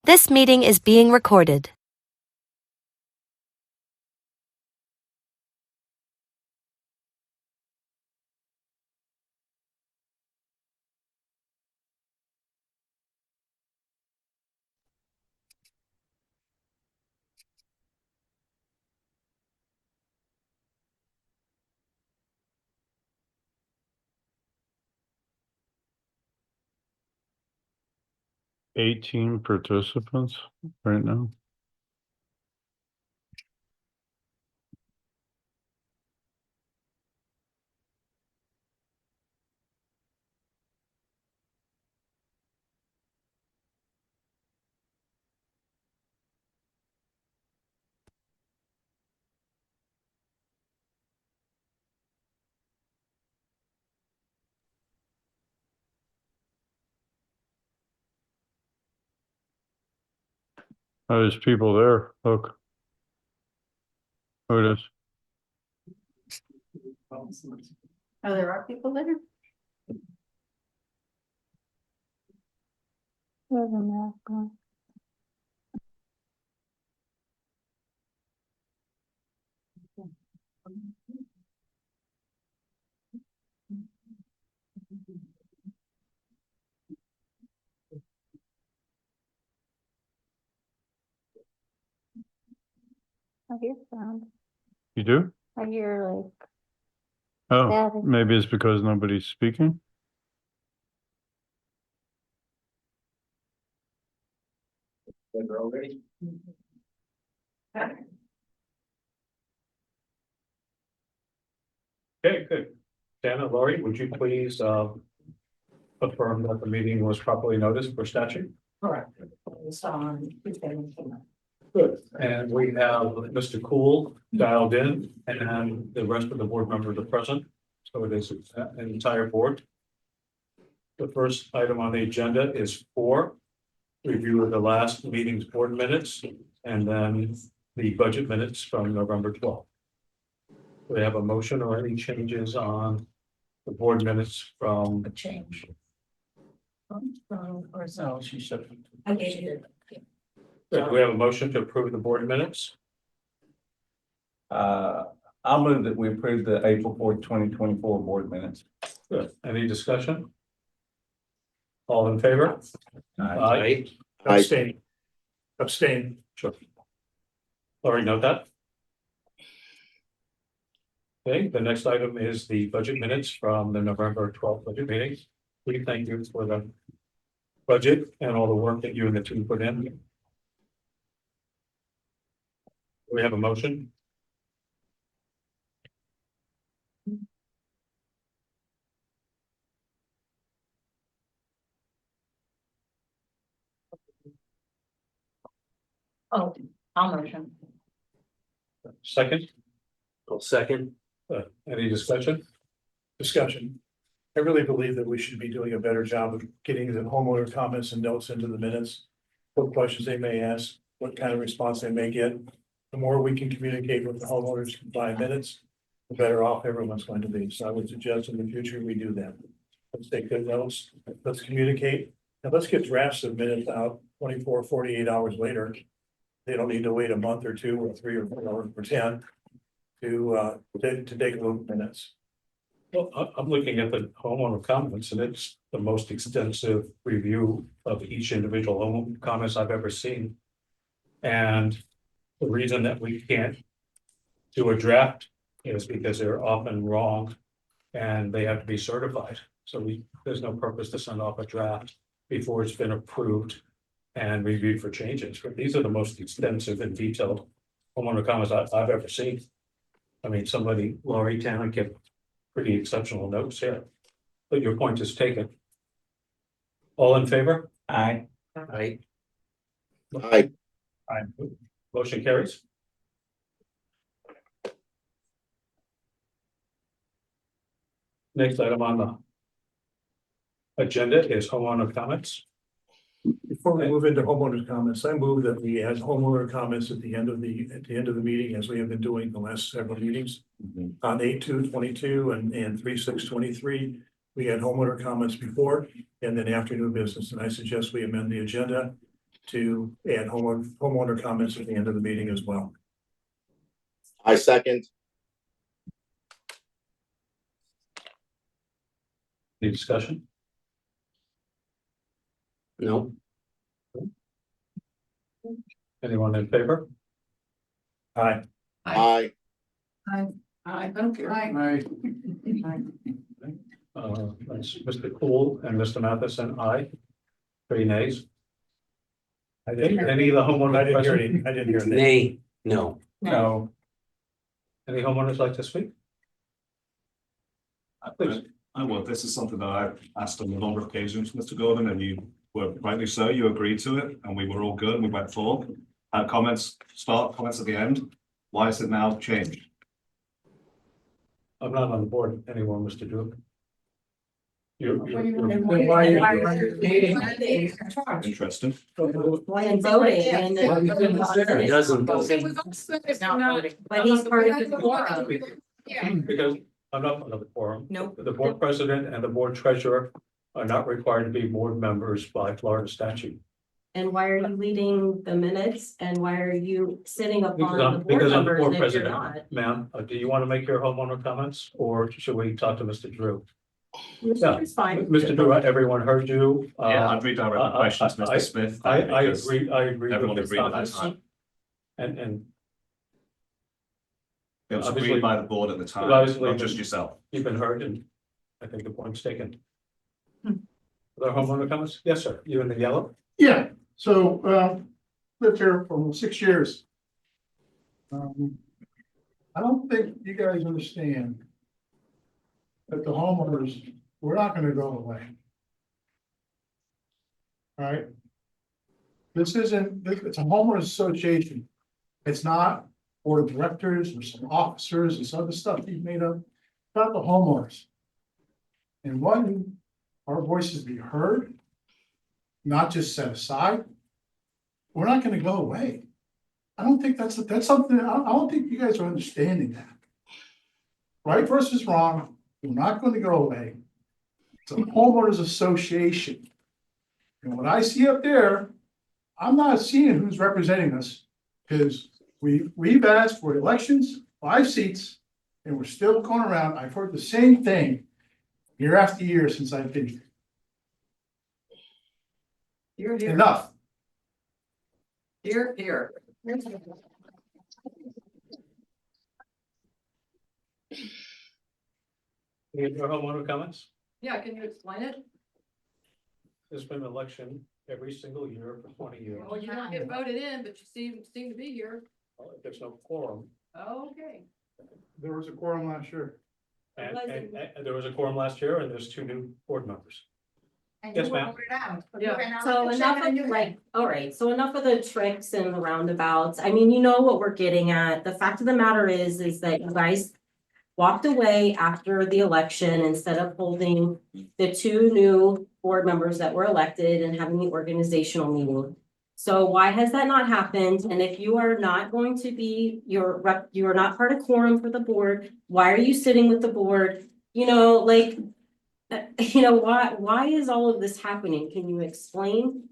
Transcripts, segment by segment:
This meeting is being recorded. Eighteen participants right now. Oh, there's people there. Look. Oh, it is. Oh, there are people there? There's a mask on. I hear sound. You do? I hear like. Oh, static. maybe it's because nobody's speaking. Already. Okay, good. Dana, Lori, would you please affirm that the meeting was properly noticed for statute? Correct. Good. And we have Mr. Cool dialed in and the rest of the board members are present. So it is an entire board. The first item on the agenda is 4, review of the last meeting's board minutes and then the budget minutes from November 12th. Do we have a motion or any changes on the board minutes from? A change. Or No, she said. I gave you. Do we have a motion to approve the board minutes? I'll move that we approve the April 4th, 2024 board minutes. Good. Any discussion? All in favor? Aye. Abstain. Abstain. Sure. Lori, note that. Okay, the next item is the budget minutes from the November 12th budget meeting. We thank you for the budget and all the work that you and the team put in. Do we have a motion? Oh, I'll motion. Second? Second. Any discussion? Discussion. I really believe that we should be doing a better job of getting the homeowner comments and notes into the minutes. What questions they may ask, what kind of response they may get. The more we can communicate with the homeowners by minutes, the better off everyone's going to be. So I would suggest in the future we do that. Let's take good notes, let's communicate, and let's get drafts of minutes out 24, 48 hours later. They don't need to wait a month or 2 or 3 or 4 or 10 to take a look at minutes. Well, I'm looking at the homeowner comments and it's the most extensive review of each individual home comments I've ever seen. And the reason that we can't do a draft is because they're often wrong and they have to be certified. So there's no purpose to send off a draft before it's been approved and reviewed for changes. But these are the most extensive and detailed homeowner comments I've ever seen. I mean, Laurie Tanner kept pretty exceptional notes here, but your point is taken. All in favor? Aye. Aye. Aye. Motion carries. Next item on the agenda is homeowner comments. Before we move into homeowners comments, I move that we add homeowner comments at the end of the meeting, as we have been doing the last several meetings. On 8/2/22 and 3/6/23, we had homeowner comments before and then after new business, and I suggest we amend the agenda to add homeowner comments at the end of the meeting as well. I second. Any discussion? No. Anyone in favor? Aye. Aye. I don't care. That's Mr. Cool and Mr. Matheson, aye. 3 nays. I didn't hear, Any of the homeowners I didn't hear present? any, I didn't hear any. Nay, no. No, Any homeowners like to speak? Please. I will. This is something that I've asked on a number of occasions, Mr. Gordon, and you were rightly so. You agreed to it, and we were all good. And we went forward. Had comments at the end. Why is it now changed? I'm not on the board anymore, Mr. Drew. You're. Then why are you meeting? Interesting. And voting and. He doesn't vote. It's not voting. But he's part of the quorum. Because I'm not part of the quorum. Nope. The board president and the board treasurer are not required to be board members by Florida statute. And why are you leading the minutes and why are you sitting up Because on the I'm, board because I'm the members board if you're president, not? ma'am. Do you want to make your homeowner comments or should we talk to Mr. Drew? Mr. is fine. Mr. Drew, everyone heard you. Yeah, I'd redirect the questions, I- Mr. Smith. I because agree Everyone with his agreed at that comments. time. And It was obviously- agreed by the board at the time, obviously- not just yourself. you've been heard and I think the point's taken. The homeowner comments? Yes, sir. You in the yellow? Yeah, so, lived here for almost 6 years. I don't think you guys understand that the homeowners, we're not gonna go away. All right? It's a homeowners association. It's not board of directors or some officers and some other stuff you've made up. It's about the homeowners. And one, our voices be heard, not just set aside. We're not gonna go away. I don't think that's something, I don't think you guys are understanding that. Right versus wrong, we're not gonna go away. It's a homeowners association. And what I see up there, I'm not seeing who's representing us. Cause we've asked for elections, 5 seats, and we're still going around. I've heard the same thing year after year since I've been here. You're here. Enough. Here. Any other homeowner comments? Yeah, can you explain it? There's been an election every single year for 20 years. Well, you don't get voted in, but you seem to be here. If there's no quorum, Okay. There was a quorum last year. and there was a quorum last year and there's 2 new board members. And Yes, you were ma'am. voted out. So enough of all right, so enough of the tricks and the roundabouts. I mean, you know what we're getting at. The fact of the matter is that you guys walked away after the election instead of holding the 2 new board members that were elected and having the organizational meeting. So why has that not happened? And if you are not going to be you are not part of quorum for the board, why are you sitting with the board? You know, like, why is all of this happening? Can you explain?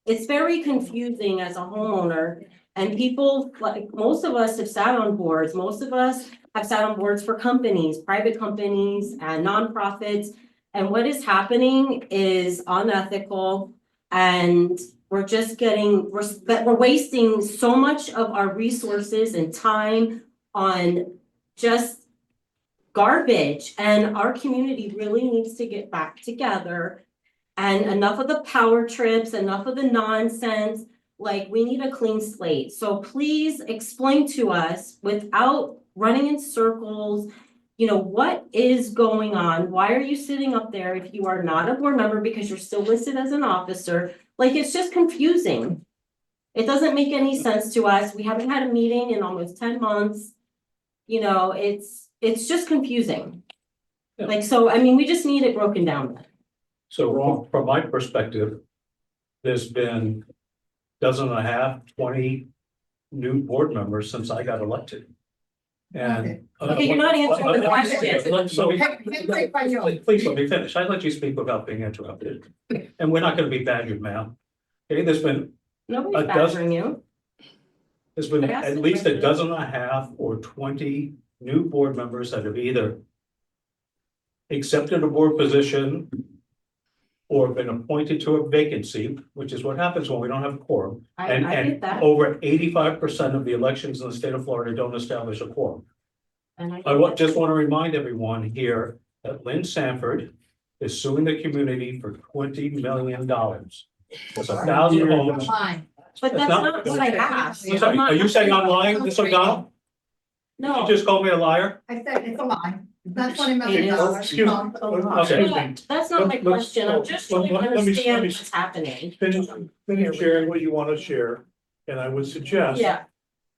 It's very confusing as a homeowner and people, like most of us have sat on boards. Most of us have sat on boards for companies, private companies and nonprofits. And what is happening is unethical and we're just we're wasting so much of our resources and time on just garbage. And our community really needs to get back together. And enough of the power trips, enough of the nonsense, like we need a clean slate. So please explain to us without running in circles, what is going on? Why are you sitting up there if you are not a board member because you're still listed as an officer? Like, it's just confusing. It doesn't make any sense to us. We haven't had a meeting in almost 10 months. It's just confusing. Yeah. Like, so, I mean, we just need it broken down. So from my perspective, there's been 20 new board members since I got elected. And. Okay, you're not answering the question. Please let me finish. I let you speak without being interrupted. And we're not gonna be badgered, ma'am. Okay, there's been Nobody's A dozen- badgering you. There's been I asked at the least a question. dozen and a half or 20 new board members that have either accepted a board position or been appointed to a vacancy, which is what happens when we don't have a quorum. I get And that. over 85% of the elections in the state of Florida don't establish a quorum. And Just want to remind everyone here that Lynn Sanford is suing the community for $20 million. It's 1,000 homes. Fine. But that's not what I asked. I'm sorry, I'm not are you saying I'm lying, asking- Ms. O'Donnell? No. You just called me a liar? I said it's a lie. That's $20 It million. is. Excuse me. Okay. But that's not my Let's- question. I'm just trying to let me- understand what's happening. Finish sharing what you want to share, and I would suggest. Yeah,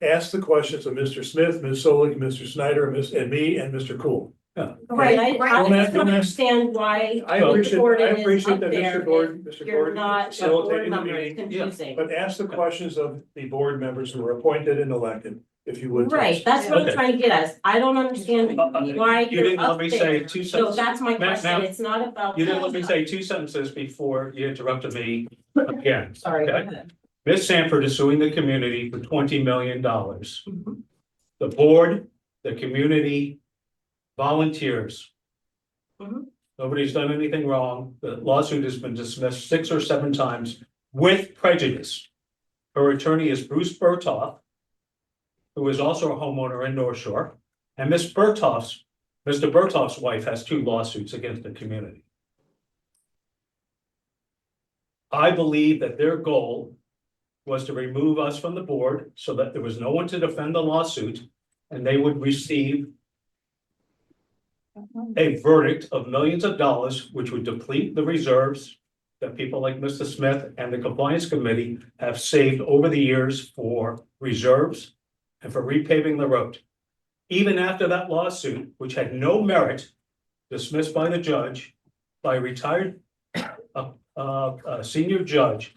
Ask the questions of Mr. Smith, Ms. Solik, Mr. Snyder, and me, and Mr. Cool. right. I Don't just ask- don't don't ask- understand why I the appreciate Gordon is that up there Mr. Gordon, if Mr. you're Gordon not a board facilitating the member. It's meeting. confusing. But ask the questions of the board members who were appointed and elected, if you would. please. Right, that's what I'm Okay. trying to get at. I don't understand why You you're didn't let up me say there. 2 No, sentences. that's my Ma'am, question. It's not about. You didn't let me that. say 2 sentences before you interrupted me again. Sorry. go Okay. ahead. Ms. Sanford is suing the community for $20 million. Mhm. The board, the community, volunteers. Mhm. Nobody's done anything wrong. The lawsuit has been dismissed 6 or 7 times with prejudice. Her attorney is Bruce Berthoff, who is also a homeowner in Northshore, and Mr. Berthoff's wife has 2 lawsuits against the community. I believe that their goal was to remove us from the board so that there was no one to defend the lawsuit, and they would receive a verdict of millions of dollars, which would deplete the reserves that people like Mr. Smith and the compliance committee have saved over the years for reserves and for repaving the road. Even after that lawsuit, which had no merit, dismissed by the judge, by a retired senior judge,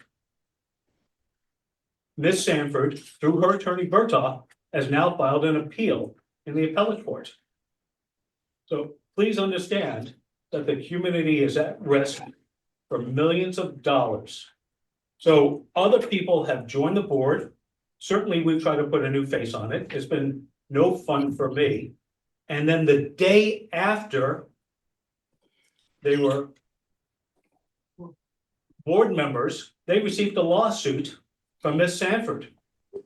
Ms. Sanford, through her attorney Berthoff, has now filed an appeal in the appellate court. So please understand that the community is at risk for millions of dollars. So other people have joined the board. Certainly, we've tried to put a new face on it. It's been no fun for me. And then the day after they were board members, they received a lawsuit from Ms. Sanford.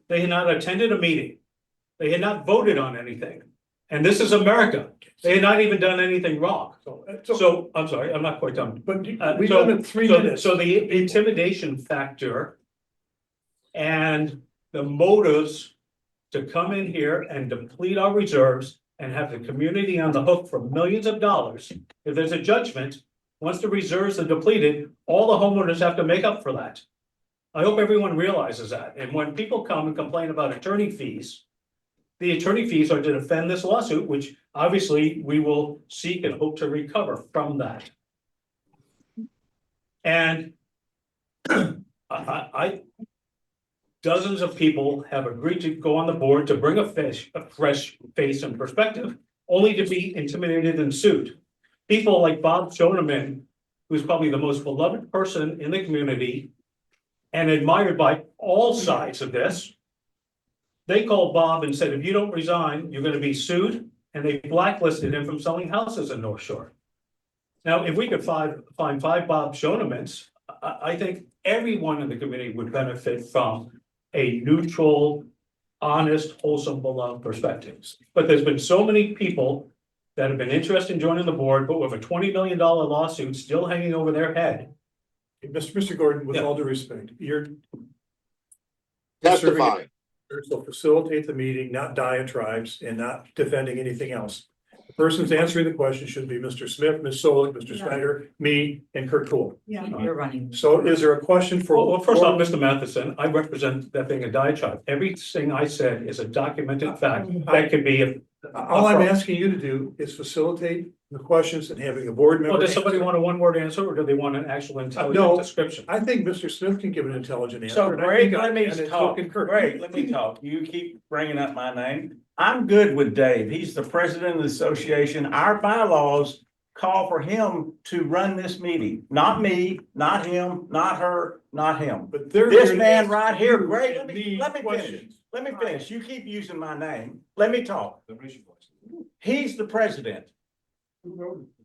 They had not attended a meeting. They had not voted on anything. And this is America. They had not even done anything wrong. So, I'm sorry, I'm not quite done. But we So- limit 3 minutes. So the intimidation factor and the motives to come in here and deplete our reserves and have the community on the hook for millions of dollars. If there's a judgment, once the reserves are depleted, all the homeowners have to make up for that. I hope everyone realizes that. And when people come and complain about attorney fees, the attorney fees are to defend this lawsuit, which obviously we will seek and hope to recover from that. And dozens of people have agreed to go on the board to bring a fresh face and perspective, only to be intimidated and sued. People like Bob Shoneman, who's probably the most beloved person in the community and admired by all sides of this. They called Bob and said, if you don't resign, you're gonna be sued, and they blacklisted him from selling houses in Northshore. Now, if we could find 5 Bob Shonemans, I think everyone in the community would benefit from a neutral, honest, wholesome, beloved perspective. But there's been so many people that have been interested in joining the board, but with a $20 million lawsuit still hanging over their head. Mr. Gordon, with Yeah. all due respect, you're Testify. so facilitate the meeting, not diatribes and not defending anything else. The person's answering the question should be Mr. Smith, Ms. Solik, Mr. Snyder, me, and Kurt Cool. Yeah. You're running. So is there a question for? Well, first off, Mr. Matheson, I represent that being a diatribe. Everything I said is a documented fact that could be. All I'm asking you to do is facilitate the questions and having a board member. Well, does somebody want a 1-word answer or do they want an actual intelligent No. description? I think Mr. Smith can give an intelligent answer. So and I Greg, think let me and so talk. can Kurt. Greg, let me talk. You keep bringing up my name. I'm good with Dave. He's the president of the association. Our bylaws call for him to run this meeting, not me, not him, not her, not him. But they're. This here to man ask right here, you Greg, and let me me finish. questions. Let me finish. You keep using my name. Let me talk. Then raise your voice. He's the president.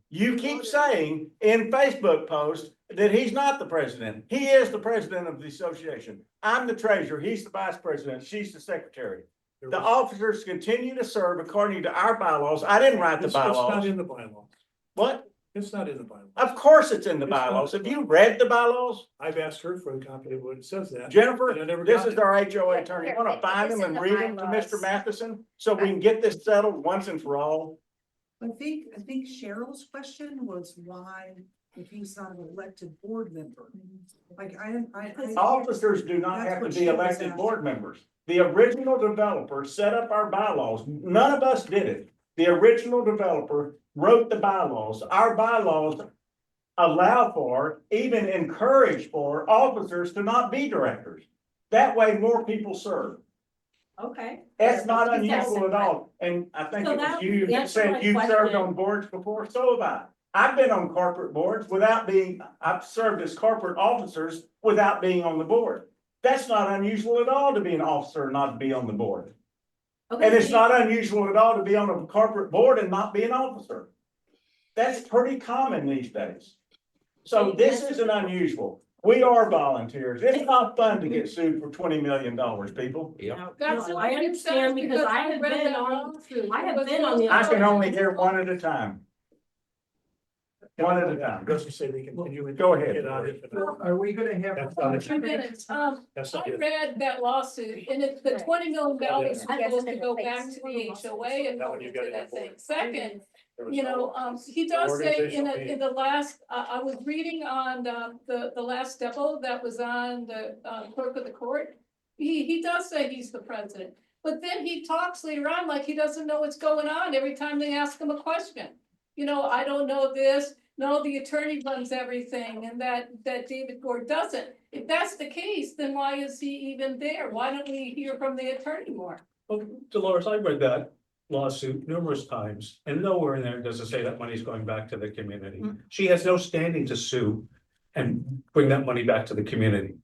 You keep saying in Facebook posts that he's not the president. He is the president of the association. I'm the treasurer. He's the vice president. She's the secretary. The officers continue to serve according to our bylaws. I didn't write the It's not bylaws. in the bylaws. What? It's not in the bylaws. Of course it's in the It's not. bylaws. Have you read the bylaws? I've asked her for a copy of what it says that. Jennifer, And I never this got is it. our HOA attorney. You wanna find him and read him to Mr. Matheson? So we can get this settled once and for all? I think Cheryl's question was why, if he's not an elected board member, like I. Officers do not That's have to what be she was elected asking. board members. The original developer set up our bylaws. None of us did it. The original developer wrote the bylaws. Our bylaws allow for, even encourage for officers to not be directors. That way more people serve. Okay. That's not unusual at all. And I think So it was that you that answered my said you served question. on boards before, so have I. I've been on corporate boards I've served as corporate officers without being on the board. That's not unusual at all to be an officer and not to be on the board. And Okay, it's not unusual at all to be on a corporate board and not be an officer. That's pretty common these days. So this isn't unusual. We are volunteers. It's not fun to get sued for $20 million, people. Now, That's no, what I it understand says because I have read been that on, lawsuit. I have It was been on the I other can only hear one at a time. One at a time. Doesn't say they continue. Go ahead. Get out of it. Are we gonna have? That's not it. 2 minutes. That's I not it. read that lawsuit and it's the $20 million is supposed to go back to the HOA and That go one you into got it that for. thing. Second, There was you no- know, he does say Organizational in meeting. the last, I was reading on the last demo that was on the clerk of the court. He does say he's the president, but then he talks later on like he doesn't know what's going on every time they ask him a question. You know, I don't know this. No, the attorney runs everything and that David Gore doesn't. If that's the case, then why is he even there? Why don't we hear from the attorney more? Well, Dolores, I read that lawsuit numerous times, and nowhere in there does it say that money's going back to the community. She has no standing to sue and bring that money back to the community.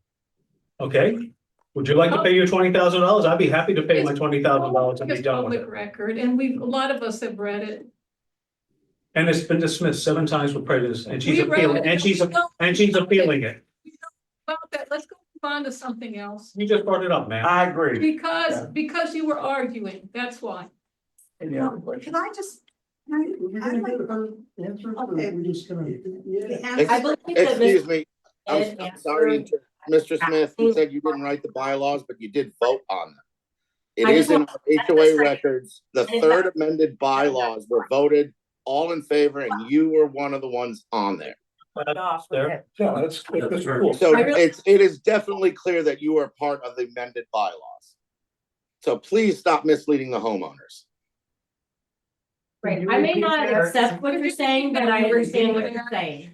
Okay? Would you like to pay your $20,000? I'd be happy to pay my $20,000 and be It's done with public it. record and a lot of us have read it. And it's been dismissed 7 times with prejudice, and she's We read appealing, it. and she's appealing it. About that, let's go move on to something else. You just brought it up, man. I agree. Because you were arguing, that's why. Can I just? We're gonna get her answer, or Okay. we're just gonna? I believe that Excuse me, Ed I'm sorry, answered- Mr. Smith, you said you didn't write the bylaws, but you did vote on them. It I is just in want- our that's HOA right. records, the And is third that- amended bylaws were voted all in favor, and you were one of the ones on there. There. Yeah, that's cool. So I really- it is definitely clear that you are part of the amended bylaws. So please stop misleading the homeowners. Right, I may not accept what you're saying, but I understand what you're saying.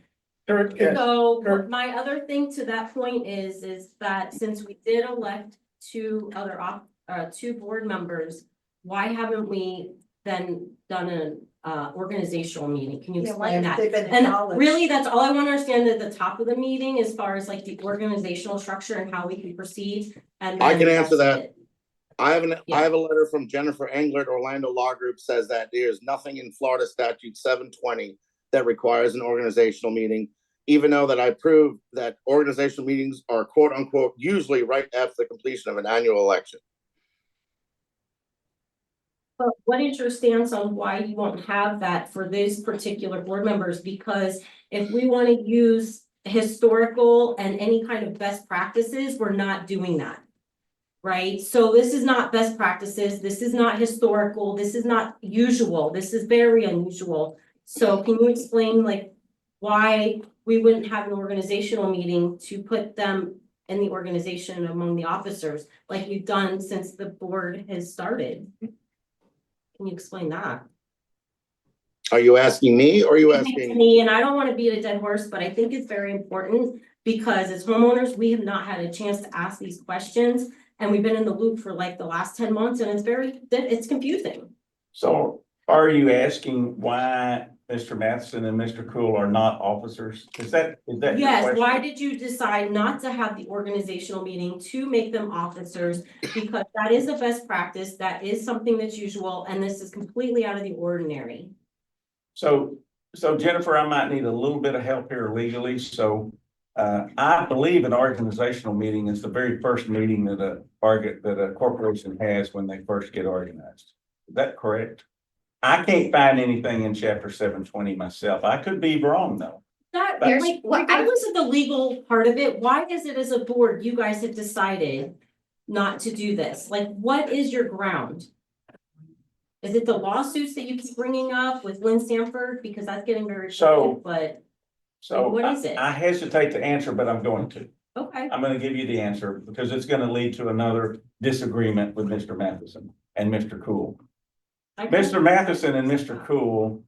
So Kurt. my other thing to that point is that since we did elect two board members, why haven't we then done an organizational meeting? Can you explain that? And really, that's all I want to understand at the top of the meeting as far as like the organizational structure and how we can proceed. And I then can answer that's that. it. I have a letter from Jennifer Englert, Orlando Law Group, says that there's nothing in Florida statute 720 that requires an organizational meeting, even though that I proved that organizational meetings are quote unquote usually right after the completion of an annual election. But what is your stance on why you won't have that for these particular board members? Because if we want to use historical and any kind of best practices, we're not doing that. Right? So this is not best practices. This is not historical. This is not usual. This is very unusual. So can you explain like why we wouldn't have an organizational meeting to put them in the organization among the officers like you've done since the board has started? Can you explain that? Are you asking me or are you I think asking? to me, and I don't want to beat a dead horse, but I think it's very important because as homeowners, we have not had a chance to ask these questions. And we've been in the loop for like the last 10 months and it's confusing. So are you asking why Mr. Matheson and Mr. Cool are not officers? Is that your Yes, question? why did you decide not to have the organizational meeting to make them officers? Because that is a best practice, that is something that's usual, and this is completely out of the ordinary. So Jennifer, I might need a little bit of help here legally, so. I believe an organizational meeting is the very first meeting that a corporation has when they first get organized. Is that correct? I can't find anything in chapter 720 myself. I could be wrong though. That, That's- like, regardless of the legal part of it, why is it as a board, you guys have decided not to do this? Like, what is your ground? Is it the lawsuits that you keep bringing up with Lynn Sanford? Because that's getting very, So- but, So What is it? I hesitate to answer, but I'm going to. okay. I'm gonna give you the answer because it's gonna lead to another disagreement with Mr. Matheson and Mr. Cool. Mr. Matheson and Mr. Cool,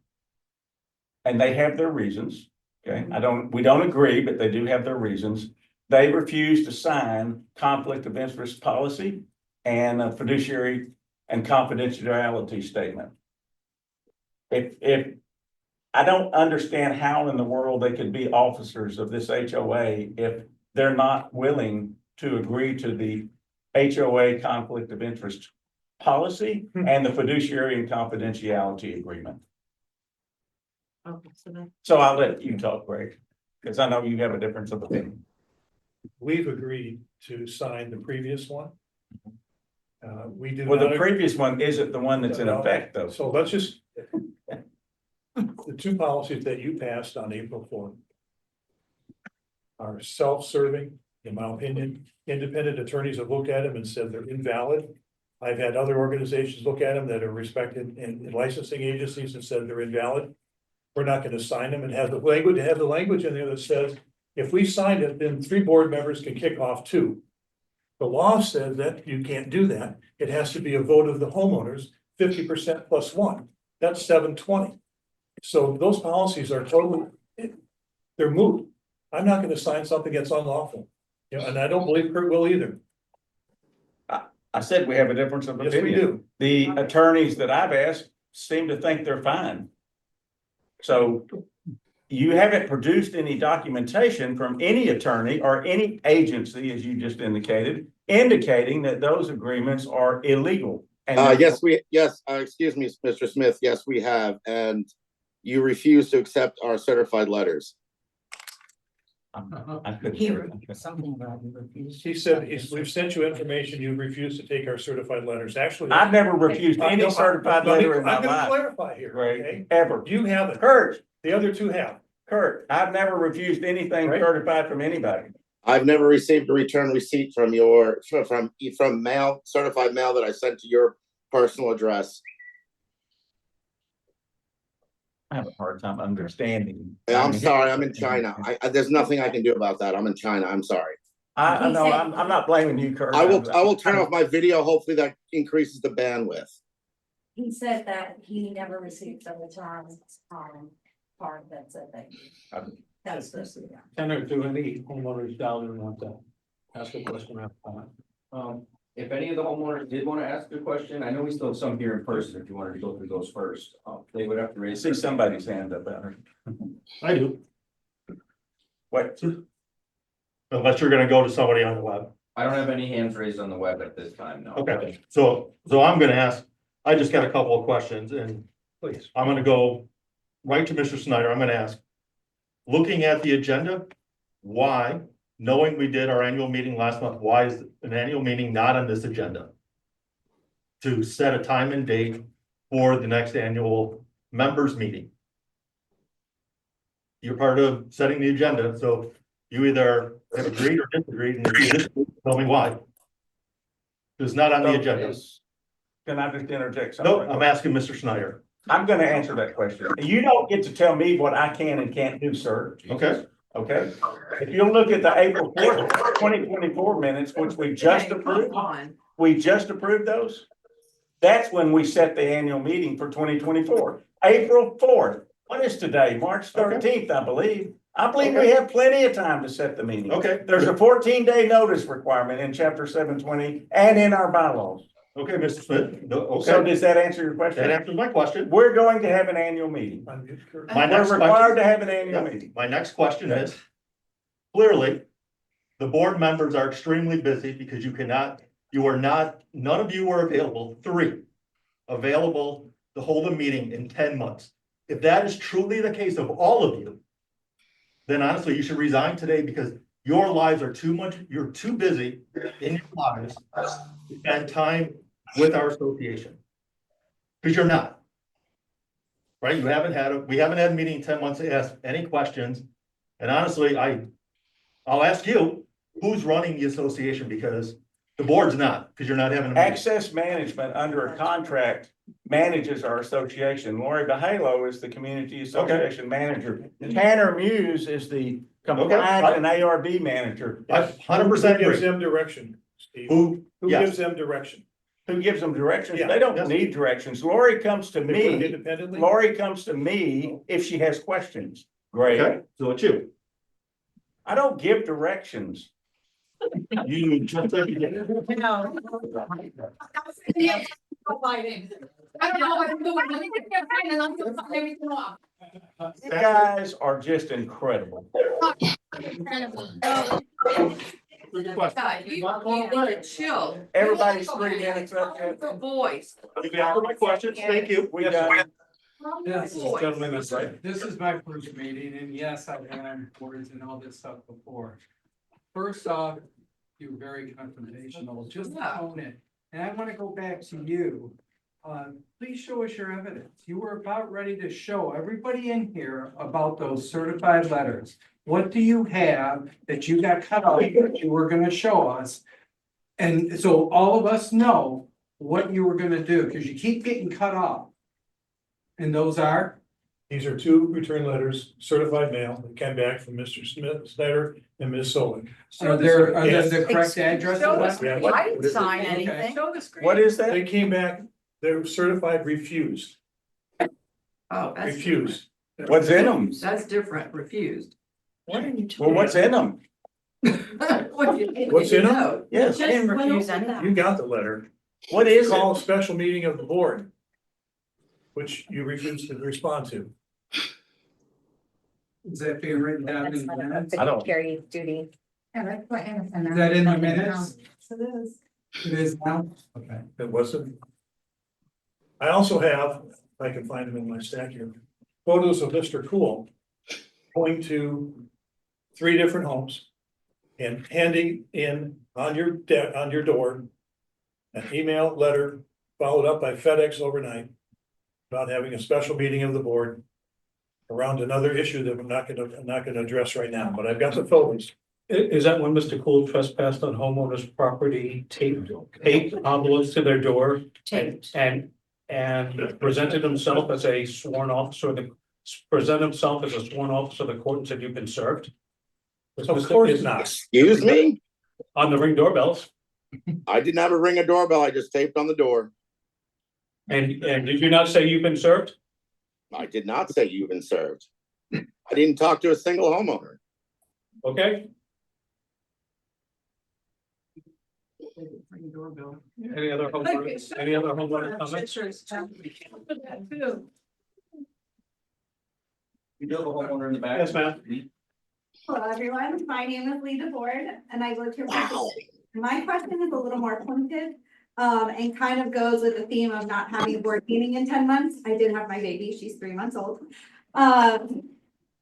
and they have their reasons, okay? We don't agree, but they do have their reasons. They refuse to sign conflict of interest policy and a fiduciary and confidentiality statement. If I don't understand how in the world they could be officers of this HOA if they're not willing to agree to the HOA conflict of interest policy and the fiduciary and confidentiality agreement. Okay, so that, So I'll let you talk, Greg, because I know you have a difference of opinion. We've agreed to sign the previous one. We do Well, not. the previous one isn't the one that's in effect, though. So let's just. The two policies that you passed on April 4th. Are self-serving, in my opinion. Independent attorneys have looked at them and said they're invalid. I've had other organizations look at them that are respected and licensing agencies and said they're invalid. We're not gonna sign them and have the language in there that says, if we signed it, then 3 board members can kick off 2. The law says that you can't do that. It has to be a vote of the homeowners, 50% plus 1. That's 720. So those policies are totally, they're moot. I'm not gonna sign something that's unlawful. You know, and I don't believe Kurt will either. I said we have a difference of Yes, we opinion. do. The attorneys that I've asked seem to think they're fine. So you haven't produced any documentation from any attorney or any agency, as you just indicated, indicating that those agreements are illegal. And Excuse me, Mr. Smith, yes, we have, and you refuse to accept our certified letters. I couldn't hear it. something about you refuse. He said, we've sent you information, you refuse to take our certified letters. Actually. I've never refused any certified letter in my I'm gonna life, clarify here, Greg, okay? ever. You haven't, Kurt, the other 2 have. I've never refused anything Right. certified from anybody. I've never received a return receipt from mail, certified mail that I sent to your personal address. I have a hard time understanding. I'm sorry, I'm in China. There's nothing I can do about that. I'm in China. I'm sorry. I know, I'm not blaming you, Kurt. I will turn off my video. Hopefully that increases the bandwidth. He said that he never received the return, part that said that. That's this. Senator, do any homeowners down there want to ask a question after comment? If any of the homeowners did want to ask a question, I know we still have some here in person, if you wanted to go through those first, they would have to I raise. see somebody's hand up there. I do, What? unless you're gonna go to somebody on the web. I don't have any hands raised on the web at this time, no. Okay, so I'm gonna ask, I just got a couple of questions and Please. I'm gonna go right to Mr. Snyder. I'm gonna ask. Looking at the agenda, why, knowing we did our annual meeting last month, why is an annual meeting not on this agenda? To set a time and date for the next annual members meeting. You're part of setting the agenda, so you either have agreed or disagreed, and if you disagree, tell me why. It's not on the agenda. Can I just interject something? No, I'm asking Mr. Snyder. I'm gonna answer that question. You don't get to tell me what I can and can't do, sir. Okay. Okay? If you'll look at the April 4th, 2024 minutes, which we just approved, those. That's when we set the annual meeting for 2024. April 4th. What is today? March 13th, I believe. I believe we have plenty of time to set the meeting. Okay. There's a 14-day notice requirement in chapter 720 and in our bylaws. Okay, Mr. Smith, no, So okay, does that answer your that question? answers my question. We're going to have an annual meeting. My We're next required to question, have an annual yeah, meeting. my next question is, clearly, the board members are extremely busy because you are not, none of you are available, 3 available to hold a meeting in 10 months. If that is truly the case of all of you, then honestly, you should resign today because your lives are too much, you're too busy in your lives to spend time with our association. Because you're not. Right? We haven't had a meeting in 10 months to ask any questions. And honestly, I'll ask you, who's running the association? Because the board's not, because you're not having a meeting. Access management under a contract manages our association. Lori DeHalo is the community association manager. Tanner Muse is the compliance and ARB manager. I 100% Who gives agree. them direction, Steve? Who, Who yes. gives them direction? Who gives them directions? Yeah, They don't yes. need directions. Lori comes to They work me. independently? Lori comes to me if she has questions. Great. Okay, so it's you. I don't give directions. You just like you did. I don't know what I'm doing. Let me get that pen and I'm gonna sign everything off. You guys are just incredible. God, you need to chill. Everybody's 3 minutes up there. For boys. You've answered my questions. Thank you. We done. Yes, Gentlemen, that's right. This is my first meeting, and yes, I've been on boards and all this stuff before. First off, you're very confrontational, just own it. And I wanna go back to you. Please show us your evidence. You were about ready to show everybody in here about those certified letters. What do you have that you got cut off that you were gonna show us? And so all of us know what you were gonna do, because you keep getting cut off. And those are? These are 2 return letters, certified mail, that came back from Mr. Snyder and Ms. Solon. Are there, Yes. the correct addresses? Show on us. it? Yeah. I didn't sign Okay. anything. Show the screen. What is that? They came back, they're certified refused, Oh, that's refused. What's in them? That's different, refused. What are you Well, what's in them? What's in them? Yes. Just didn't went refuse over anything. that. You got the letter. What is Call it? a special meeting of the board, which you refused to respond to. Is that being written down in the minutes? I don't. Carry duty. Is that in the minutes? It is. It is now? Okay. It wasn't. I also have, if I can find them in my stack here, photos of Mr. Cool going to 3 different homes and handing in on your door an email letter followed up by FedEx overnight about having a special meeting of the board around another issue that I'm not gonna address right now, but I've got the photos. Is that when Mr. Cool trespassed on homeowners' property, taped envelopes to their door? Taped. And presented himself as a sworn officer of the court and said, you've been served? Was Of Mr. course not. Excuse me? On the Ring doorbells, I didn't have a ring a doorbell. I just taped on the door. and did you not say you've been served? I did not say you've been served. I didn't talk to a single homeowner. Okay, any other homeowner comments? You do have a homeowner in the back? Yes, ma'am. Hello, everyone. My name is Lita Board and I live here. Wow. My question is a little more pointed, and kind of goes with the theme of not having a board meeting in 10 months. I did have my baby. She's 3 months old. I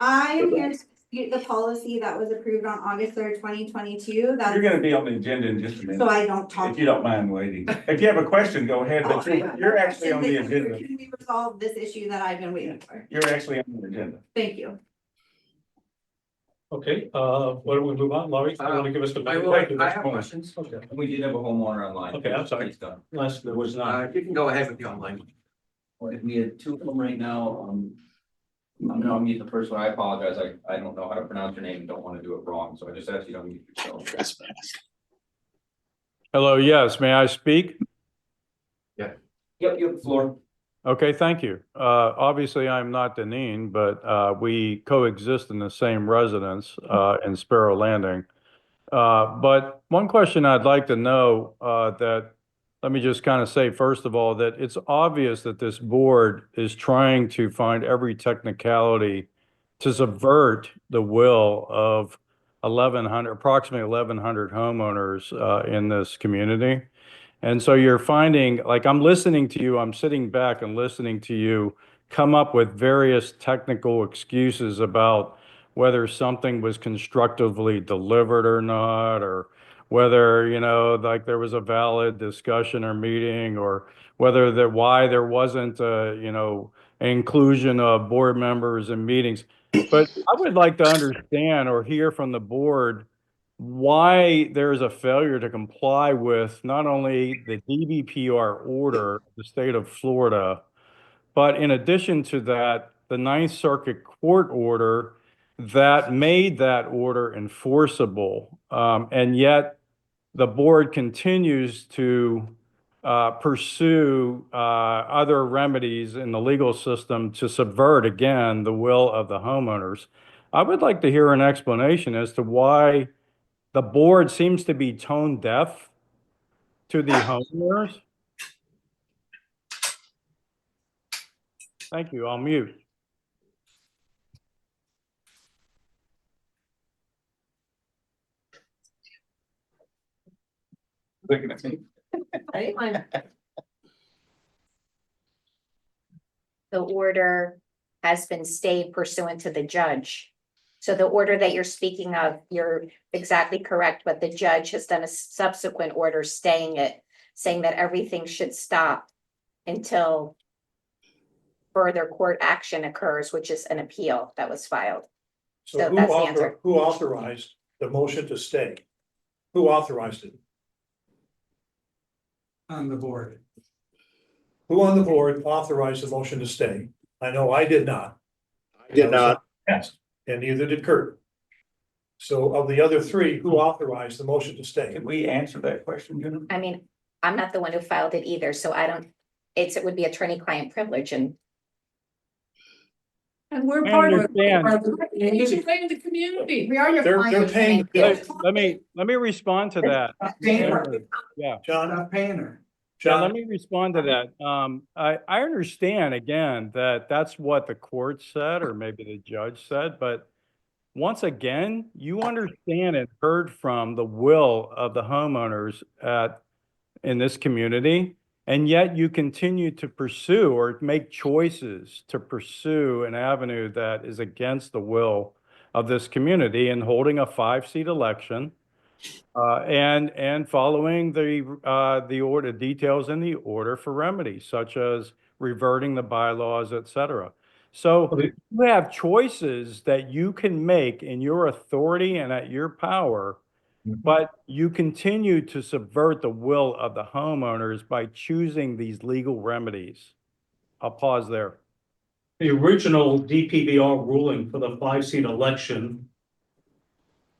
am here to dispute the policy that was approved on August 3rd, 2022. You're That, gonna be on the agenda in just a so minute, I don't talk. if you don't mind waiting. If you have a question, go ahead, but you're actually on the agenda. Can we resolve this issue that I've been waiting for? You're actually on the agenda. Thank you. Okay, why don't we move on, Laurie, you want to give us the? I have questions. Okay, We did have a homeowner online. Okay, I'm sorry. He's done. last, there was not, You can go ahead with the online. We had 2 of them right now, I'm gonna meet the first one. I apologize. I don't know how to pronounce your name and don't want to do it wrong, so I just asked you to unmute yourself. Trespass. Hello, yes, may I speak? Yep, you have the floor. Okay, thank you. Obviously, I'm not Deneen, but we coexist in the same residence in Sparrow Landing. But one question I'd like to know that let me just kind of say, first of all, that it's obvious that this board is trying to find every technicality to subvert the will of approximately 1,100 homeowners in this community. And so you're finding, like, I'm listening to you, I'm sitting back and listening to you come up with various technical excuses about whether something was constructively delivered or not, or whether, like there was a valid discussion or meeting, or why there wasn't inclusion of board members in meetings. But I would like to understand or hear from the board why there's a failure to comply with not only the DBPR order of the state of Florida, but in addition to that, the Ninth Circuit Court order that made that order enforceable. And yet the board continues to pursue other remedies in the legal system to subvert, again, the will of the homeowners. I would like to hear an explanation as to why the board seems to be tone deaf to the homeowners. Thank you. I'll mute. Looking at me. The order has been stayed pursuant to the judge. So the order that you're speaking of, you're exactly correct, but the judge has done a subsequent order staying it, saying that everything should stop until further court action occurs, which is an appeal that was filed. So So that's the answer. who authorized the motion to stay? Who authorized it? On the board. Who on the board authorized the motion to stay? I know I did not. I did not. Yes, and neither did Kurt. So of the other three, who authorized the motion to stay? Can we answer that question, Jennifer? I mean, I'm not the one who filed it either, so I don't, it would be attorney-client privilege, and we're I part of understand. we're paying the community. We are your They're client. paying the bill. Let me respond to that. Yeah. John, Not paying her. John, let John, me respond to that. I understand again that that's what the court said, or maybe the judge said, but once again, you understand and heard from the will of the homeowners in this community, and yet you continue to pursue or make choices to pursue an avenue that is against the will of this community and holding a 5-seat election. And following the order details in the order for remedies, such as reverting the bylaws, et cetera. So you have choices that you can make in your authority and at your power, but you continue to subvert the will of the homeowners by choosing these legal remedies. I'll pause there. The original DPBR ruling for the 5-seat election,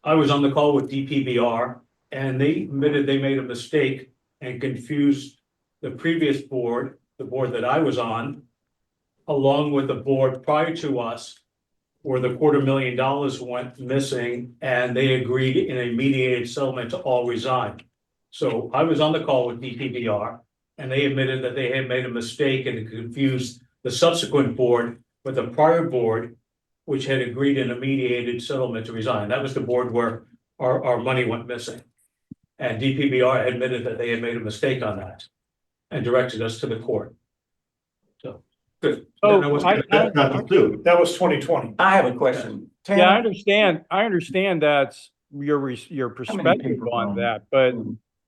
I was on the call with DPBR, and they admitted they made a mistake and confused the previous board, the board that I was on, along with the board prior to us, where the $250,000 went missing, and they agreed in a mediated settlement to all resign. So I was on the call with DPBR, and they admitted that they had made a mistake and confused the subsequent board with the prior board, which had agreed in a mediated settlement to resign. That was the board where our money went missing. And DPBR admitted that they had made a mistake on that and directed us to the court. So. Good. So that was 2020. I have a question. Yeah, I understand that's your perspective people on from- that, but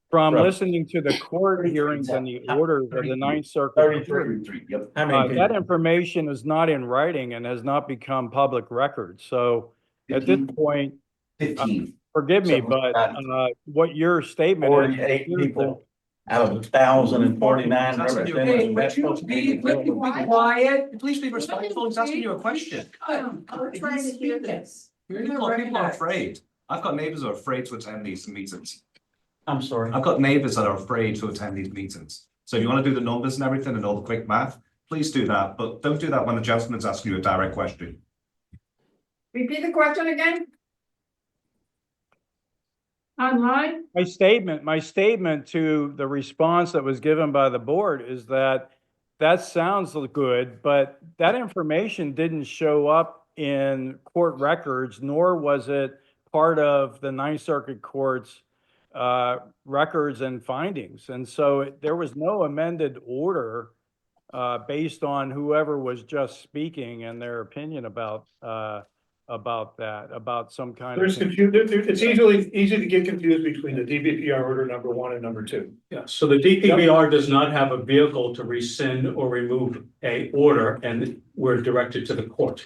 from Right. listening to the court hearings and the orders of the Ninth Circuit, 33, yep. How many that people? information is not in writing and has not become public record. So at this 15. point, 15. forgive me, So, but what your statement is. 48 people out of 1,049 representatives. That's supposed to be- Quiet, please be respectful, he's asking you a question. We're trying to hear this. People are afraid. I've got neighbors who are afraid to attend these meetings. I'm sorry. I've got neighbors that are afraid to attend these meetings. So if you want to do the numbers and everything and all the quick math, please do that. But don't do that when the gentleman's asking you a direct question. Repeat the question again? Online? My statement to the response that was given by the board is that sounds good, but that information didn't show up in court records, nor was it part of the Ninth Circuit Court's records and findings. And so there was no amended order based on whoever was just speaking and their opinion about some kind There's of. it's easy to get confused between the DBPR order number 1 and number 2. Yeah, so the DPBR does not have a vehicle to rescind or remove a order, and we're directed to the court,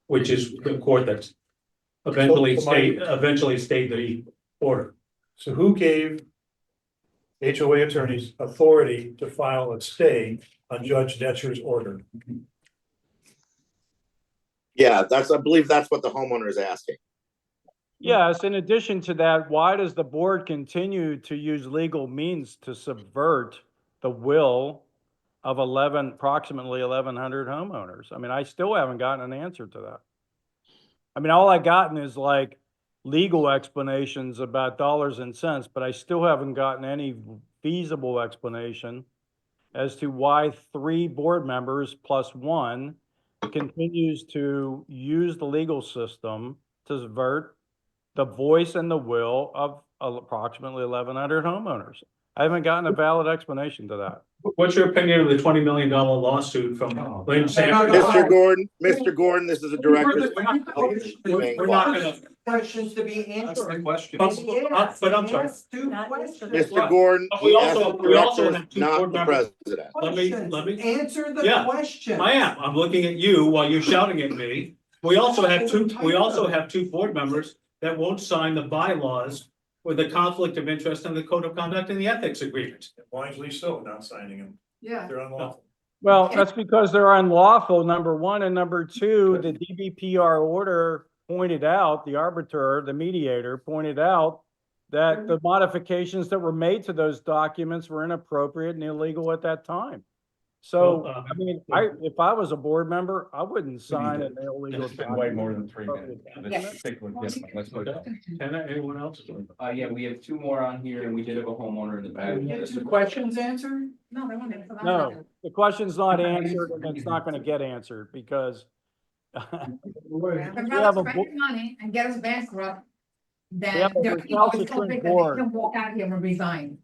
which is the court that's eventually state the order. So who gave HOA attorneys authority to file a stay on Judge Detcher's order? Yeah, I believe that's what the homeowner is asking. Yes, in addition to that, why does the board continue to use legal means to subvert the will of approximately 1,100 homeowners? I mean, I still haven't gotten an answer to that. I mean, all I gotten is like legal explanations about dollars and cents, but I still haven't gotten any feasible explanation as to why 3 board members plus 1 continues to use the legal system to subvert the voice and the will of approximately 1,100 homeowners. I haven't gotten a valid explanation to that. What's your opinion of the $20 million lawsuit from Lynn Sanford? Mr. Gordon, this is a director's. We're not gonna. Questions to be That's the question. But I'm sorry. Mr. Gordon, We he asked also the director, have 2 not board the members. president. Let me. Answer the Yeah, question. I am. I'm looking at you while you're shouting at me. We also have 2 board members that won't sign the bylaws with the conflict of interest and the code of conduct and the ethics agreement. Wisely so, not signing them. Yeah. They're unlawful. Well, that's because they're unlawful, number 1, and number 2, the DBPR order pointed out, the arbiter, the mediator pointed out that the modifications that were made to those documents were inappropriate and illegal at that time. So, Well, I mean, if I was a board member, I wouldn't sign an illegal. It's been way more than 3 minutes. Yes. Let's go down. Anyone else? Yeah, we have 2 more on here and we did have a homeowner in the back. Questions answered? No, they want to. No, the question's not answered and it's not gonna get answered because I'd We rather have a spend bo- your money and get us bankrupt We than have a there are people so recalcitrant big that board. they can walk out here and resign.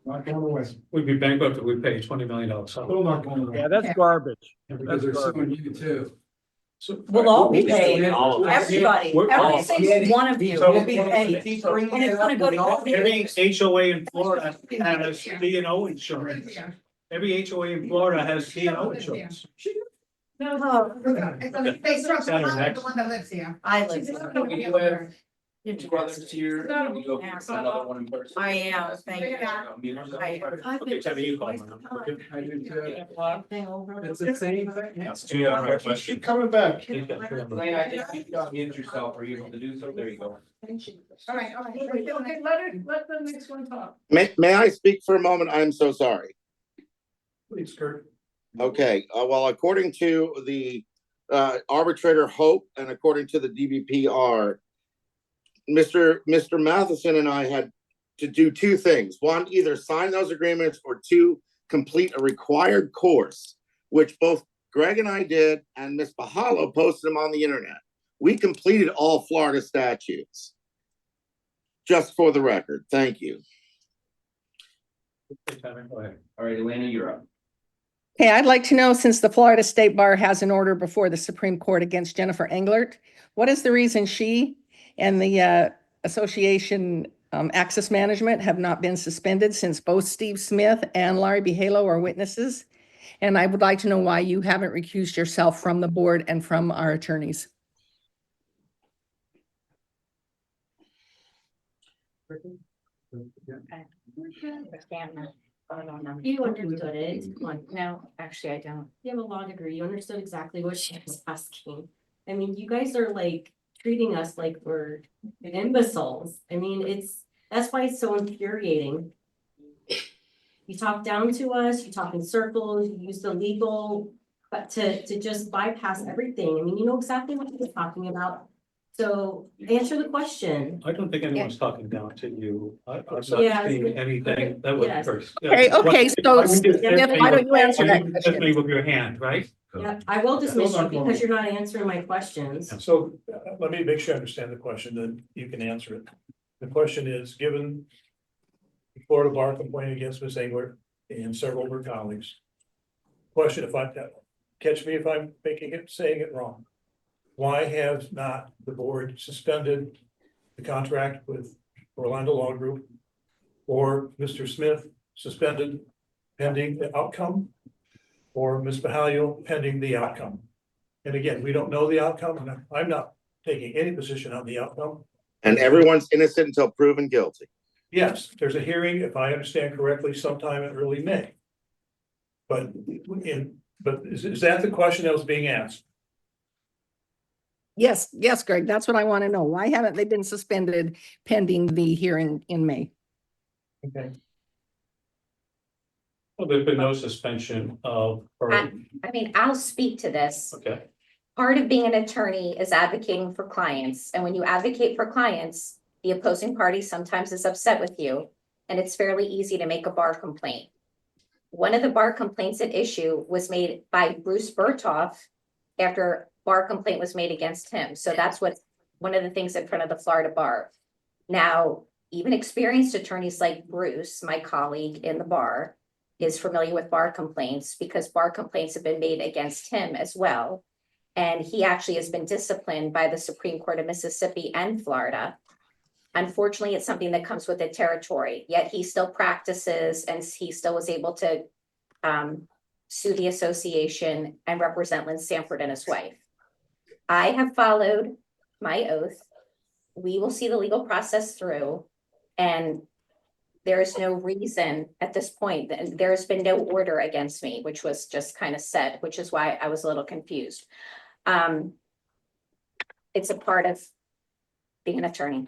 Not going away. We'd be bankrupt if we paid $20 million. Still not going away. yeah, that's garbage. Because they're suing you too. So. We'll all be paid. All of us. Everybody, We're all- every single one of you will be paid. And it's gonna go to all the. Every HOA in Florida has D&O insurance. Every HOA in Florida has D&O insurance. Oh, They trust the Next. one that lives here. I live She's there. not We gonna do have 2 brothers here. Can we go for another one in person? I am, thank you. Okay, Tammy, you call them. I do too. Thing over. It's the same thing. That's a question. Keep coming back. Lane, I think you unmuted yourself. Are you able to do so? There you go. All right. Okay, let the next one talk. May I speak for a moment? I'm so sorry. Please, Kurt. Okay, well, according to the arbitrator Hope and according to the DBPR, Mr. Matheson and I had to do 2 things. 1, either sign those agreements, or 2, complete a required course, which both Greg and I did, and Ms. Bahalo posted them on the internet. We completed all Florida statutes. Just for the record, thank you. Okay, Tammy, go ahead. All right, Elena, you're up. Okay, I'd like to know, since the Florida State Bar has an order before the Supreme Court against Jennifer Englert, what is the reason she and the Association Access Management have not been suspended, since both Steve Smith and Larry Bihalo are witnesses? And I would like to know why you haven't recused yourself from the board and from our attorneys. You understood it. Come on. No, actually, I don't. You have a law degree. You understood exactly what she was asking. I mean, you guys are like treating us like we're imbeciles. I mean, that's why it's so infuriating. You talk down to us, you talk in circles, you use the legal, but to just bypass everything. I mean, you know exactly what he's talking about. So answer the question. I don't think anyone's talking down to you. I'm not Yeah. seeing anything that would Yes. hurt. Okay, okay, so Smith, why don't you answer that Hit question? me with your hand, right? Yeah, I will dismiss you because you're not answering my questions. So let me make sure I understand the question, then you can answer it. The question is, given the Florida bar complaint against Ms. Engler and several of her colleagues. Question, if I, catch me if I'm saying it wrong. Why has not the board suspended the contract with Orlando Law Group or Mr. Smith suspended pending the outcome? Or Ms. Bahalio pending the outcome? And again, we don't know the outcome, and I'm not taking any position on the outcome. And everyone's innocent until proven guilty. Yes, there's a hearing, if I understand correctly, sometime in early May. But is that the question that was being asked? Yes, yes, Greg, that's what I want to know. Why haven't they been suspended pending the hearing in May? Okay. Well, there's been no suspension of, or, I mean, I'll speak to this. okay. Part of being an attorney is advocating for clients, and when you advocate for clients, the opposing party sometimes is upset with you, and it's fairly easy to make a bar complaint. One of the bar complaints at issue was made by Bruce Berthoff after bar complaint was made against him. So that's what, one of the things in front of the Florida bar. Now, even experienced attorneys like Bruce, my colleague in the bar, is familiar with bar complaints because bar complaints have been made against him as well. And he actually has been disciplined by the Supreme Court of Mississippi and Florida. Unfortunately, it's something that comes with the territory, yet he still practices and he still was able to sue the association and represent Lynn Sanford and his wife. I have followed my oath. We will see the legal process through, and there is no reason at this point that there's been no order against me, which was just kind of said, which is why I was a little confused. It's a part of being an attorney.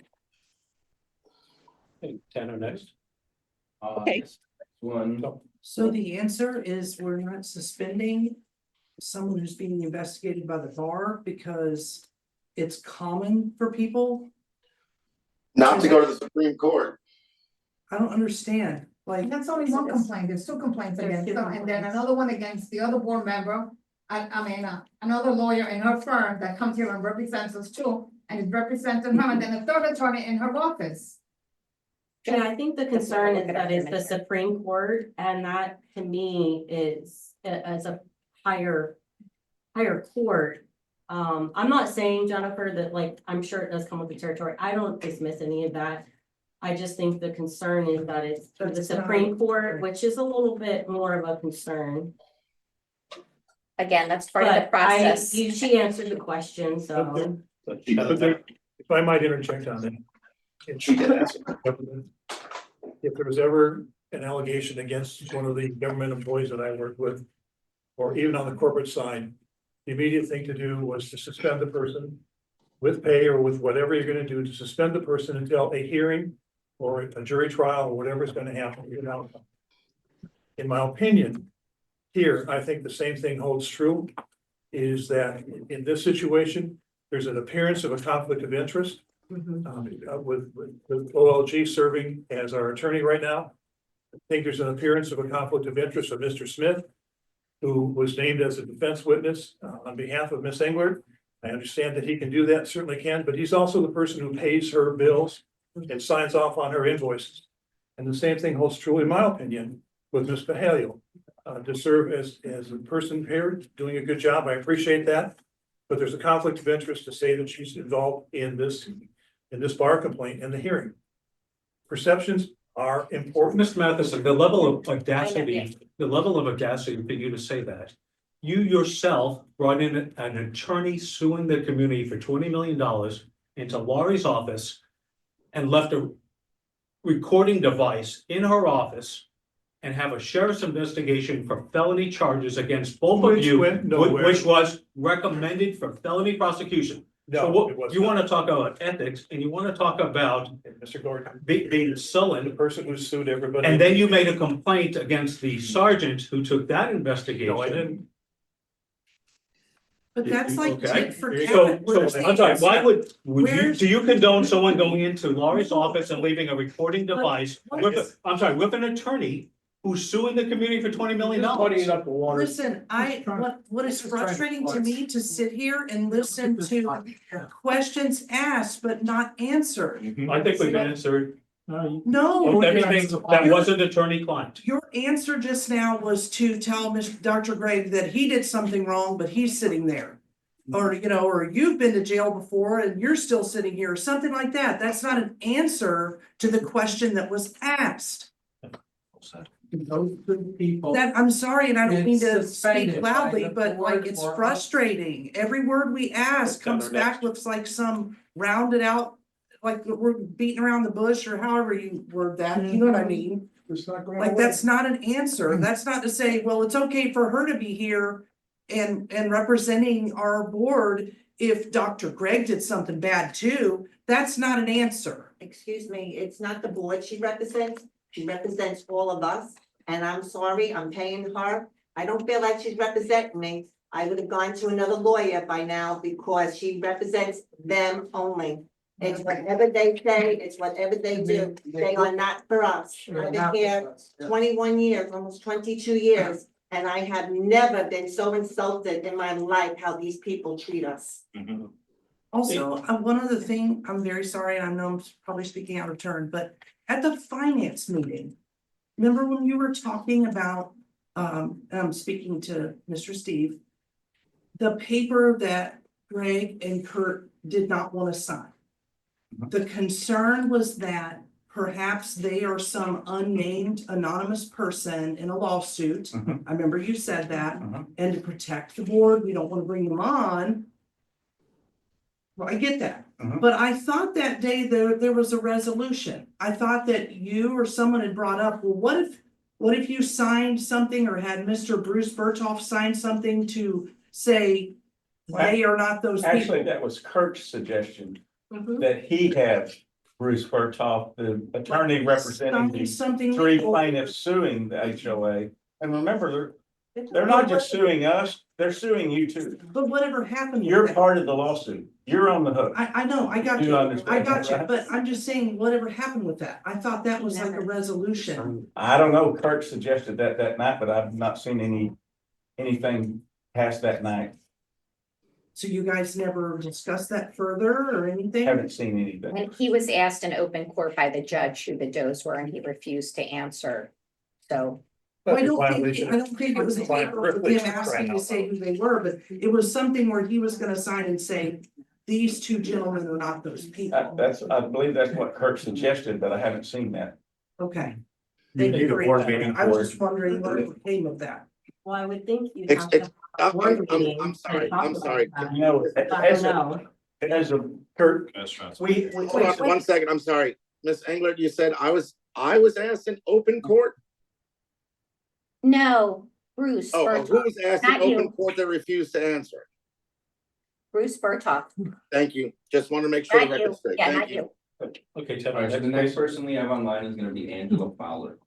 Tanner next. Okay. One. So the answer is we're not suspending someone who's being investigated by the bar because it's common for people. Not to go to the Supreme Court. I don't understand, like. And that's only one complaint, there's two complaints There's against two them, and then complaints. another one against the other board member. Another lawyer in her firm that comes here and represents us too, and is representing her, and then a third attorney in her office. Yeah, I think the concern is that it's the Supreme Court, and that to me is as a higher court. I'm not saying, Jennifer, that like, I'm sure it does come with the territory. I don't dismiss any of that. I just think the concern is that it's for the Supreme Court, which is a little bit more of a concern. Again, that's part of the But process. she answered the question, so. If I might interject on that. If there was ever an allegation against one of the government employees that I worked with, or even on the corporate side, the immediate thing to do was to suspend the person with pay or with whatever you're gonna do, to suspend the person until a hearing or a jury trial or whatever is gonna happen. In my opinion, here, I think the same thing holds true, is that in this situation, there's an appearance of a conflict of interest. With OLG serving as our attorney right now. I think there's an appearance of a conflict of interest of Mr. Smith, who was named as a defense witness on behalf of Miss Englert. I understand that he can do that, certainly can, but he's also the person who pays her bills and signs off on her invoices. And the same thing holds true, in my opinion, with Miss Bahalio, to serve as a person here, doing a good job. I appreciate that. But there's a conflict of interest to say that she's involved in this bar complaint and the hearing. Perceptions are important. Mr. Matheson, the level of audacity for you to say that. You yourself brought in an attorney suing the community for $20 million into Laurie's office and left a recording device in her office and have a sheriff's investigation for felony charges against both of you, which was recommended for felony prosecution. So what, you want to talk about ethics and you want to talk about Mr. Gordon, being sullen, the person who sued everybody. and then you made a complaint against the sergeant who took that investigation. No, I didn't. But that's like Okay. tit for So, tat. Where's the I'm sorry, why answer? would you, Where's- do you condone someone going into Laurie's office and leaving a recording device with, I'm sorry, with an attorney who's suing the community for $20 million? Just muddying up the water. Listen, what is frustrating to me to sit here and listen to questions asked but not answered. I think we've answered No. everything that wasn't attorney-client. Your answer just now was to tell Dr. Gregg that he did something wrong, but he's sitting there. Or, or you've been to jail before and you're still sitting here, or something like that. That's not an answer to the question that was asked. Those two people. That, I'm sorry, and I don't mean to It's suspended speak by loudly, the but board like, it's for- frustrating. Every word we ask comes back with like some rounded out, like we're beating around the bush or however you word that, you know what I mean? It's not going Like, away. that's not an answer. That's not to say, well, it's okay for her to be here and representing our board if Dr. Gregg did something bad too. That's not an answer. Excuse me, it's not the board she represents all of us, and I'm sorry, I'm paying her. I don't feel like she's representing me. I would have gone to another lawyer by now because she represents them only. It's whatever they say, it's whatever they do, they are not for us. I've been here 21 years, almost 22 years, and I have never been so insulted in my life how these people treat us. Also, one other thing, I'm very sorry, and I know I'm probably speaking out of turn, but at the finance meeting, remember when you were talking about, and I'm speaking to Mr. Steve, the paper that Greg and Kurt did not want to sign. The concern was that perhaps they are some unnamed anonymous person in a lawsuit. I remember you said that, and to protect the board, we don't want to bring them on. Well, I get that, but I thought that day there was a resolution. I thought that you or someone had brought up, well, what if you signed something or had Mr. Bruce Berthoff sign something to say they are not those people? Actually, that was Kurt's suggestion, Mhm. that he have Bruce Berthoff, the attorney representing the Something three legal. plaintiffs suing the HOA. And remember, they're not just suing us, they're suing you too. But whatever happened with You're that? part of the lawsuit. You're on the hook. I know, I got You you, understand I got that, you, right? but I'm just saying, whatever happened with that? I thought that was like a resolution. I don't know, Kurt suggested that night, but I've not seen anything past that night. So you guys never discussed that further or anything? Haven't seen anything. And he was asked in open court by the judge who the does were, and he refused to answer. So Well, I don't think it was a Client paper with privilege him to asking cry to say who they were, but it was something where he was gonna sign and say, these two gentlemen are not those people. I believe that's what Kurt suggested, but I haven't seen that. Okay. You Thank need you a for board that. meeting I was for just wondering what came of that. Well, I would think you'd Ex- have to. ex- have a board meeting I'm to sorry, talk I'm about sorry. that. You know, I don't know. as a Kurt, we. Hold on, 1 second, I'm sorry. Miss Englert, you said I was asked in open court? no, Bruce Oh, who Berthoff, was asked in not open you. court that refused to answer? Bruce Berthoff, Thank you. Just want to make sure the not you, record's straight. yeah, Thank not you. you. Okay, Ted, All right, so the next person we have online is gonna be Angela Fowler.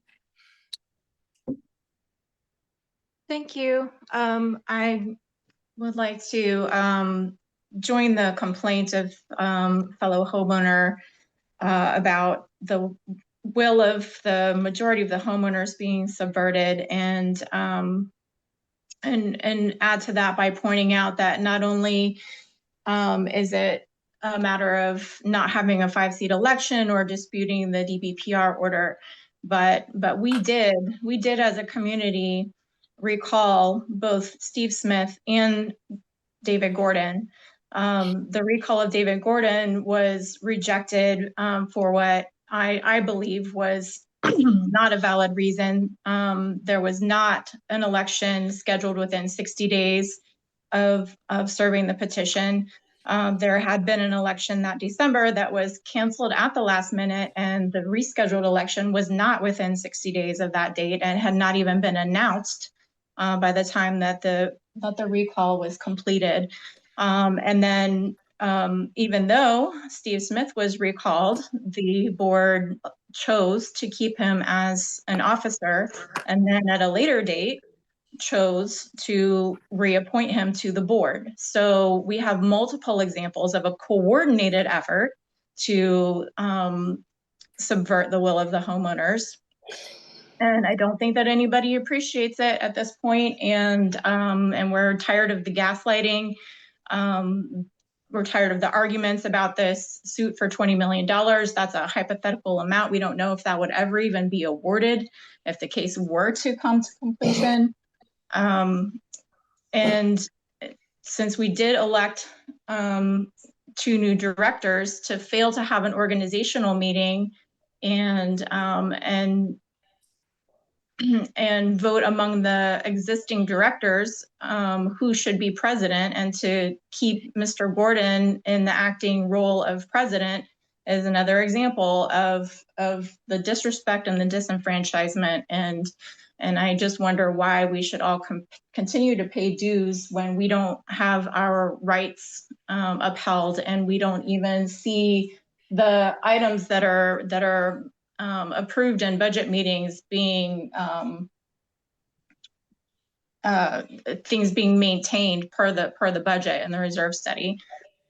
Thank you. I would like to join the complaint of fellow homeowner about the will of the majority of the homeowners being subverted, and add to that by pointing out that not only is it a matter of not having a 5-seat election or disputing the DBPR order, but we did as a community recall both Steve Smith and David Gordon. The recall of David Gordon was rejected for what I believe was not a valid reason. There was not an election scheduled within 60 days of serving the petition. There had been an election that December that was canceled at the last minute, and the rescheduled election was not within 60 days of that date and had not even been announced by the time that the recall was completed. And then even though Steve Smith was recalled, the board chose to keep him as an officer. And then at a later date, chose to reappoint him to the board. So we have multiple examples of a coordinated effort to subvert the will of the homeowners. And I don't think that anybody appreciates it at this point. And we're tired of the gaslighting. We're tired of the arguments about this suit for $20 million. That's a hypothetical amount. We don't know if that would ever even be awarded if the case were to come to completion. And since we did elect 2 new directors, to fail to have an organizational meeting and vote among the existing directors who should be president, and to keep Mr. Gordon in the acting role of president is another example of the disrespect and the disenfranchisement. And I just wonder why we should all continue to pay dues when we don't have our rights upheld, and we don't even see the items that are approved in budget meetings being things being maintained per the budget and the reserve study.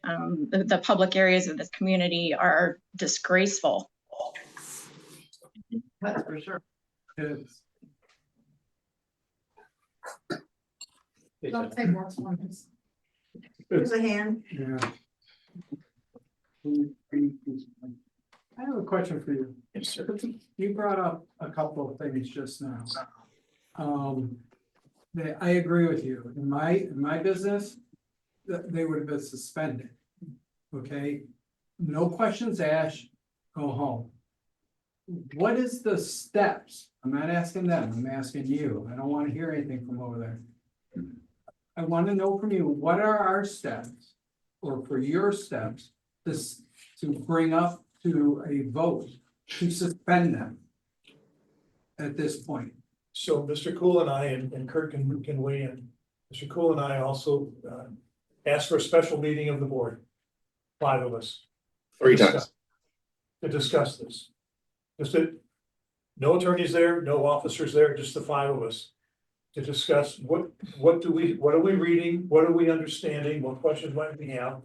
The public areas of this community are disgraceful. That's for sure. Don't say words on this. There's a hand. Yeah. I have a question for you. Yes, sir. You brought up a couple of things just now. I agree with you. In my business, they would have been suspended. Okay, no questions asked, go home. What is the steps? I'm not asking them, I'm asking you. I don't want to hear anything from over there. I want to know from you, what are our steps, or for your steps, to bring up to a vote to suspend them at this point? So Mr. Cool and I, and Kurt can weigh in. Mr. Cool and I also asked for a special meeting of the board, 5 of us. 3 times. To discuss this. Just that, no attorneys there, no officers there, just the 5 of us. To discuss what are we reading, what are we understanding, what questions might we have,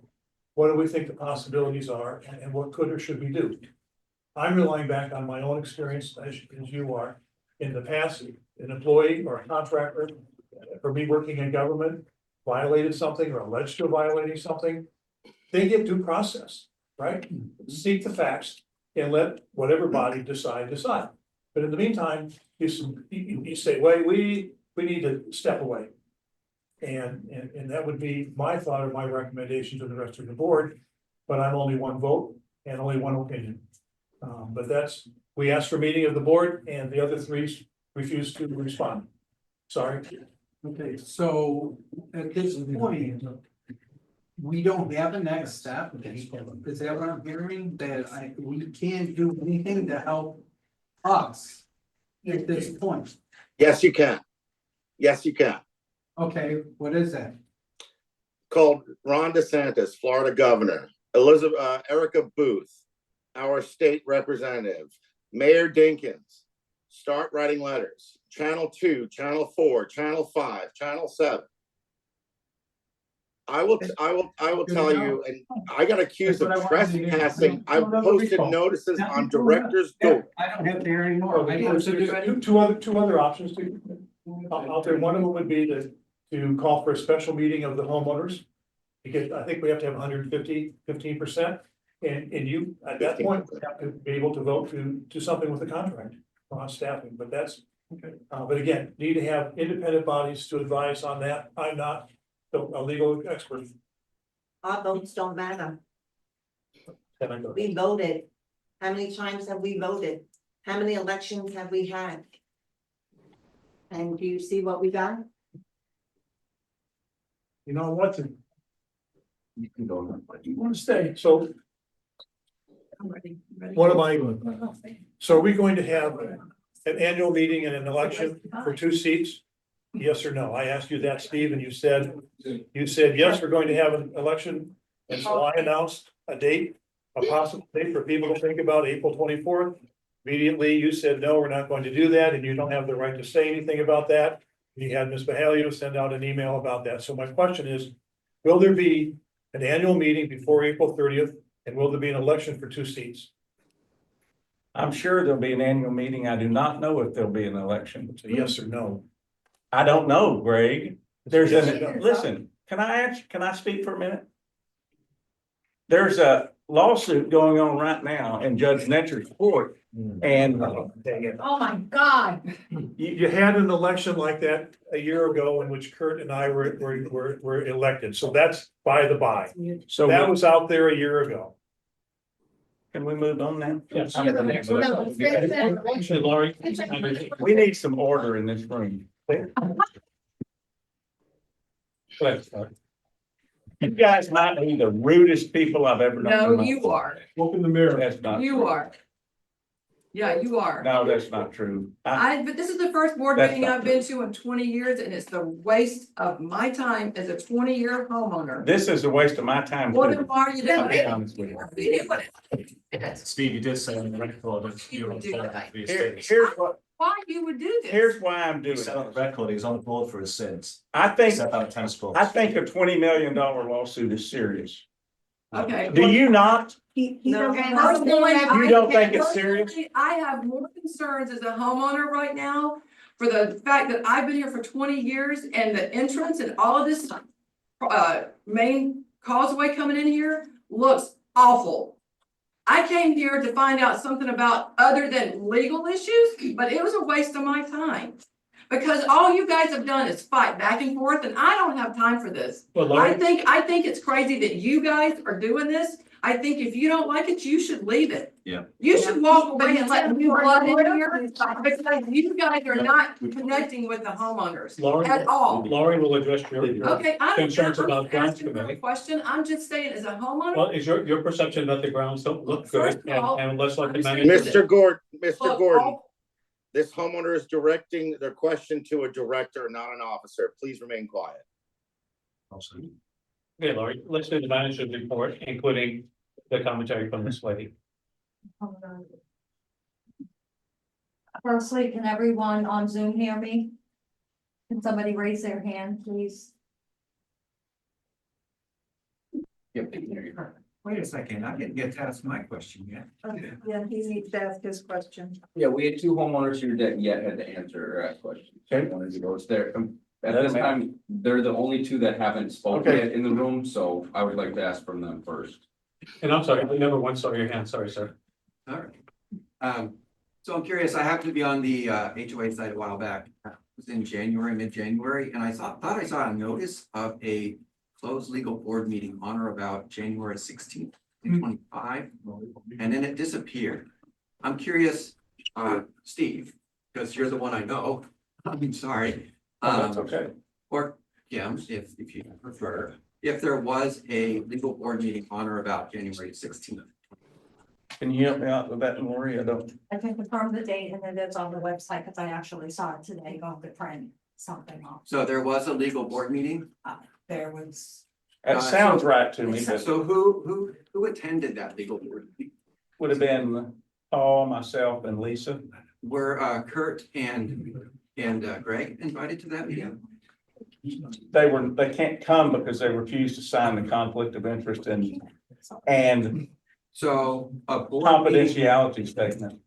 what do we think the possibilities are, and what could or should we do? I'm relying back on my own experience, as you are, in the past, an employee or a contractor, for me working in government, violated something or alleged to violating something, they get due process, right? Seek the facts and let whatever body decide. But in the meantime, you say, wait, we need to step away. And that would be my thought or my recommendation to the rest of the board, but I'm only one vote and only one opinion. But we asked for a meeting of the board and the other 3 refused to respond. Sorry. Okay, so at this point, we don't have a next step. Is that what I'm hearing? That we can't do anything to help us at this point? Yes, you can. Yes, you can. Okay, what is that? Called Ron DeSantis, Florida governor, Erica Booth, our state representative, Mayor Dinkins, start writing letters. Channel 2, Channel 4, Channel 5, Channel 7. I will tell you, and I got accused of trespassing. I posted notices on directors' door. I don't have to hear anymore. Two other options out there. One of them would be to call for a special meeting of the homeowners. Because I think we have to have 15%. And you, at that point, have to be able to vote to do something with the contract on staffing, but that's, okay. But again, need to have independent bodies to advise on that. I'm not a legal expert. Our votes don't matter. And I go, We voted. How many times have we voted? How many elections have we had? And do you see what we got? you know what, You can go. you want to stay, so I'm ready. so are we going to have an annual meeting and an election for 2 seats? Yes or no? I asked you that, Steve, and you said, yes, we're going to have an election. And so I announced a date, a possible date for people to think about, April 24th. Immediately, you said, no, we're not going to do that, and you don't have the right to say anything about that. He had Ms. Mahalio send out an email about that. So my question is, will there be an annual meeting before April 30th? And will there be an election for 2 seats? I'm sure there'll be an annual meeting. I do not know if there'll be an election. It's a yes or no. I don't know, Greg. There's Yes an, or no? listen, can I speak for a minute? There's a lawsuit going on right now in Judge Netcher's court, and Dang it. Oh, my God. You had an election like that a year ago in which Kurt and I were elected. So that's by the by. so That was out there a year ago. can we move on now? Yes. Actually, Laurie, we need some order in this room. You guys might be the rudest people I've ever known. No, you are. Open the mirror. That's not. You are. Yeah, you are. No, that's not true. But this is the first board That's meeting not I've been to in 20 years, and it's the waste of my time as a 20-year homeowner. This is a waste of my time Well, then too. why are you I'll doing be it? honest with you. You did what it- Steve, you did say on the record that You would do that. Why you would do this? Here's why I'm He doing said on it. the record, he's on the board for his sins. I He think, said that at tennis courts. I think a $20 million lawsuit is serious. Okay. Do you not? No. Personally, You don't think it's serious? I have more concerns as a homeowner right now for the fact that I've been here for 20 years and the entrance and all of this main causeway coming in here looks awful. I came here to find out something about other than legal issues, but it was a waste of my time. Because all you guys have done is fight back and forth, and I don't have time for this. Well, Laurie, I think it's crazy that you guys are doing this. I think if you don't like it, you should leave it. Yeah. You should walk away and let new blood in here, because you guys are not connecting with the homeowners Laurie, at all. Laurie will address your Okay, I don't, concerns I'm about not grounds asking for a committee. question, I'm just saying as a homeowner. Well, is your perception that the grounds don't look First good of all, and less like the I'm manager? saying- Mr. Gordon, this homeowner is directing their question to a director, not an officer. Please remain quiet. Okay, Laurie, let's do the manager's report, including the commentary from this lady. Firstly, can everyone on Zoom hear me? Can somebody raise their hand, please? Wait a second, I didn't get to ask my question yet. Yeah, he needs to ask his question. Yeah, we had 2 homeowners here that yet had to answer or ask questions. Okay. Wanted to go, it's there, at this time, they're the only 2 that haven't spoken Okay. yet in the room, so I would like to ask from them first. And I'm sorry, number 1 saw your hand, sorry, sir. All right. So I'm curious, I happened to be on the HOA site a while back. It was in January, mid-January, and I thought I saw a notice of a closed legal board meeting on or about January 16th, 2025, and then it disappeared. I'm curious, Steve, because you're the one I know. I'm sorry. That's okay. Or Kim, if you prefer, if there was a legal board meeting on or about January 16th. Can you help me out with that, Lori? I don't. I can confirm the date and it is on the website because I actually saw it today, going to print something off. So there was a legal board meeting? There was. That sounds right to me, but So who attended that legal board meeting? would have been Paul, myself, and Lisa. Were Kurt and Greg invited to that meeting? They can't come because they refused to sign the conflict of interest and So a board meeting, confidentiality statement.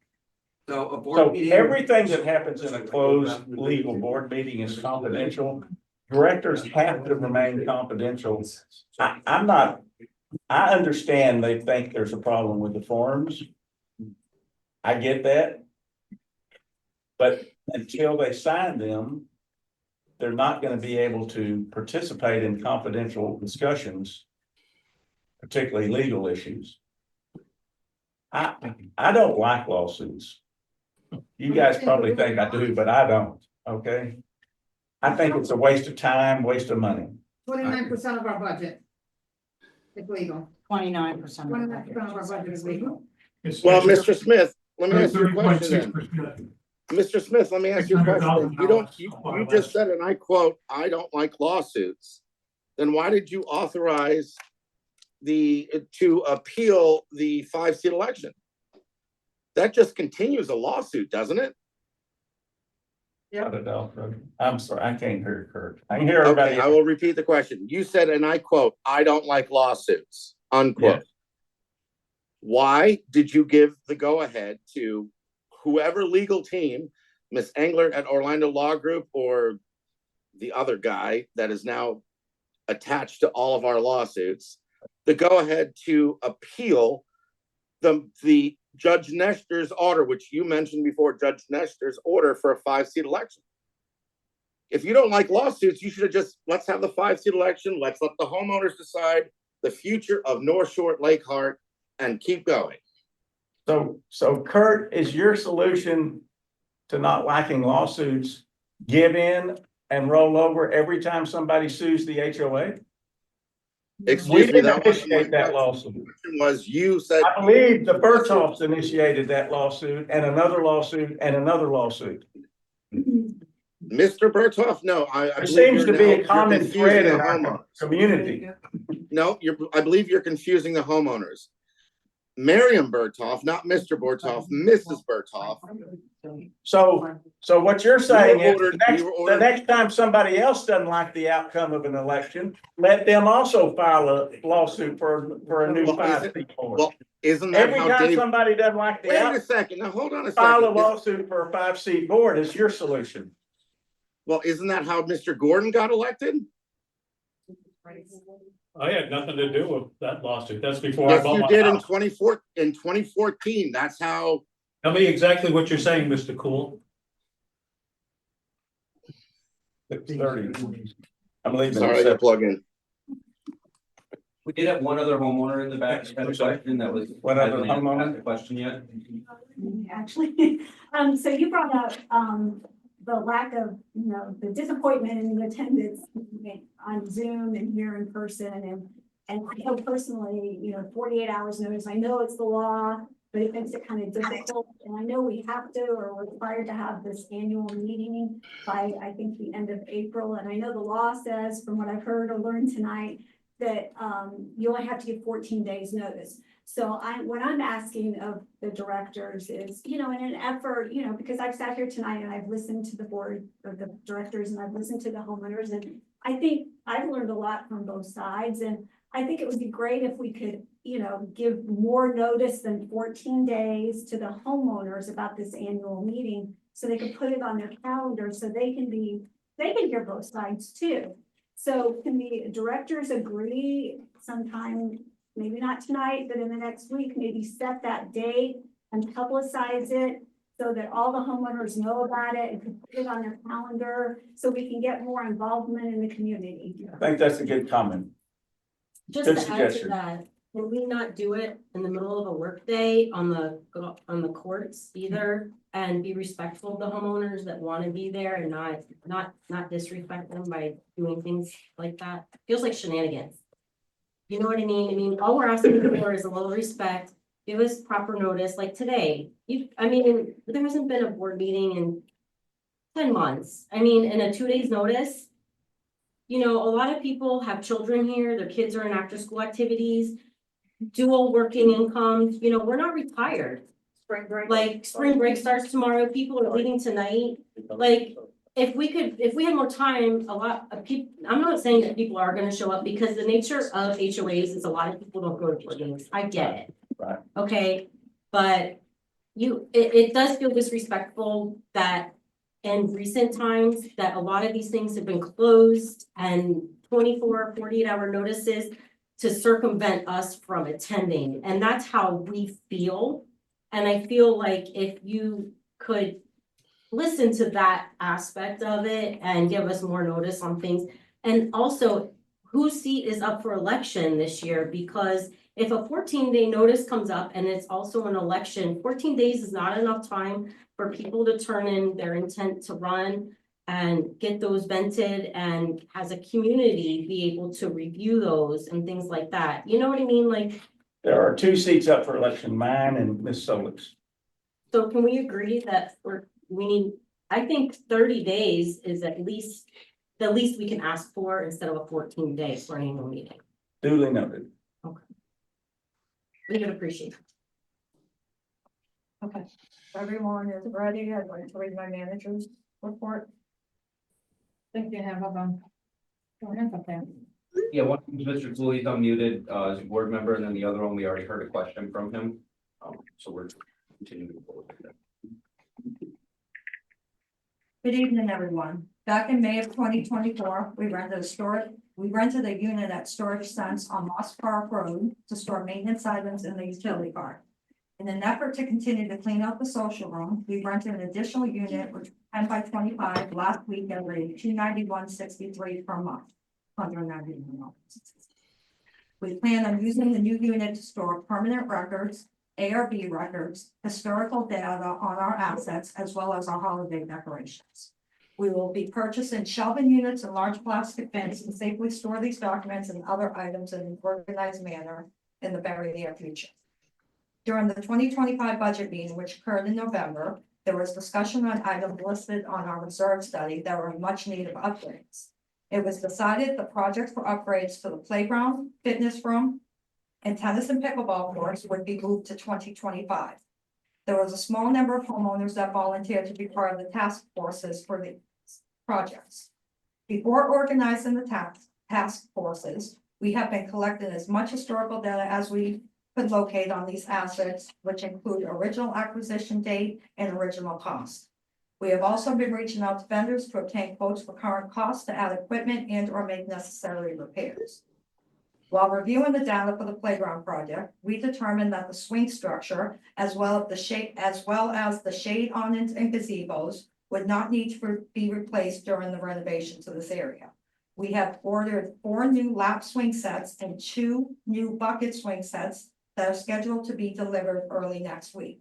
so a board So meeting. everything that happens in a closed legal board meeting is confidential. Directors have to remain confidential. I understand they think there's a problem with the forms. I get that. But until they sign them, they're not going to be able to participate in confidential discussions, particularly legal issues. I don't like lawsuits. You guys probably think I do, but I don't, okay? I think it's a waste of time, waste of money. 29% of our budget is legal. 29%. 29% of our budget is legal. Well, Mr. Smith, let me ask you a question then. Mr. Smith, let me ask you a question. You just said, and I quote, "I don't like lawsuits." Then why did you authorize to appeal the 5-seat election? That just continues a lawsuit, doesn't it? I'm sorry, I can't hear Kurt. I can hear everybody. Okay, I will repeat the question. You said, and I quote, "I don't like lawsuits," unquote. Yes. Why did you give the go-ahead to whoever legal team, Miss Englert at Orlando Law Group or the other guy that is now attached to all of our lawsuits, the go-ahead to appeal the Judge Nestor's order, which you mentioned before, Judge Nestor's order for a 5-seat election? If you don't like lawsuits, you should have just, let's have the 5-seat election. Let's let the homeowners decide the future of North Shore, Lake Hart, and keep going. So Kurt, is your solution to not liking lawsuits, give in and roll over every time somebody sues the HOA? We Excuse me, didn't that wasn't my initiate that question. lawsuit. Was you said, I believe the Berthoffs initiated that lawsuit and another lawsuit and another lawsuit. Mr. Berthoff? No, I There believe seems you're to be now- a you're common confusing thread the in our homeowners. community. No, I believe you're confusing the homeowners. Miriam Berthoff, not Mr. Berthoff, Mrs. Berthoff. So what you're saying is we were the ordered- next time somebody else doesn't like the outcome of an election, let them also file a lawsuit for a new Well, 5-seat board. Well, isn't that Every how time Dave? somebody doesn't like the Wait a outcome, second, now hold on a file a second. lawsuit for a 5-seat board is your solution. Well, isn't that how Mr. Gordon got elected? I had nothing to do with that lawsuit. That's before I Yes, bought you my did in house. 2014. That's how. Tell me exactly what you're saying, Mr. Cool. 6:30. I'm leaving. Sorry, I got plugged in. We did have one other homeowner in the back that had a question that was. What other hasn't homeowner? asked a question yet. Actually, so you brought up, the lack of, the disappointment in the attendance on Zoom and here in person, and I know personally, 48 hours notice, I know it's the law, but it makes it kind of difficult, and I know we have to, or we're required to have this annual meeting by, I think, the end of April, and I know the law says, from what I've heard or learned tonight, that, you only have to give 14 days notice. So what I'm asking of the directors is, in an effort, because I've sat here tonight and I've listened to the board of the directors and I've listened to the homeowners, and I think I've learned a lot from both sides. And I think it would be great if we could, give more notice than 14 days to the homeowners about this annual meeting, so they can put it on their calendar, so they can hear both sides too. So can the directors agree sometime, maybe not tonight, but in the next week, maybe set that date and publicize it so that all the homeowners know about it and can put it on their calendar, so we can get more involvement in the community? I think that's a good comment. Just Good to add to suggestion. that, can we not do it in the middle of a workday on the courts either? And be respectful of the homeowners that want to be there and not disrespect them by doing things like that? Feels like shenanigans. You know what I mean? I mean, all we're asking for is a little respect, give us proper notice, like today. There hasn't been a board meeting in 10 months. I mean, in a 2 days notice. A lot of people have children here, their kids are in after school activities, dual working incomes, we're not retired. Spring break. Like spring break starts tomorrow, people are leaving tonight. Like, if we had more time, a lot of people, I'm not saying that people are gonna show up, because the nature of HOAs is a lot of people don't go to board meetings. I get it. Right. Okay, but it does feel disrespectful that in recent times that a lot of these things have been closed and 24, 48-hour notices to circumvent us from attending. And that's how we feel. And I feel like if you could listen to that aspect of it and give us more notice on things. And also, whose seat is up for election this year? Because if a 14-day notice comes up and it's also an election, 14 days is not enough time for people to turn in their intent to run and get those vented, and as a community be able to review those and things like that. You know what I mean? Like, There are 2 seats up for election, mine and Miss Solik's. so can we agree that I think 30 days is the least we can ask for, instead of a 14-day for an annual meeting. Duly noted. We would appreciate it. Okay, everyone is ready. I'm going to read my manager's report? Think you have okay. Yeah, one, Mr. Cooley's unmuted, as a board member, and then the other one, we already heard a question from him. So we're continuing forward with that. Good evening, everyone. Back in May of 2024, we rented a unit at Storage Sense on Moss Park Road to store maintenance items in the utility car. In an effort to continue to clean out the social room, we rented an additional unit, which was 10 by 25 last week at rate $291.63 per month. $191. We plan on using the new unit to store permanent records, ARB records, historical data on our assets, as well as our holiday decorations. We will be purchasing shelving units and large plastic bins and safely store these documents and other items in an organized manner in the very near future. During the 2025 budget meeting, which occurred in November, there was discussion on items listed on our reserve study that were in much need of upgrades. It was decided the projects for upgrades to the playground, fitness room, and tennis and pickleball courts would be moved to 2025. There was a small number of homeowners that volunteered to be part of the task forces for the projects. Before organizing the task forces, we have been collecting as much historical data as we could locate on these assets, which include original acquisition date and original cost. We have also been reaching out to vendors to obtain quotes for current costs to add equipment and or make necessary repairs. While reviewing the data for the playground project, we determined that the swing structure, as well as the shade awnings and gazebos, would not need to be replaced during the renovations of this area. We have ordered 4 new lap swing sets and 2 new bucket swing sets that are scheduled to be delivered early next week.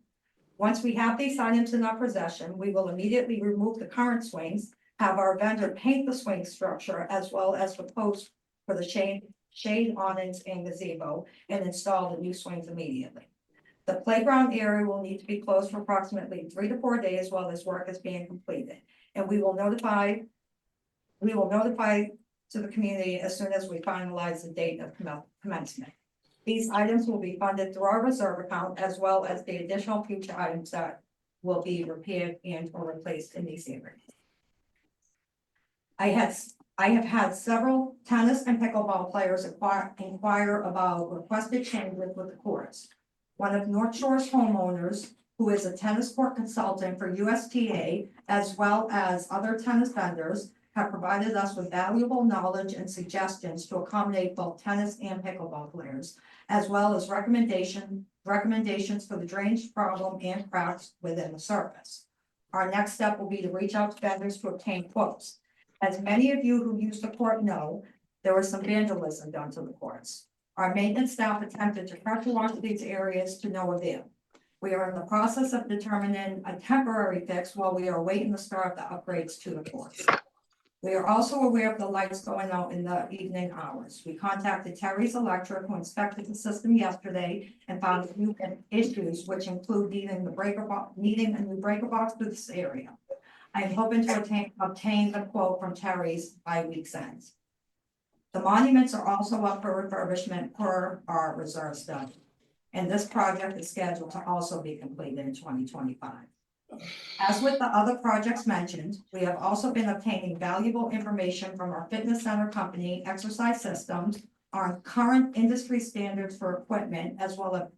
Once we have these items in our possession, we will immediately remove the current swings, have our vendor paint the swing structure as well as the posts for the shade awnings and gazebo, and install the new swings immediately. The playground area will need to be closed for approximately 3 to 4 days while this work is being completed, and we will notify to the community as soon as we finalize the date of commencement. These items will be funded through our reserve account, as well as the additional future items that will be repaired and or replaced in these areas. I have had several tennis and pickleball players inquire about requested changes with the courts. One of Northshore's homeowners, who is a tennis court consultant for USTA, as well as other tennis vendors, have provided us with valuable knowledge and suggestions to accommodate both tennis and pickleball players, as well as recommendations for the drainage problem and cracks within the surface. Our next step will be to reach out to vendors to obtain quotes. As many of you who use the court know, there was some vandalism done to the courts. Our maintenance staff attempted to pressure wash these areas to no avail. We are in the process of determining a temporary fix while we are waiting to start the upgrades to the courts. We are also aware of the lights going out in the evening hours. We contacted Terry's Electric, who inspected the system yesterday and found a few issues, which include needing a new breaker box for this area. I am hoping to obtain the quote from Terry's by week's end. The monuments are also up for refurbishment per our reserve study, and this project is scheduled to also be completed in 2025. As with the other projects mentioned, we have also been obtaining valuable information from our fitness center company, Exercise Systems, on current industry standards for equipment, as well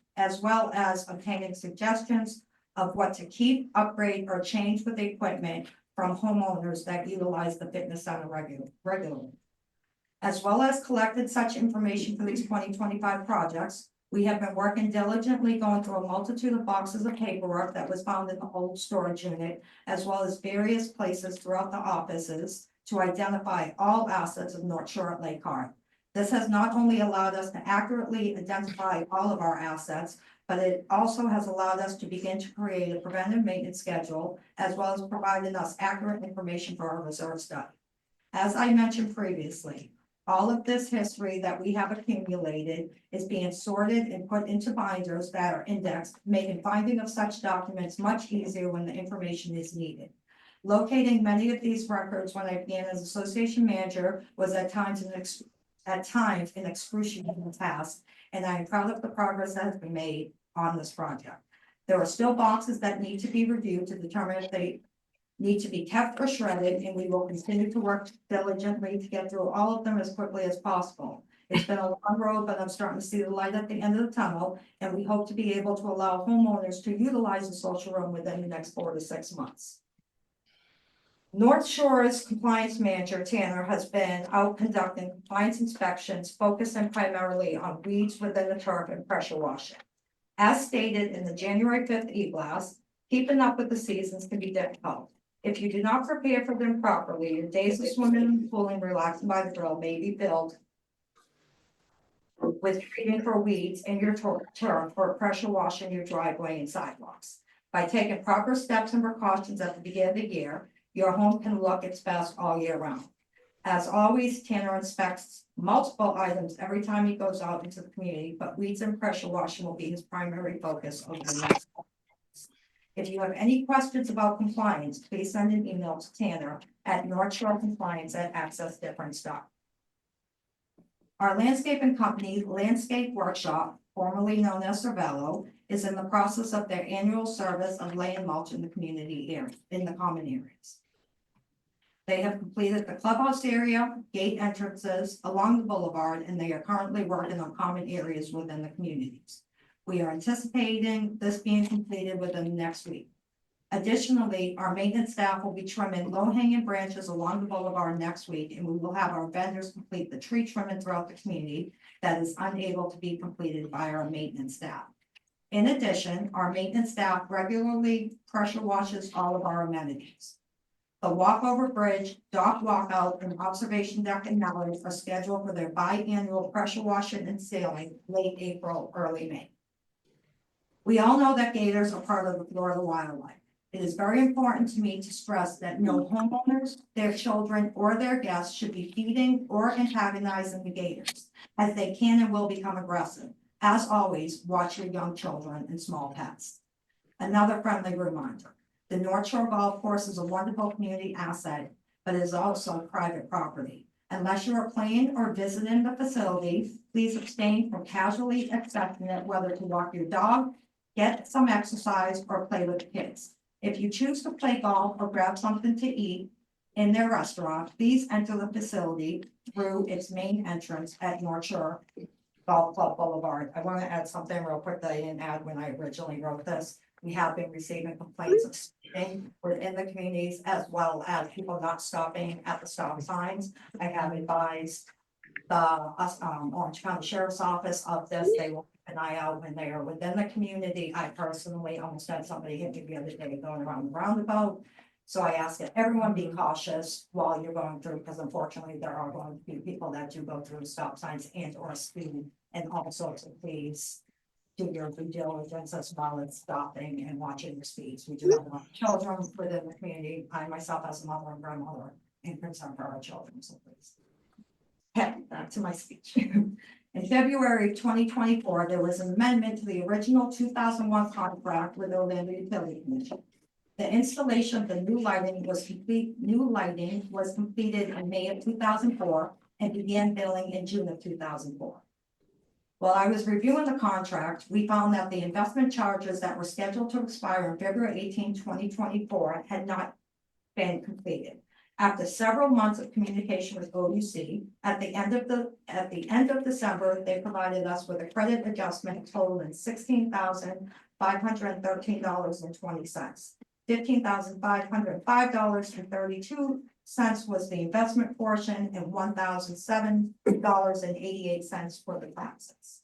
as obtaining suggestions of what to keep, upgrade, or change with the equipment from homeowners that utilize the fitness center regularly. As well as collected such information for these 2025 projects, we have been working diligently going through a multitude of boxes of paperwork that was found in the old storage unit, as well as various places throughout the offices to identify all assets of Northshore at Lake Hart. This has not only allowed us to accurately identify all of our assets, but it also has allowed us to begin to create a preventive maintenance schedule, as well as providing us accurate information for our reserve study. As I mentioned previously, all of this history that we have accumulated is being sorted and put into binders that are indexed, making finding of such documents much easier when the information is needed. Locating many of these records when I began as association manager was at times an excruciating task, and I am proud of the progress that has been made on this project. There are still boxes that need to be reviewed to determine if they need to be kept or shredded, and we will continue to work diligently to get through all of them as quickly as possible. It's been a long road, but I'm starting to see the light at the end of the tunnel, and we hope to be able to allow homeowners to utilize the social room within the next 4 to 6 months. North Shore's compliance manager, Tanner, has been out conducting compliance inspections, focusing primarily on weeds within the turf and pressure washing. As stated in the January 5th e-blast, keeping up with the seasons can be difficult. If you do not prepare for them properly, your days of swimming in the pool and relaxing by the grill may be filled with treating for weeds in your turf or pressure washing your driveway and sidewalks. By taking proper steps and precautions at the beginning of the year, your home can look its best all year round. As always, Tanner inspects multiple items every time he goes out into the community, but weeds and pressure washing will be his primary focus over the next couple months. If you have any questions about compliance, please send an email to Tanner at northshorecompliance@accessdifference.com. Our landscaping company, Landscape Workshop, formerly known as Cervello, is in the process of their annual service of laying mulch in the community area, in the common areas. They have completed the clubhouse area, gate entrances along the boulevard, and they are currently working on common areas within the communities. We are anticipating this being completed within the next week. Additionally, our maintenance staff will be trimming low-hanging branches along the boulevard next week, and we will have our vendors complete the tree trimming throughout the community that is unable to be completed by our maintenance staff. In addition, our maintenance staff regularly pressure washes all of our amenities. The walkover bridge, dock walkout, and observation deck and mallards are scheduled for their biannual pressure washing and sealing late April, early May. We all know that gators are part of the Florida wildlife. It is very important to me to stress that no homeowners, their children, or their guests should be feeding or antagonizing the gators, as they can and will become aggressive. As always, watch your young children and small pets. Another friendly reminder, the North Shore Golf Course is a wonderful community asset, but it is also private property. Unless you are playing or visiting the facility, please abstain from casually accepting it, whether to walk your dog, get some exercise, or play with the kids. If you choose to play golf or grab something to eat in their restaurant, please enter the facility through its main entrance at North Shore Golf Club Boulevard. I want to add something real quick that I didn't add when I originally wrote this. We have been receiving complaints of speeding within the communities, as well as people not stopping at the stop signs. I have advised the Orange County Sheriff's Office of this. They will keep an eye out when they are within the community. I personally almost had somebody hit me the other day going around the roundabout. So I ask that everyone be cautious while you're going through, because unfortunately there are going to be people that do go through stop signs and or speed, and also to please do your due diligence as well as stopping and watching your speeds. We do have a lot of children within the community. I myself as a mother and grandmother am concerned for our children, so please. Okay, back to my speech. In February 2024, there was an amendment to the original 2001 contract with the Orlando Utility Commission. The installation of the new lighting was completed in May of 2004 and began billing in June of 2004. While I was reviewing the contract, we found that the investment charges that were scheduled to expire on February 18, 2024 had not been completed. After several months of communication with OUC, at the end of December, they provided us with a credit adjustment totaling $16,513.20. $15,505.32 was the investment portion, and $1,007.88 for the taxes.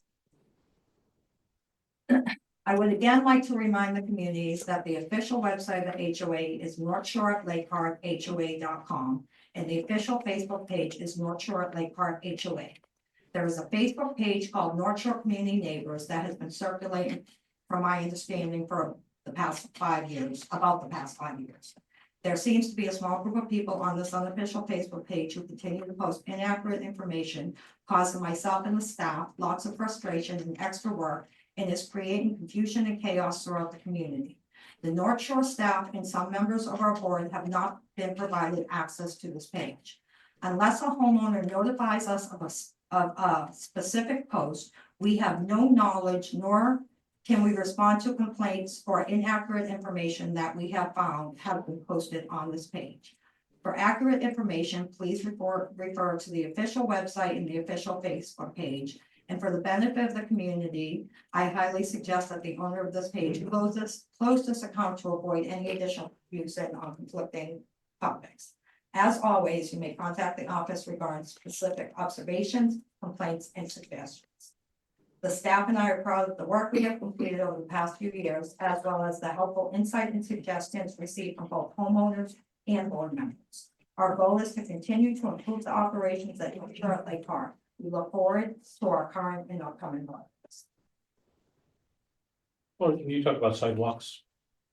I would again like to remind the communities that the official website of the HOA is northshore@lakeharthoa.com, and the official Facebook page is North Shore at Lake Hart HOA. There is a Facebook page called North Shore Community Neighbors that has been circulating, from my understanding, for the past 5 years, about the past 5 years. There seems to be a small group of people on this unofficial Facebook page who continue to post inaccurate information, causing myself and the staff lots of frustration and extra work, and is creating confusion and chaos throughout the community. The North Shore staff and some members of our board have not been provided access to this page. Unless a homeowner notifies us of a specific post, we have no knowledge nor Can we respond to complaints or inaccurate information that we have found have been posted on this page? For accurate information, please refer to the official website and the official Facebook page. And for the benefit of the community, I highly suggest that the owner of this page close this account to avoid any additional confusion on conflicting topics. As always, you may contact the office regarding specific observations, complaints, and suggestions. The staff and I are proud of the work we have completed over the past few years, as well as the helpful insight and suggestions received from both homeowners and board members. Our goal is to continue to improve the operations that occur at Lake Hart. We look forward to our current and upcoming projects. Well, can you talk about sidewalks?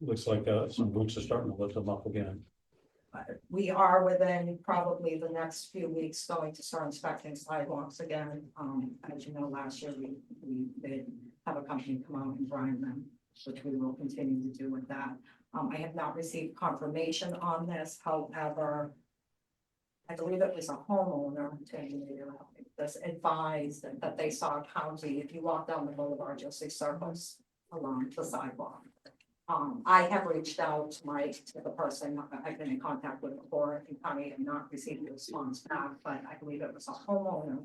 Looks like some roots are starting to lift them up again. We are within probably the next few weeks going to start inspecting sidewalks again. As you know, last year we did have a company come out and grind them, which we will continue to do with that. I have not received confirmation on this, however, I believe it was a homeowner that's advised that they saw a county. If you walk down the boulevard, you'll see circles along the sidewalk. I have reached out to the person I've been in contact with before, and county have not received a response back, but I believe it was a homeowner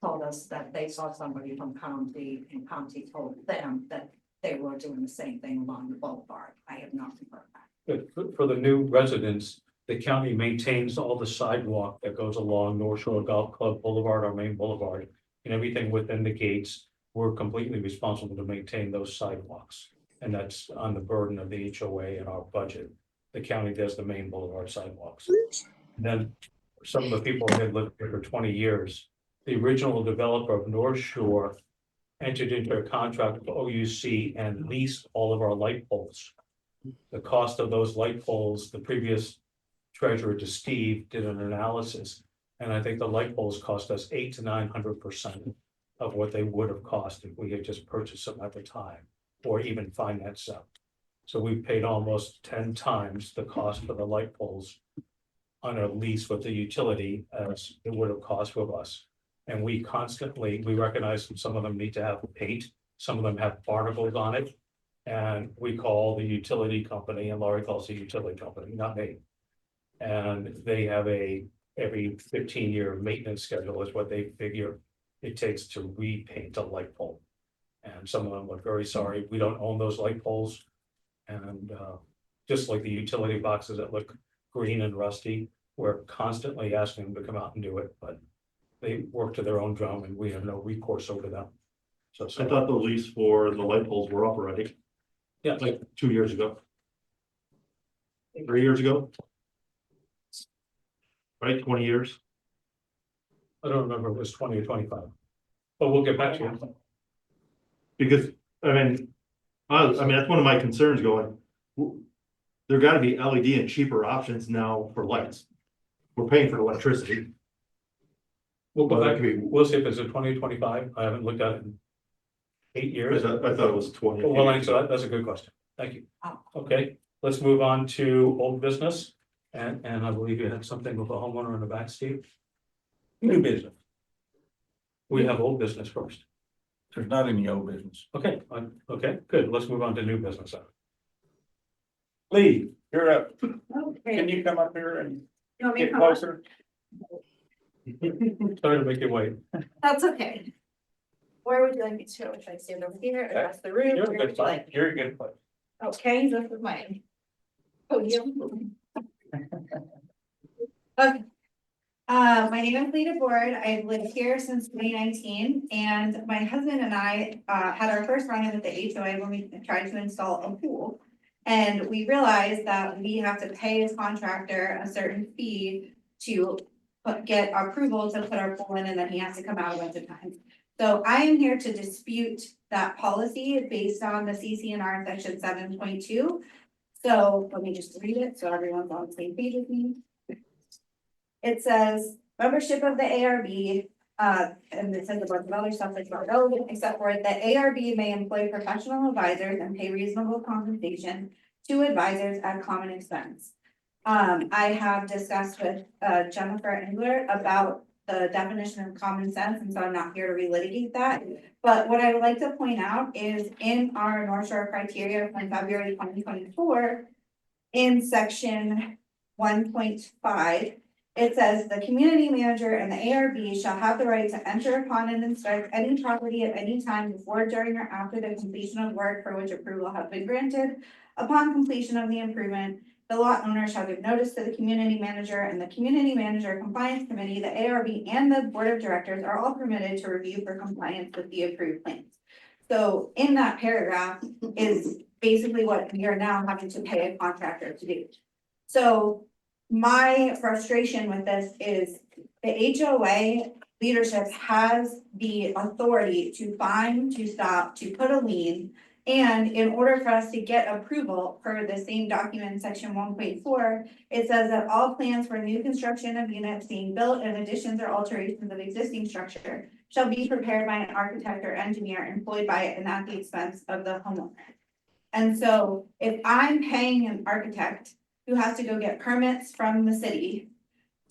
told us that they saw somebody from county, and county told them that they were doing the same thing along the boulevard. I have not confirmed that. But for the new residents, the county maintains all the sidewalk that goes along Northshore Golf Club Boulevard, our main boulevard, and everything within the gates. We're completely responsible to maintain those sidewalks. And that's on the burden of the HOA and our budget. The county does the main boulevard sidewalks. And then some of the people that lived here for 20 years, the original developer of North Shore entered into a contract with OUC and leased all of our light poles. The cost of those light poles, the previous treasurer to Steve did an analysis, and I think the light poles cost us 800 to 900% of what they would have cost if we had just purchased them at the time, or even finance them. So we paid almost 10 times the cost for the light poles on a lease with the utility as it would have cost with us. And we recognize that some of them need to have paint, some of them have barnacles on it. And we call the utility company, and Laurie calls the utility company, not me. And they have every 15-year maintenance schedule is what they figure it takes to repaint a light pole. And some of them look very sorry, we don't own those light poles. And just like the utility boxes that look green and rusty, we're constantly asking them to come out and do it, but they work to their own drum and we have no recourse over them. So I thought the lease for the light poles were up already. Yeah, Like 2 years ago. 3 years ago. Right, 20 years. I don't remember if it was 20 or 25, but we'll get back to you. Because, I mean, that's one of my concerns going. There gotta be LED and cheaper options now for lights. We're paying for electricity. We'll go Well, that back, could be- we'll see if it's a 2025, I haven't looked at it in 8 years. I thought it was 20. Well, answer that, that's a good question, thank you. Okay, let's move on to old business, and I believe you had something with a homeowner in the back, Steve. New business. We have old business first. There's not any old business. Okay, okay, good, let's move on to new business. Lee, you're up. Okay. Can you come up here and You want me to get come up? closer? Sorry to make you wait. That's okay. Where would you like me to? Should I stand over here, across the room? You're Where a would good you place. like? You're a good place. Okay, this is my podium. Okay. My name is Lita Ford. I've lived here since 2019, and my husband and I had our first run-in with the HOA when we tried to install a pool. And we realized that we have to pay a contractor a certain fee to get approval to put our pool in, and then he has to come out a bunch of times. So I am here to dispute that policy based on the CC&R section 7.2. So let me just read it so everyone's on the same page with me. It says membership of the ARB, and it says a bunch of other stuff that's not relevant, except for the ARB may employ professional advisors and pay reasonable compensation to advisors at common expense. I have discussed with Jennifer Engler about the definition of common sense, and so I'm not here to relitigate that. But what I would like to point out is in our North Shore criteria from February 2024, in section 1.5, it says the community manager and the ARB shall have the right to enter upon and inspect any property at any time before, during, or after the completion of work for which approval has been granted. Upon completion of the improvement, the lot owner shall give notice to the community manager, and the community manager compliance committee, the ARB, and the board of directors are all permitted to review for compliance with the approved plans. So in that paragraph is basically what we are now having to pay a contractor to do. So my frustration with this is the HOA leadership has the authority to fine, to stop, to put a lien. And in order for us to get approval per the same document, section 1.4, it says that all plans for new construction of units being built and additions or alterations of existing structure shall be prepared by an architect or engineer employed by it and at the expense of the homeowner. And so if I'm paying an architect who has to go get permits from the city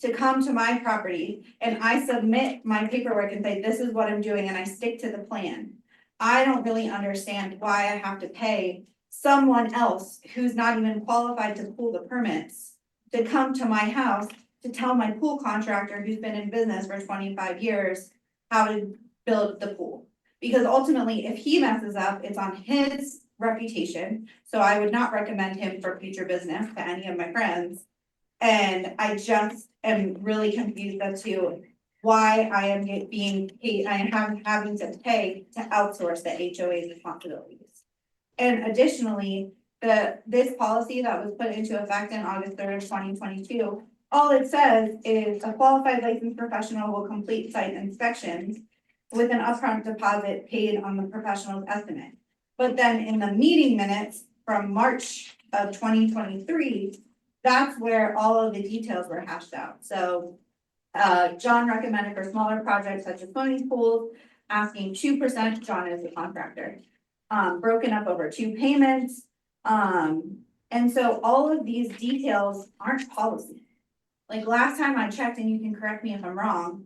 to come to my property, and I submit my paperwork and say, this is what I'm doing, and I stick to the plan, I don't really understand why I have to pay someone else who's not even qualified to pull the permits to come to my house to tell my pool contractor who's been in business for 25 years how to build the pool. Because ultimately, if he messes up, it's on his reputation. So I would not recommend him for future business to any of my friends. And I just am really confused as to why I am being paid, I am having to pay to outsource the HOA's responsibilities. And additionally, this policy that was put into effect in August 3rd, 2022, all it says is a qualified licensed professional will complete site inspections with an upfront deposit paid on the professional's estimate. But then in the meeting minutes from March of 2023, that's where all of the details were hashed out. So John recommended for smaller projects such as swimming pools, asking 2%, John is the contractor, broken up over 2 payments. And so all of these details aren't policy. Like last time I checked, and you can correct me if I'm wrong,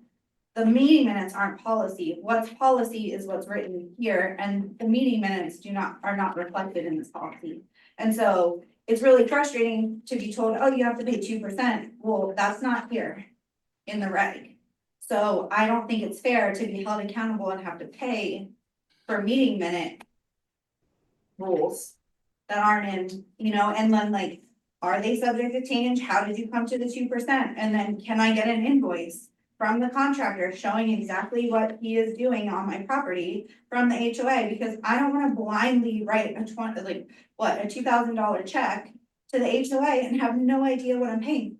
the meeting minutes aren't policy. What's policy is what's written here, and the meeting minutes are not reflected in this policy. And so it's really frustrating to be told, oh, you have to pay 2%. Well, that's not here in the reg. So I don't think it's fair to be held accountable and have to pay for meeting minute rules that aren't in, and then like, are they subject to change? How did you come to the 2%? And then can I get an invoice from the contractor showing exactly what he is doing on my property from the HOA? Because I don't want to blindly write a $2,000 check to the HOA and have no idea what I'm paying.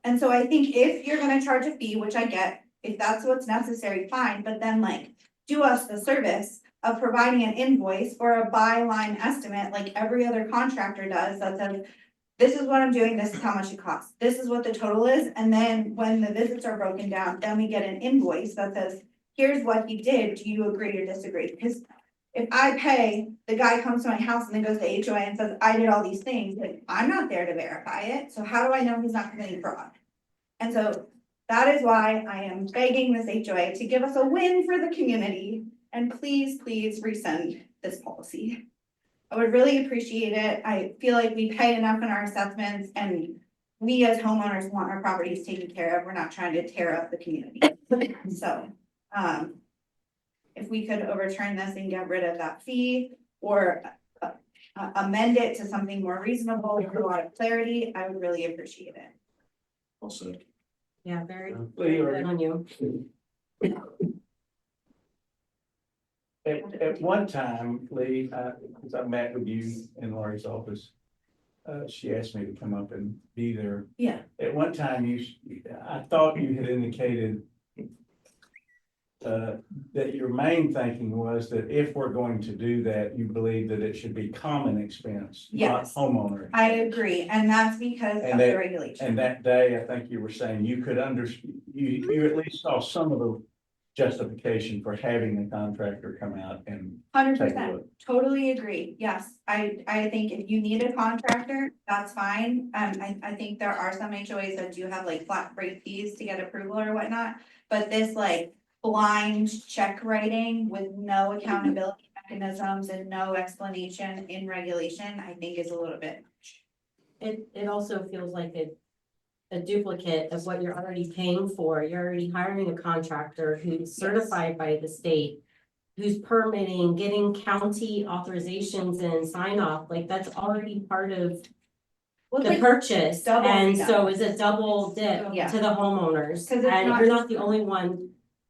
And so I think if you're gonna charge a fee, which I get, if that's what's necessary, fine, but then like, do us the service of providing an invoice or a byline estimate like every other contractor does that says, this is what I'm doing, this is how much it costs, this is what the total is, and then when the visits are broken down, then we get an invoice that says, here's what he did, do you agree or disagree? Because if I pay, the guy comes to my house and then goes to HOA and says, I did all these things, like, I'm not there to verify it, so how do I know he's not committing fraud? And so that is why I am begging this HOA to give us a win for the community, and please, please rescind this policy. I would really appreciate it. I feel like we pay enough in our assessments, and we as homeowners want our properties taken care of. We're not trying to tear up the community. So, if we could overturn this and get rid of that fee or amend it to something more reasonable with a lot of clarity, I would really appreciate it. Also. Yeah, very Lee, good on you. At one time, Lee, because I met with you in Laurie's office, she asked me to come up and be there. Yeah. At one time, I thought you had indicated that your main thinking was that if we're going to do that, you believe that it should be common expense, not Yes. homeowner. I agree, and that's because of the regulation. And that day, I think you were saying you could you at least saw some of the justification for having the contractor come out and 100%, totally agree. Yes, I think if you need a contractor, that's fine. I think there are some HOAs that do have like flat rate fees to get approval or whatnot. But this like blind check writing with no accountability mechanisms and no explanation in regulation, I think is a little bit. It also feels like a duplicate of what you're already paying for. You're already hiring a contractor who's certified by the state, who's permitting, getting county authorizations and sign off, like that's already part of the purchase. And so it's a double dip to the homeowners. 'Cause it's And not you're just- not the only one.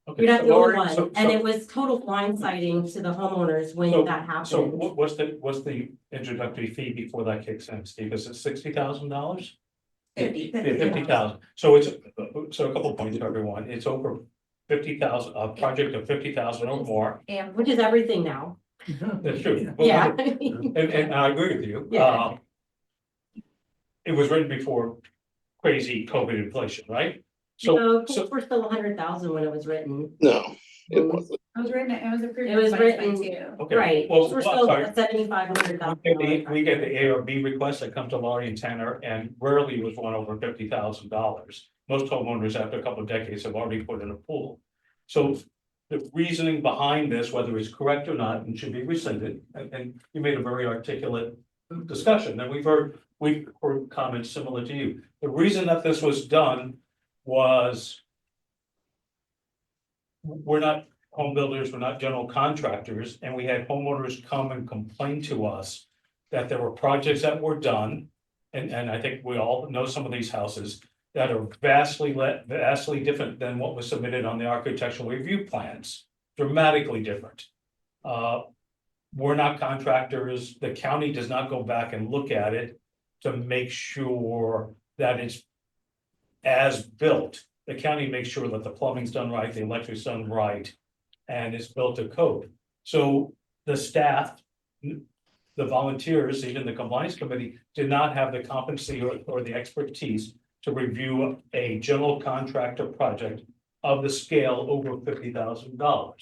Okay, You're not so the only Lori, one. And it was total blindsiding to the homeowners when that happened. So what's the introductory fee before that kicks in, Steve? Is it $60,000? 50,000. So it's, so a couple points to everyone. It's over 50,000, a project of 50,000 or more. And Which is everything now. That's true. Yeah. And I agree with you. Yeah. It was written before crazy COVID inflation, right? So So, we're still 100,000 when it was written. No, it wasn't. it was written, it was approved. It was in written, 2022. okay. right, Well, we're well, still sorry. at 7,500,000. We get the ARB requests that come to Laurie and Tanner, and rarely was one over $50,000. Most homeowners, after a couple of decades, have already put in a pool. So the reasoning behind this, whether it's correct or not, and should be rescinded, and you made a very articulate discussion, and we've heard comments similar to you. The reason that this was done was we're not home builders, we're not general contractors, and we had homeowners come and complain to us that there were projects that were done, and I think we all know some of these houses that are vastly different than what was submitted on the architectural review plans, dramatically different. We're not contractors, the county does not go back and look at it to make sure that it's as built. The county makes sure that the plumbing's done right, the electric's done right, and it's built to code. So the staff, the volunteers, even the compliance committee, did not have the competency or the expertise to review a general contractor project of the scale over $50,000.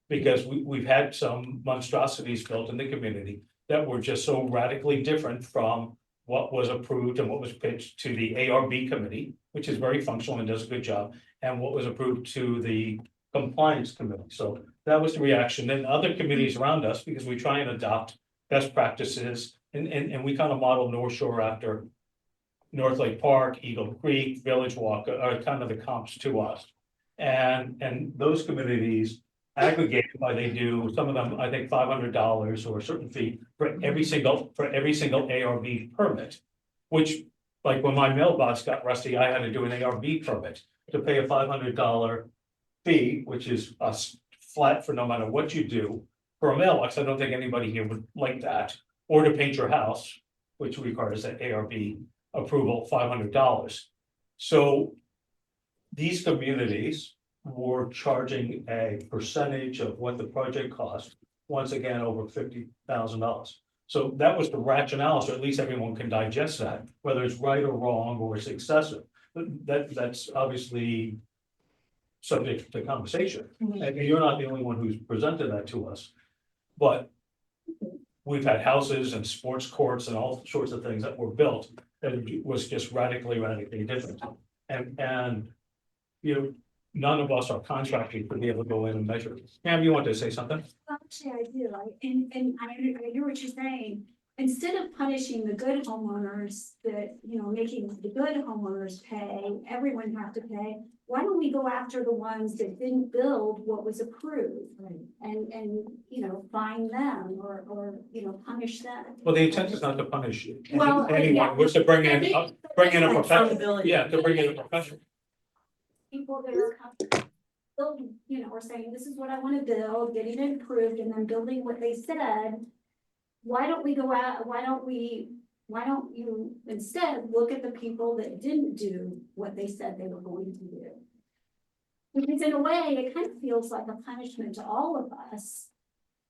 Because we've had some monstrosities built in the community that were just so radically different from what was approved and what was pitched to the ARB committee, which is very functional and does a good job, and what was approved to the compliance committee. So that was the reaction. Then other committees around us, because we try and adopt best practices, and we kind of model Northshore after North Lake Park, Eagle Creek, Village Walk are kind of the comps to us. And those communities aggregated by, they do, some of them, I think $500 or a certain fee for every single ARB permit. Which, like when my mailbox got rusty, I had to do an ARB permit to pay a $500 fee, which is flat for no matter what you do. For a mailbox, I don't think anybody here would like that, or to paint your house, which requires an ARB approval, $500. So these communities were charging a percentage of what the project cost, once again, over $50,000. So that was the rationale, so at least everyone can digest that, whether it's right or wrong or it's excessive. That's obviously subject to conversation, and you're not the only one who's presented that to us. But we've had houses and sports courts and all sorts of things that were built that was just radically different. And you know, none of us are contracted to be able to go in and measure. Pam, you want to say something? Actually, I do, and I hear what you're saying. Instead of punishing the good homeowners, making the good homeowners pay, everyone have to pay. Why don't we go after the ones that didn't build what was approved? And fine them or punish them? Well, the intent is not to punish Well, anyone, yeah. was to bring in a professional. Accountability. Yeah, to bring in a professional. People that are building, are saying, this is what I want to build, getting it approved, and then building what they said. Why don't we go out, why don't you instead look at the people that didn't do what they said they were going to do? Because in a way, it kind of feels like a punishment to all of us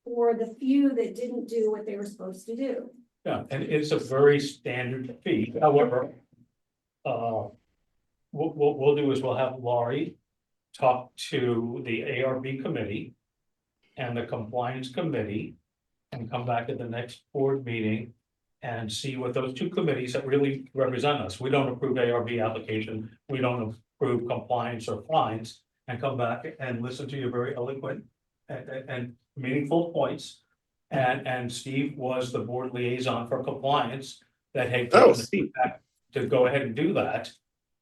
for the few that didn't do what they were supposed to do. Yeah, and it's a very standard fee, however, what we'll do is we'll have Laurie talk to the ARB committee and the compliance committee and come back at the next board meeting and see what those two committees that really represent us. We don't approve ARB application, we don't approve compliance or fines, and come back and listen to your very eloquent and meaningful points. And Steve was the board liaison for compliance that had given the feedback to go ahead and do that.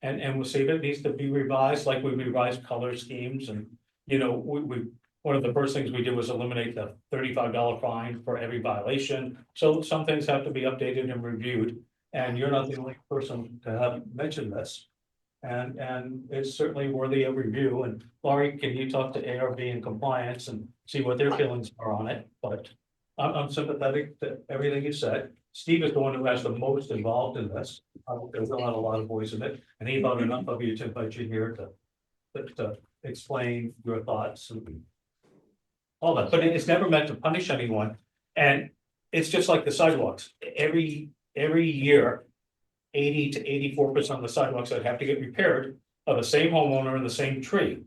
And we'll see if it needs to be revised, like we revised color schemes and, you know, we one of the first things we did was eliminate the $35 fine for every violation. So some things have to be updated and reviewed, and you're not the only person to have mentioned this. And it's certainly worthy of review. And Laurie, can you talk to ARB and compliance and see what their feelings are on it? But I'm sympathetic to everything you said. Steve is the one who has the most involved in this. There's not a lot of voice in it, and he brought enough of you to invite you here to explain your thoughts and all that. But it's never meant to punish anyone. And it's just like the sidewalks. Every year, 80 to 84% of the sidewalks that have to get repaired are the same homeowner in the same tree.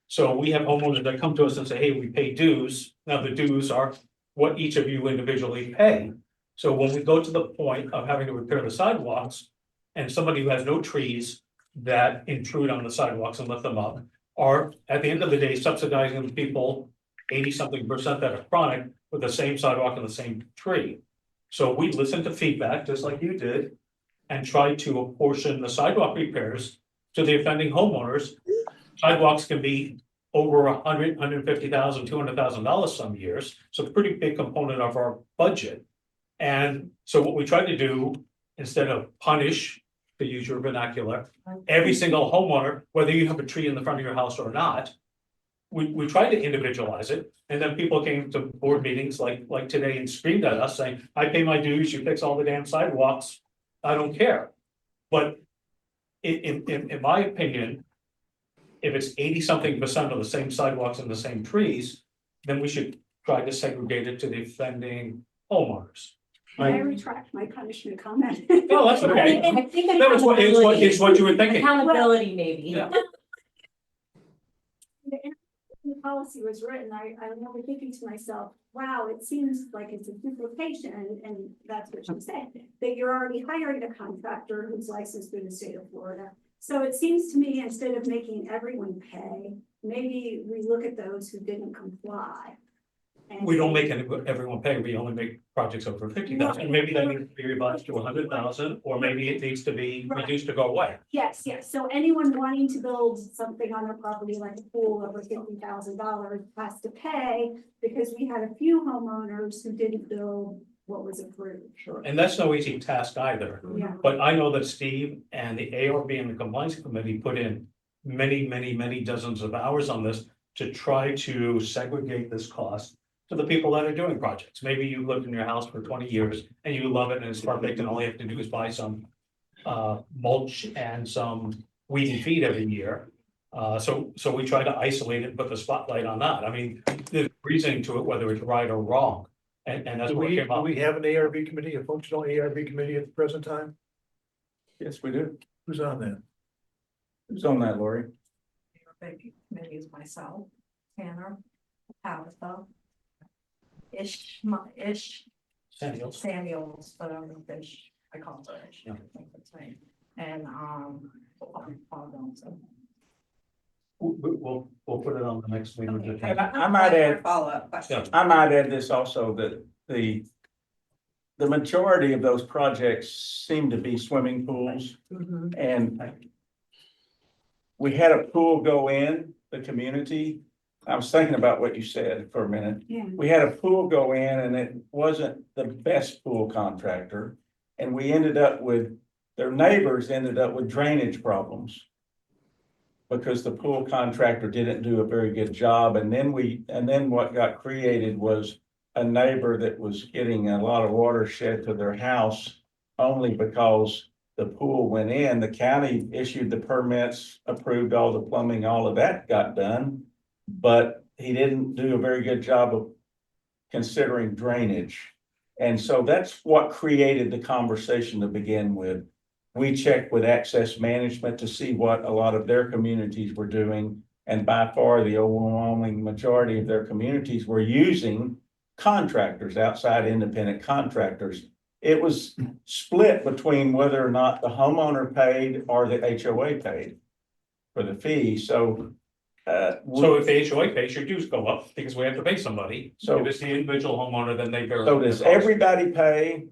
So we have homeowners that come to us and say, hey, we pay dues. Now the dues are what each of you individually pay. So when we go to the point of having to repair the sidewalks, and somebody who has no trees that intrude on the sidewalks and lift them up, are at the end of the day subsidizing the people 80-something% that are chronic with the same sidewalk and the same tree. So we listened to feedback, just like you did, and tried to apportion the sidewalk repairs to the offending homeowners. Sidewalks can be over $100,000, $150,000, $200,000 some years. So it's a pretty big component of our budget. And so what we tried to do, instead of punish, to use your vernacular, every single homeowner, whether you have a tree in the front of your house or not, we tried to individualize it. And then people came to board meetings like today and screamed at us saying, I pay my dues, you fix all the damn sidewalks, I don't care. But in my opinion, if it's 80-something% of the same sidewalks and the same trees, then we should try to segregate it to the offending homeowners. I retract my punishment comment. Oh, that's okay. I think That was it's what you were thinking. accountability, maybe. Yeah. The policy was written, I remember thinking to myself, wow, it seems like it's a duplication, and that's what you said, that you're already hiring a contractor who's licensed in the state of Florida. So it seems to me, instead of making everyone pay, maybe we look at those who didn't comply. We don't make everyone pay, we only make projects over 50,000, maybe that needs to be revised to 100,000, or maybe it needs to be reduced to go away. Yes, so anyone wanting to build something on their property like a pool over $50,000 has to pay, because we had a few homeowners who didn't build what was approved. Sure. And that's no easy task either. Yeah. But I know that Steve and the ARB and the compliance committee put in many dozens of hours on this to try to segregate this cost to the people that are doing projects. Maybe you lived in your house for 20 years and you love it and it's perfect and all you have to do is buy some mulch and some weed and feed every year. So we try to isolate it and put the spotlight on that. I mean, there's reasoning to it, whether it's right or wrong. And that's what came Do up. we have an ARB committee, a functional ARB committee at the present time? Yes, we do. Who's on that? Who's on that, Lori? Committee is myself, Tanner, Tabitha, Samuels, but I'm the Ish, I call her Ish, I think that's right. And, We'll put it on the next meeting. And I might add, Follow-up question. I might add this also, that the majority of those projects seem to be swimming pools. And we had a pool go in the community. I was thinking about what you said for a minute. Yeah. We had a pool go in and it wasn't the best pool contractor. And we ended up with, their neighbors ended up with drainage problems, because the pool contractor didn't do a very good job. And then what got created was a neighbor that was getting a lot of water shed to their house only because the pool went in. The county issued the permits, approved all the plumbing, all of that got done. But he didn't do a very good job of considering drainage. And so that's what created the conversation to begin with. We checked with access management to see what a lot of their communities were doing. And by far the overwhelming majority of their communities were using contractors, outside independent contractors. It was split between whether or not the homeowner paid or the HOA paid for the fee, so. So if the HOA pays, your dues go up because we have to pay somebody. So- If it's the individual homeowner, then they bear. So does the cost. everybody pay?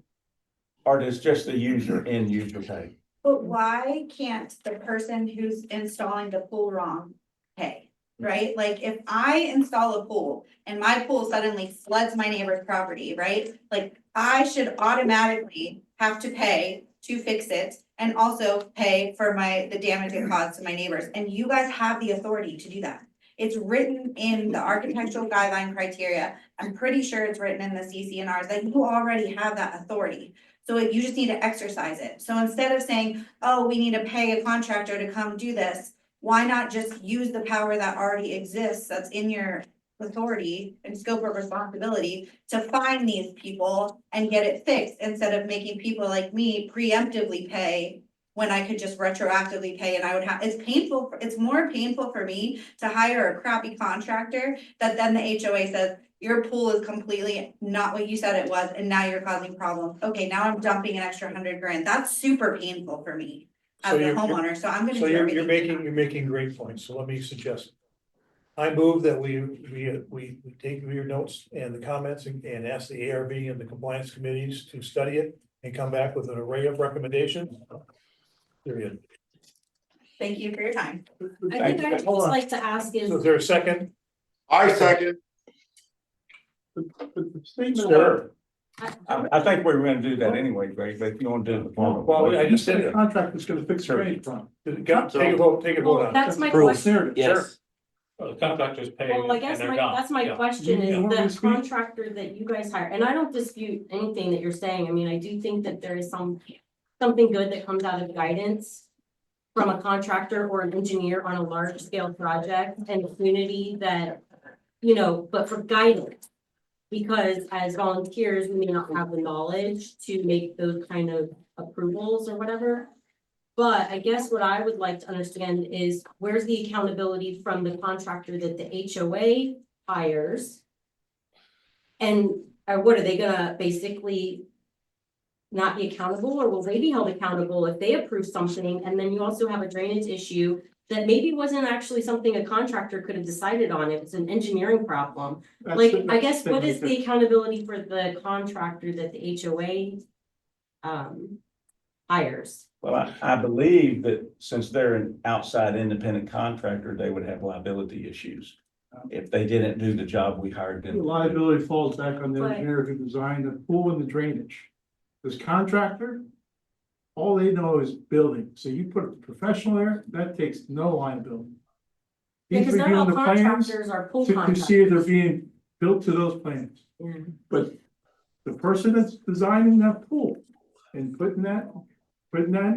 Or does just the end user pay? But why can't the person who's installing the pool wrong pay? Right? Like if I install a pool and my pool suddenly floods my neighbor's property, right? Like I should automatically have to pay to fix it and also pay for the damage it caused to my neighbors. And you guys have the authority to do that. It's written in the architectural guideline criteria. I'm pretty sure it's written in the CC&Rs that you already have that authority. So you just need to exercise it. So instead of saying, oh, we need to pay a contractor to come do this, why not just use the power that already exists, that's in your authority and scope of responsibility to find these people and get it fixed instead of making people like me preemptively pay when I could just retroactively pay and I would have, it's painful, it's more painful for me to hire a crappy contractor that then the HOA says, your pool is completely not what you said it was, and now you're causing problems. Okay, now I'm dumping an extra $100,000. That's super painful for me as So a you're- homeowner, so I'm gonna So do you're everything. you're making great points, so let me suggest. I move that we take your notes and the comments and ask the ARB and the compliance committees to study it and come back with an array of recommendations. Period. Thank you for your time. I think I'd just Hold on. like to ask So is, is there a second? I second. The statement Sure. I think we were gonna do that anyway, Greg, but if you want to do it. Well, I just said the contractor's gonna fix the drainage problem. Take a vote on well, it. that's my Proof. question. Yes. The contractors pay Well, I and guess they're gone. that's my Yeah. question Yeah. is the contractor that you guys hire, and I don't dispute anything that you're saying. I mean, I do think that there is something good that comes out of guidance from a contractor or an engineer on a large scale project and a community that, but for guidance. Because as volunteers, we may not have the knowledge to make those kind of approvals or whatever. But I guess what I would like to understand is where's the accountability from the contractor that the HOA hires? And what are they gonna basically not be accountable, or will they be held accountable if they approve something? And then you also have a drainage issue that maybe wasn't actually something a contractor could have decided on. It was an engineering problem. Like, I guess, what is the accountability for the contractor that the HOA hires? Well, I believe that since they're an outside independent contractor, they would have liability issues. If they didn't do the job we hired The them. to do. liability falls back on the But- engineer who designed the pool and the drainage. This contractor, all they know is building, so you put a professional there, that takes no liability. He's Because not all reviewing the plans contractors are pool to contractors. see if they're being built to those plans. Yeah. But the person that's designing that pool and putting that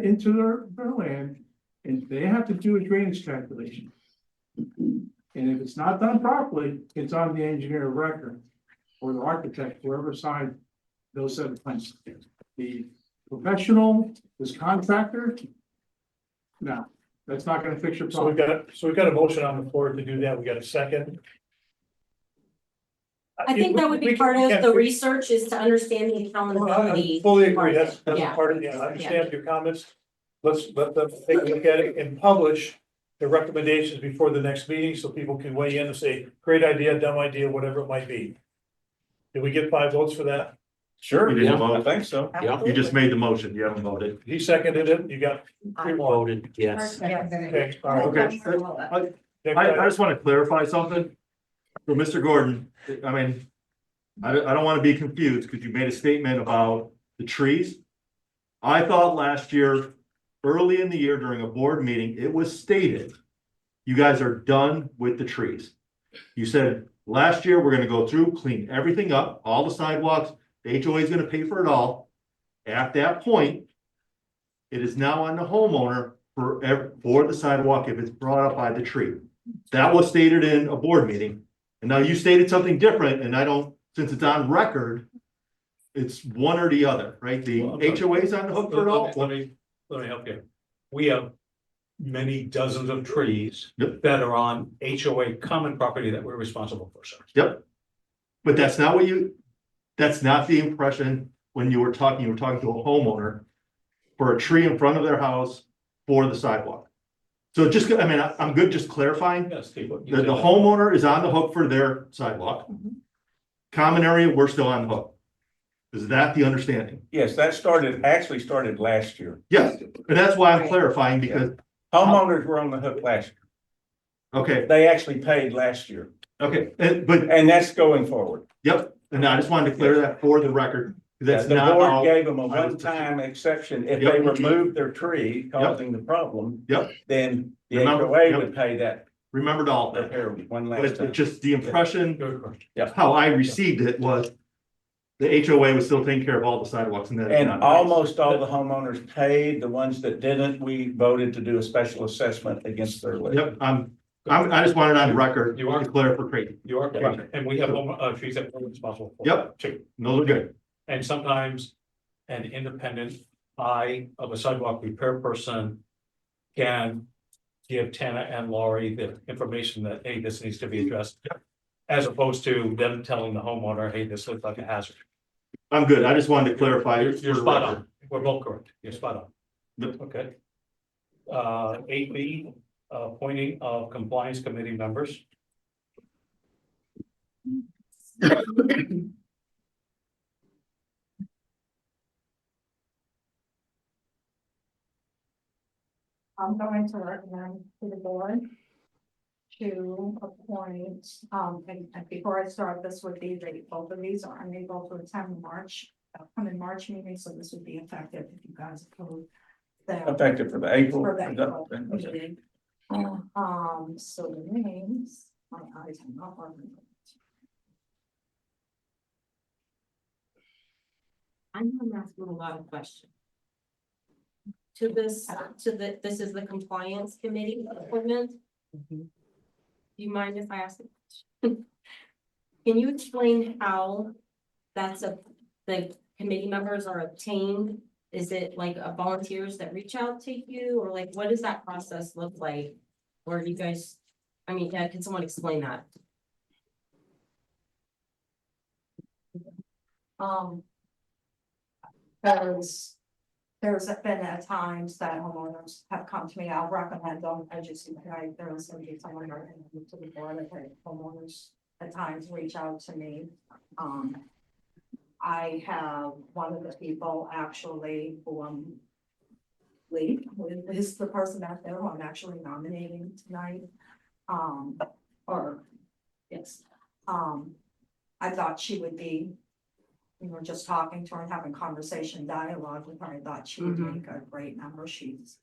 into their land, and they have to do a drainage calculation. And if it's not done properly, it's on the engineer of record or the architect, whoever signed those set of plans. The professional, this contractor, no, that's not gonna fix your So we've problem. got a motion on the floor to do that. We got a second. I think that would be part of the research is to understand the accountability. I fully agree. part of That's it. Yeah. part of, I understand your comments. Let's let them take a look at it and publish the recommendations before the next meeting so people can weigh in and say, great idea, dumb idea, whatever it might be. Did we get 5 votes for that? Sure, You didn't yeah, I vote. think so. You just made the motion, you haven't voted. He seconded it. You got 3 more. Voted, yes. Okay, all right. Okay. Next I item. just want to clarify something. For Mr. Gordon, I mean, I don't want to be confused because you made a statement about the trees. I thought last year, early in the year during a board meeting, it was stated, you guys are done with the trees. You said, last year, we're gonna go through, clean everything up, all the sidewalks, the HOA is gonna pay for it all. At that point, it is now on the homeowner for the sidewalk if it's brought up by the tree. That was stated in a board meeting, and now you stated something different, and I don't, since it's on record, it's one or the other, right? The Well, I'm sorry. HOA is on the hook for it all. Let me help you. We have many dozens of trees that are on HOA common property that we're responsible for, sir. Yep. But that's not that's not the impression when you were talking to a homeowner for a tree in front of their house for the sidewalk. So just, I mean, I'm good just clarifying. Yes, Steve, what you The said. homeowner is on the hook for their sidewalk. Common area, we're still on the hook. Is that the understanding? Yes, that actually started last year. Yes, and that's why I'm clarifying because, Homeowners were on the hook last year. okay, They actually paid last year, okay, but, and that's going forward. yep, and I just wanted to clear that for the record. That's The not board how. gave them a one-time exception. If they Yep. removed their tree causing the problem, Yep, then the Remember- HOA yep. would pay that remembered all that. repair one But last time. it's just the impression, Good question. how I received it was the HOA was still taking care of all the sidewalks and that. is And not the case. almost all the homeowners paid. The ones that didn't, we voted to do a special assessment against their list. Yep, I just wanted on record You are- to clarify. You are correct, and we have trees that we're responsible for. Yep. Too. Those are good. And sometimes an independent eye of a sidewalk repair person can give Tana and Laurie the information that, hey, this needs to be addressed. As opposed to them telling the homeowner, hey, this looks like a hazard. I'm good. I just wanted to clarify. You're for the spot record. on. We're both correct. You're spot on. Yep. Okay. 8B, appointing of compliance committee members. I'm going to recommend to the board to appoint, and before I start, this would be both of these are unable to attend March, upcoming March meeting, so this would be effective if you guys approve. Effective for the April. For the April Okay. meeting. So the names, my eyes are not working. I'm gonna ask you a lot of questions. This is the compliance committee appointment. Do you mind if I ask a question? Can you explain how the committee members are obtained? Is it like volunteers that reach out to you, or like, what does that process look like? Or you guys, I mean, can someone explain that? There's been at times that homeowners have come to me, I'll recommend them, I just, there's gonna be someone who to the board, that homeowners at times reach out to me. I have one of the people actually who who is the person out there who I'm actually nominating tonight. I thought she would be, just talking to her and having conversation dialogue with her, I thought she would make a great member. She's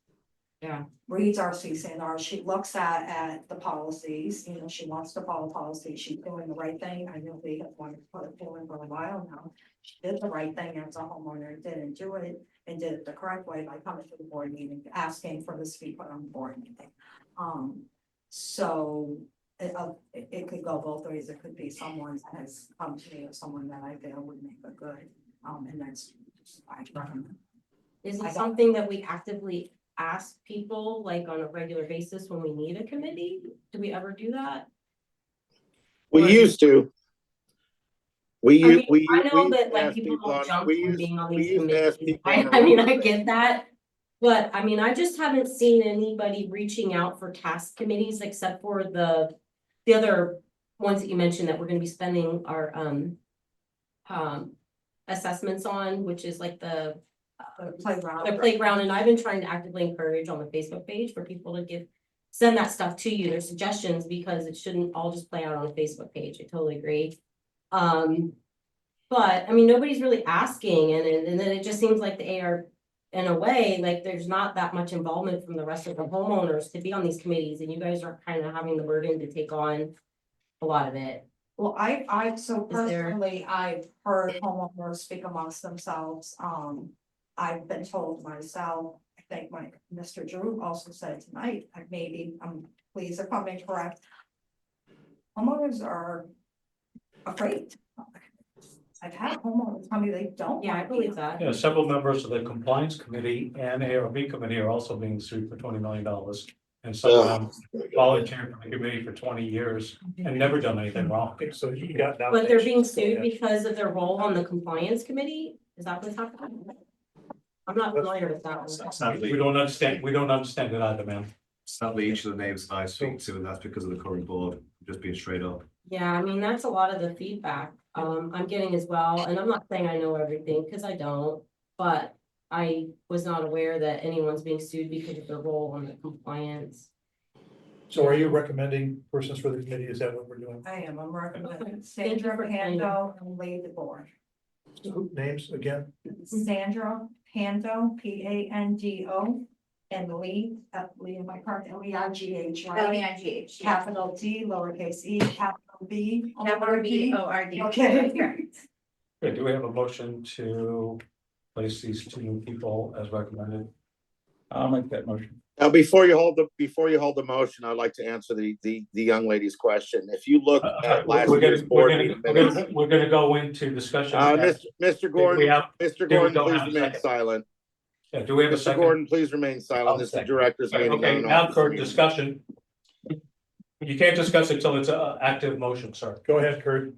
reads our CCNR, she looks at the policies, she wants to follow policies, she's doing the right thing. I know we have wanted to put it forward for a while now. She did the right thing as a homeowner, didn't do it and did it the correct way by coming to the board meeting, asking for this to be put on the board meeting. So it could go both ways. It could be someone that has come to me or someone that I feel would make a good, and that's just, I recommend. Is it something that we actively ask people like on a regular basis when we need a committee? Do we ever do that? We used to. I know that like people don't jump from being on these committees. I mean, I get that. But I mean, I just haven't seen anybody reaching out for task committees except for the other ones that you mentioned that we're gonna be spending our assessments on, which is like the playground, and I've been trying to actively encourage on the Facebook page for people to send that stuff to you, their suggestions, because it shouldn't all just play out on the Facebook page. I totally agree. But I mean, nobody's really asking, and then it just seems like the AR, in a way, like there's not that much involvement from the rest of the homeowners to be on these committees, and you guys are kind of having the burden to take on a lot of it. Well, so personally, I've heard homeowners speak amongst themselves. I've been told myself, I think Mr. Drew also said tonight, please if I'm incorrect. Homeowners are afraid. I've had homeowners tell me they don't. Yeah, I want to be believe on. that. Yeah, several members of the compliance committee and ARB committee are also being sued for $20 million. And some of them volunteered for the committee for 20 years and never done anything wrong. Okay, so you got. But they're being sued because of their role on the compliance committee? Is that what's happening? I'm not familiar with that one. Sadly, We don't understand it either, man. sadly, each of the names that I speak to, and that's because of the current board, just being straight up. Yeah, I mean, that's a lot of the feedback I'm getting as well, and I'm not saying I know everything, because I don't, but I was not aware that anyone's being sued because of their role on the compliance. So are you recommending persons for the committee? Is that what we're doing? I am, I'm recommending Thank you Sandra for explaining. Pando and Lee DeBoer. Names again? Sandra Pando, Pando, and Lee, Lee in my part, Leigh, L-E-I-G-H. capital D, lowercase e, capital B. Capital B-O-R-D. Okay. Correct. Okay, do we have a motion to place these two people as recommended? I'll make that motion. Now, before you hold the motion, I'd like to answer the young lady's question. If you look at last year's board meeting minutes. We're gonna go into discussion. Mr. Gordon, Mr. Gordon, don't please have a remain second. silent. Yeah, do we have a Mr. second? Gordon, please remain silent. This is the director's meeting. Okay, not an now office for meeting. discussion. You can't discuss it until it's an active motion, sir. Go ahead, Kurt.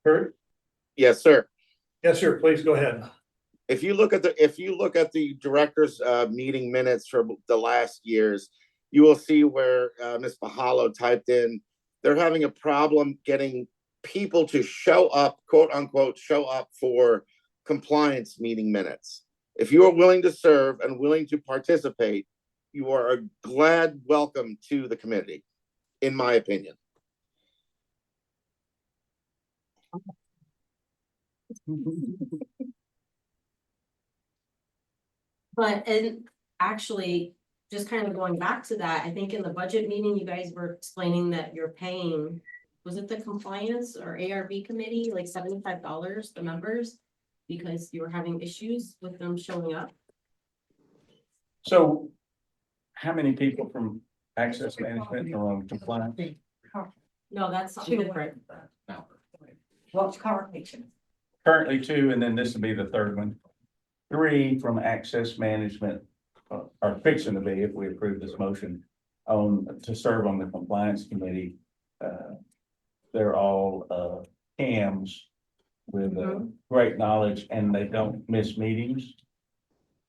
Kurt? Yes, sir. Yes, sir, please go ahead. If you look at the director's meeting minutes from the last years, you will see where Ms. Pahalo typed in, they're having a problem getting people to show up, quote unquote, show up for compliance meeting minutes. If you are willing to serve and willing to participate, you are a glad welcome to the committee, in my opinion. But, and actually, just kind of going back to that, I think in the budget meeting, you guys were explaining that you're paying, was it the compliance or ARB committee, like $75, the members? Because you were having issues with them showing up? So how many people from access management are on compliance? No, that's something different. What's currently? Currently 2, and then this will be the third one. 3 from access management are fixing to be, if we approve this motion, to serve on the compliance committee. They're all CAMs with great knowledge, and they don't miss meetings.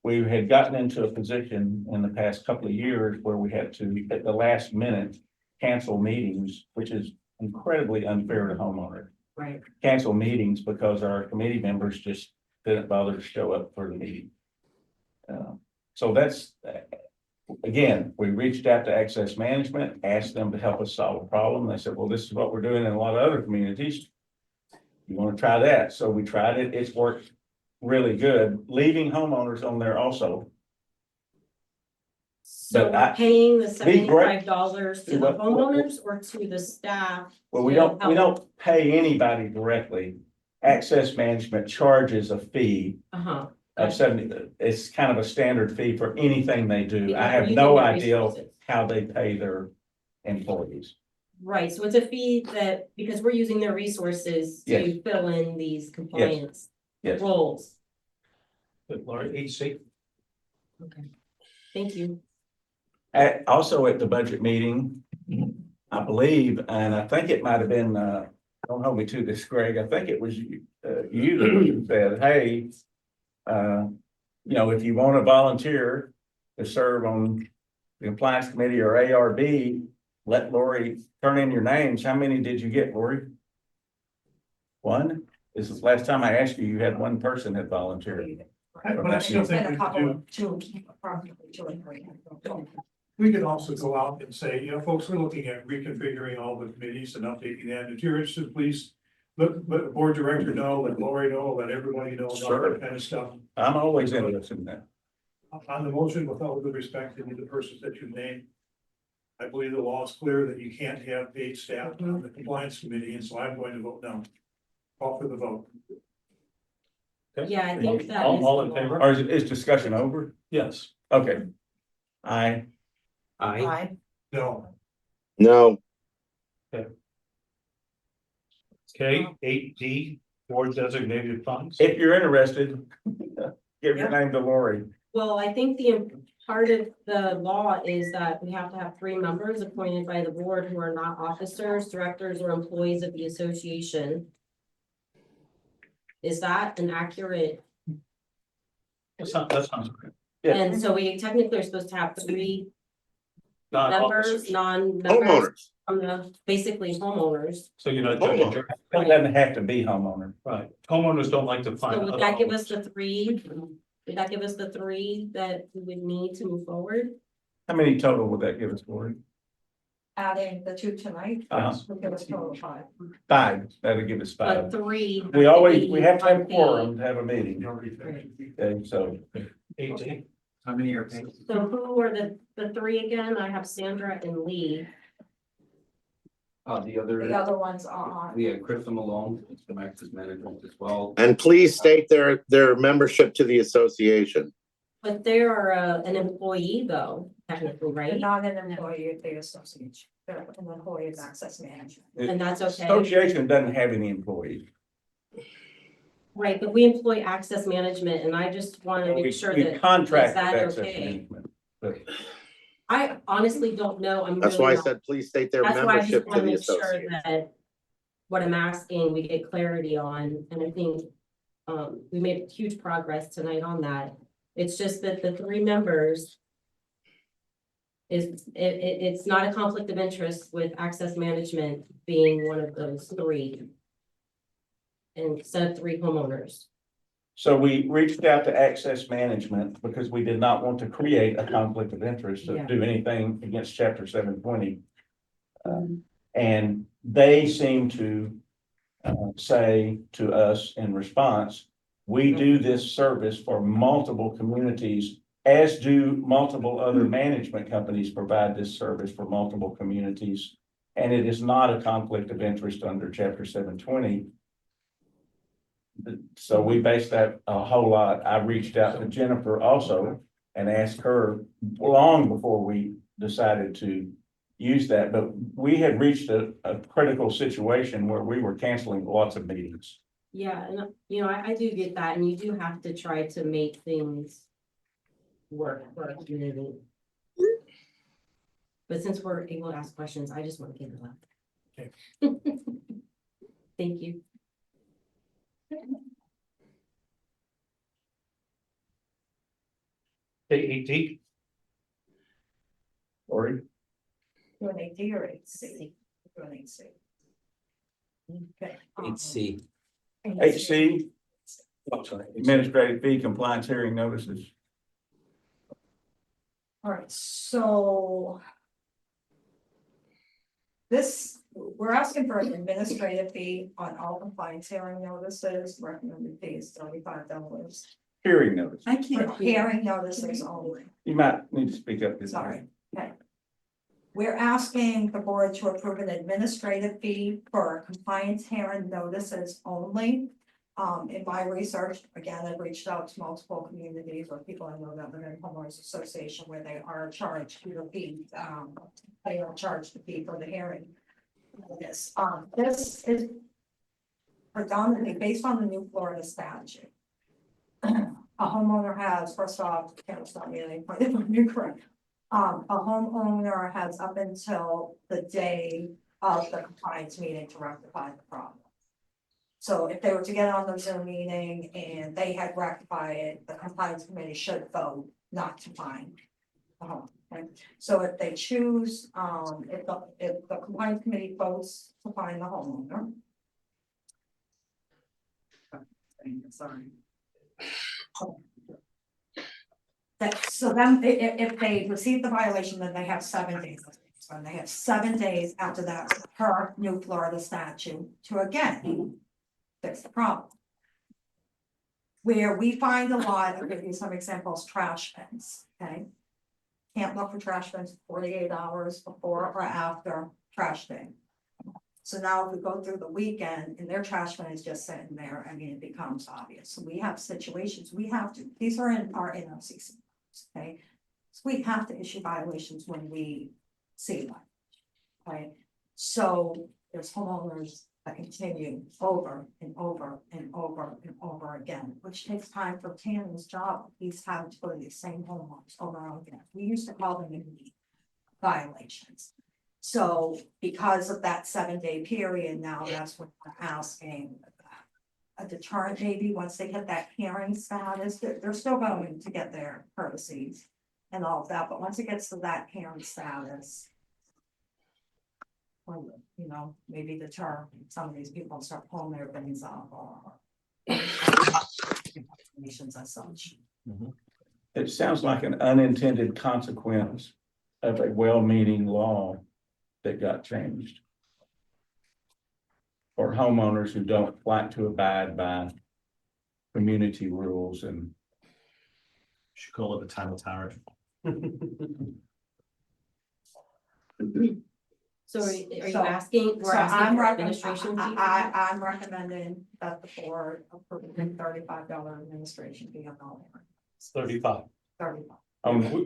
We had gotten into a position in the past couple of years where we had to, at the last minute, cancel meetings, which is incredibly unfair to homeowners. Right. Cancel meetings because our committee members just didn't bother to show up for the meeting. So that's, again, we reached out to access management, asked them to help us solve a problem. They said, well, this is what we're doing in a lot of other communities. You want to try that? So we tried it. It's worked really good, leaving homeowners on there also. So But we're paying the $75 to the What- homeowners or to the staff? Well, we to don't help? pay anybody directly. Access management charges a fee Uh-huh. of 70. It's kind of a standard fee for anything they do. Because I we're have using no their idea resources. how they pay their employees. Right, so it's a fee that, because we're using their resources to Yes. fill in these compliance Yes. roles. But Lori, HC. Okay, thank you. Also at the budget meeting, I believe, and I think it might have been, don't hold me to this, Greg, I think it was you that said, hey, if you want to volunteer to serve on the compliance committee or ARB, let Lori turn in your names. How many did you get, Lori? 1? This is the last time I asked you, you had 1 person that volunteered. But I still think we could do, we could also go out and say, folks, we're looking at reconfiguring all the committees and updating that. If you're interested, please let the board director know, let Lori know, let everybody know about that kind of stuff. I'm always interested in that. On the motion, with all due respect to the persons that you named, I believe the law is clear that you can't have paid staff on the compliance committee, and so I'm going to vote no. Call for the vote. Okay. Yeah, I think that is. All in favor? Or is discussion over? Yes. Okay. Aye. Aye. No. No. Okay, 8D, board designated funds. If you're interested, give your name to Lori. Well, I think the part of the law is that we have to have 3 members appointed by the board who are not officers, directors, or employees of the association. Is that an accurate? That sounds great. Yeah. And so we technically are supposed to have 3 Not members, officers. non-members, Homeowners. Basically homeowners. So you're not judging. It doesn't have to be homeowner. Right, homeowners don't like to find. So would other that give us homeowners. the 3? Would that give us the 3 that we would need to move forward? How many total would that give us, Lori? Adding the 2 tonight, Uh-huh. will give us a total of 5. 5, that'll give us But 5. 3. We have to have a on quorum to have a meeting. Okay, so 8D. How many are paid? So who are the 3 again? I have Sandra and Lee. The other. The other ones are on. We have Krista Malone, it's from Access Management as well. And please state their membership to the association. But they are an employee though, technically, They're right? not an employee of the association, they're an employee of Access Management. And that's okay. association doesn't have any employees. Right, but we employ Access Management and I just want to We make sure we that, contract is with that Access okay? Management. But I honestly don't know. I'm That's really why I not- said, please state their That's why I just membership to want to the make sure association. that what I'm asking, we get clarity on, and I think we made huge progress tonight on that. It's just that the 3 members it's not a conflict of interest with Access Management being one of those 3. Instead of 3 homeowners. So we reached out to Access Management because we did not want to create a conflict of interest to Yeah. do anything against chapter 720. And they seem to say to us in response, we do this service for multiple communities, as do multiple other management companies provide this service for multiple communities. And it is not a conflict of interest under chapter 720. So we based that a whole lot. I reached out to Jennifer also and asked her long before we decided to use that, but we had reached a critical situation where we were canceling lots of meetings. Yeah, and I do get that, and you do have to try to make things work for our community. But since we're able to ask questions, I just want to get it up. Okay. Thank you. Okay, 8D. Lori? Doing 8D or 8C? Doing 8C. Okay. 8C. 8C, administrative fee compliance hearing notices. All right, so this, we're asking for an administrative fee on all compliance hearing notices, recommended fee is $35. Hearing notice. I For can't hear. hearing notices only. You might need to speak up this Sorry, time. okay. We're asking the board to approve an administrative fee for compliance hearing notices only. In my research, again, I've reached out to multiple communities or people I know that live in homeowners association where they are charged the fee. They are charged the fee for the hearing. This is predominantly based on the new Florida statute. A homeowner has, first off, can't stop me at any point if I'm incorrect. A homeowner has up until the day of the compliance meeting to rectify the problem. So if they were to get on the Zoom meeting and they had rectified it, the compliance committee should vote not to fine the home. Okay? So if they choose, if the compliance committee votes to fine the homeowner. Sorry. So then, if they receive the violation, then they have 7 days. So they have 7 days after that per new Florida statute to again fix the problem. Where we find a lot, I'll give you some examples, trash bins, okay? Can't look for trash bins 48 hours before or after trash day. So now if we go through the weekend and their trash bin is just sitting there, I mean, it becomes obvious. So we have situations, we have to, these are in our NLCC, okay? So we have to issue violations when we see one, right? So there's homeowners that continue over and over and over and over again, which takes time for Tannen's job. He's having to go to these same homeowners over and over again. We used to call them violations. So because of that 7-day period, now that's what we're asking. A deterrent, maybe once they get that hearing status, they're still going to get their courtesies and all of that, but once it gets to that hearing status. Well, you know, maybe deter some of these people and start pulling their things off or. Nations as such. It sounds like an unintended consequence of a well-meaning law that got changed. For homeowners who don't like to abide by community rules and. Should call it the Tamil tariff. So are you So- asking, we're So asking I'm for recommending, administration fee? I'm recommending that the board approve a $35 administration fee on all hearings. 35, 35.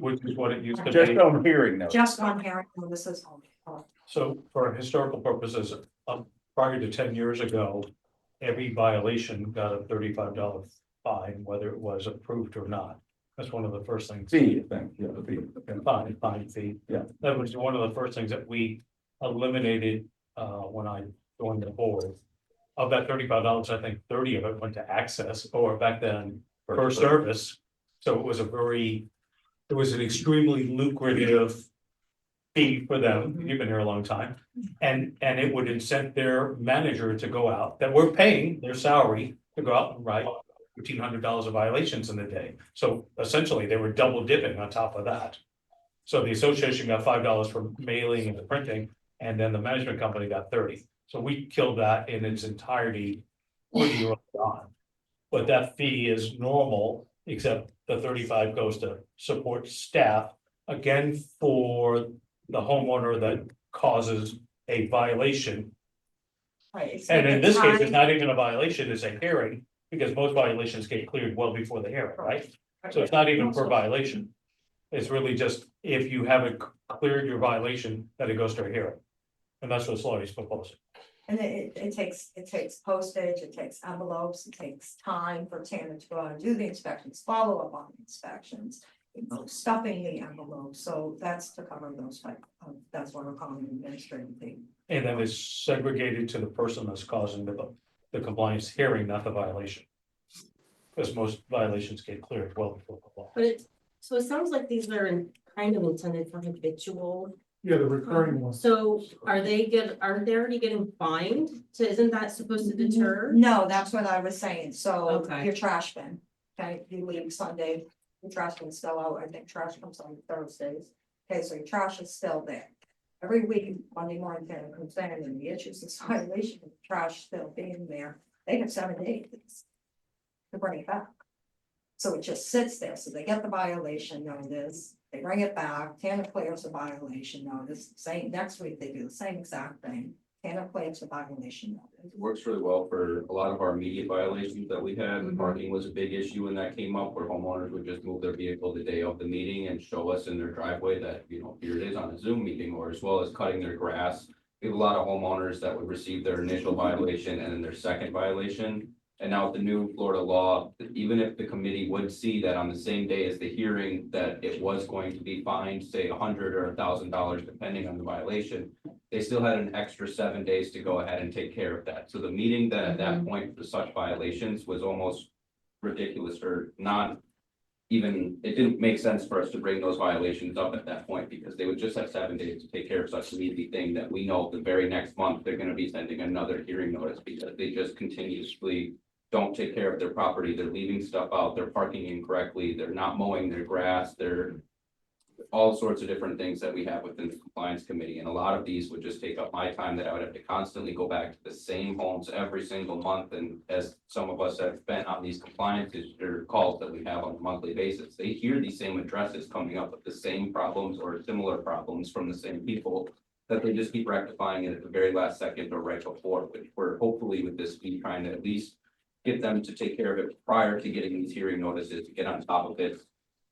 which is what it used to Just be. on hearing notice. Just one hearing, notices only. So for historical purposes, prior to 10 years ago, every violation got a $35 fine, whether it was approved or not. That's one of the first things. Fee, I think, yeah, the fee. Fine fee. Yeah. That was one of the first things that we eliminated when I joined the board. Of that $35, I think 30 of it went to access, or back then, per service. So it was an extremely lucrative fee for them. You've been here a long time. And it would incent their manager to go out, that we're paying their salary to go out and write $1,500 of violations in a day. So essentially, they were double dipping on top of that. So the association got $5 for mailing and the printing, and then the management company got 30. So we killed that in its entirety pretty early on. But that fee is normal, except the 35 goes to support staff, again, for the homeowner that causes a violation. Right. And in this case, it's not even a violation, it's a hearing, because most violations get cleared well before the hearing, right? So it's not even per violation. It's really just if you haven't cleared your violation, that it goes to a hearing. And that's what Slaughter's proposing. And it takes postage, it takes envelopes, it takes time for Tanner to go out and do the inspections, follow up on the inspections. Stuffing the envelope, so that's to cover those type of, that's what we're calling an administrative fee. And then it's segregated to the person that's causing the compliance hearing, not the violation. Because most violations get cleared well before the law. But so it sounds like these are kind of intended for habitual. Yeah, the recurring one. So aren't they already getting fined? So isn't that supposed to deter? No, that's what I was saying, so Okay. your trash bin, okay, you leave Sunday, your trash bin's still out, I think trash comes on Thursdays. Okay, so your trash is still there. Every week, Monday morning, Tanner comes in and the issues this violation of trash still being there, they have 7 days to bring it back. So it just sits there, so they get the violation notice, they bring it back, Tanner clears the violation notice, same, next week they do the same exact thing. Tanner clears the violation notice. It works really well for a lot of our immediate violations that we had. Parking was a big issue when that came up, where homeowners would just move their vehicle the day of the meeting and show us in their driveway that, you know, here it is on a Zoom meeting, or as well as cutting their grass. We have a lot of homeowners that would receive their initial violation and then their second violation. And now with the new Florida law, even if the committee would see that on the same day as the hearing, that it was going to be fined, say $100 or $1,000, depending on the violation, they still had an extra 7 days to go ahead and take care of that. So the meeting that at that point for such violations was almost ridiculous, or not even, it didn't make sense for us to bring those violations up at that point, because they would just have 7 days to take care of such an easy thing that we know the very next month they're gonna be sending another hearing notice, because they just continuously don't take care of their property. They're leaving stuff out, they're parking incorrectly, they're not mowing their grass, they're all sorts of different things that we have within the compliance committee. And a lot of these would just take up my time, that I would have to constantly go back to the same homes every single month. And as some of us have been on these compliances or calls that we have on a monthly basis, they hear these same addresses coming up with the same problems or similar problems from the same people, that they just keep rectifying it at the very last second or right before, which we're hopefully with this fee trying to at least get them to take care of it prior to getting these hearing notices, to get on top of it.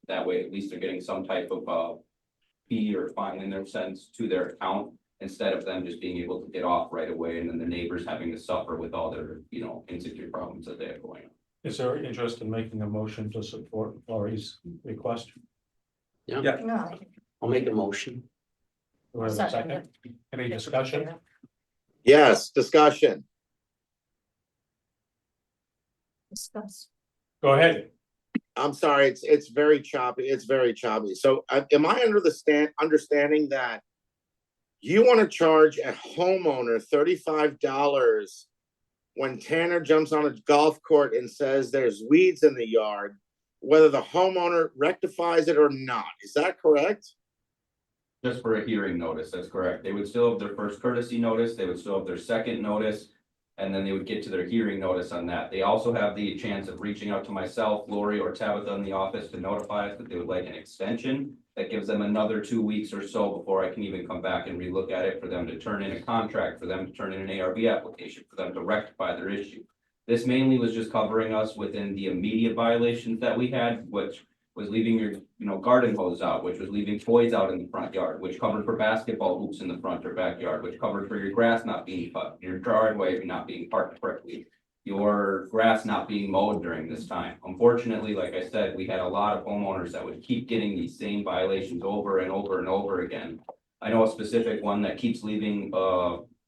That way, at least they're getting some type of fee or fine in their sense to their account. instead of them just being able to get off right away and then the neighbors having to suffer with all their, insecure problems that they have going on. Is there interest in making a motion to support Lori's request? Yeah. No. I'll make a motion. Do we have a second? Any discussion? Yes, discussion. Discuss. Go ahead. I'm sorry, it's very choppy. It's very choppy. So am I understanding that you want to charge a homeowner $35 when Tanner jumps on a golf court and says there's weeds in the yard, whether the homeowner rectifies it or not? Is that correct? Just for a hearing notice, that's correct. They would still have their first courtesy notice, they would still have their second notice, and then they would get to their hearing notice on that. They also have the chance of reaching out to myself, Lori, or Tabitha in the office to notify us that they would like an extension. That gives them another 2 weeks or so before I can even come back and relook at it, for them to turn in a contract, for them to turn in an ARB application, for them to rectify their issue. This mainly was just covering us within the immediate violations that we had, which was leaving your, garden hose out, which was leaving toys out in the front yard, which covered for basketball hoops in the front or backyard, which covered for your grass not being cut, your driveway not being parked correctly, your grass not being mowed during this time. Unfortunately, like I said, we had a lot of homeowners that would keep getting these same violations over and over and over again. I know a specific one that keeps leaving,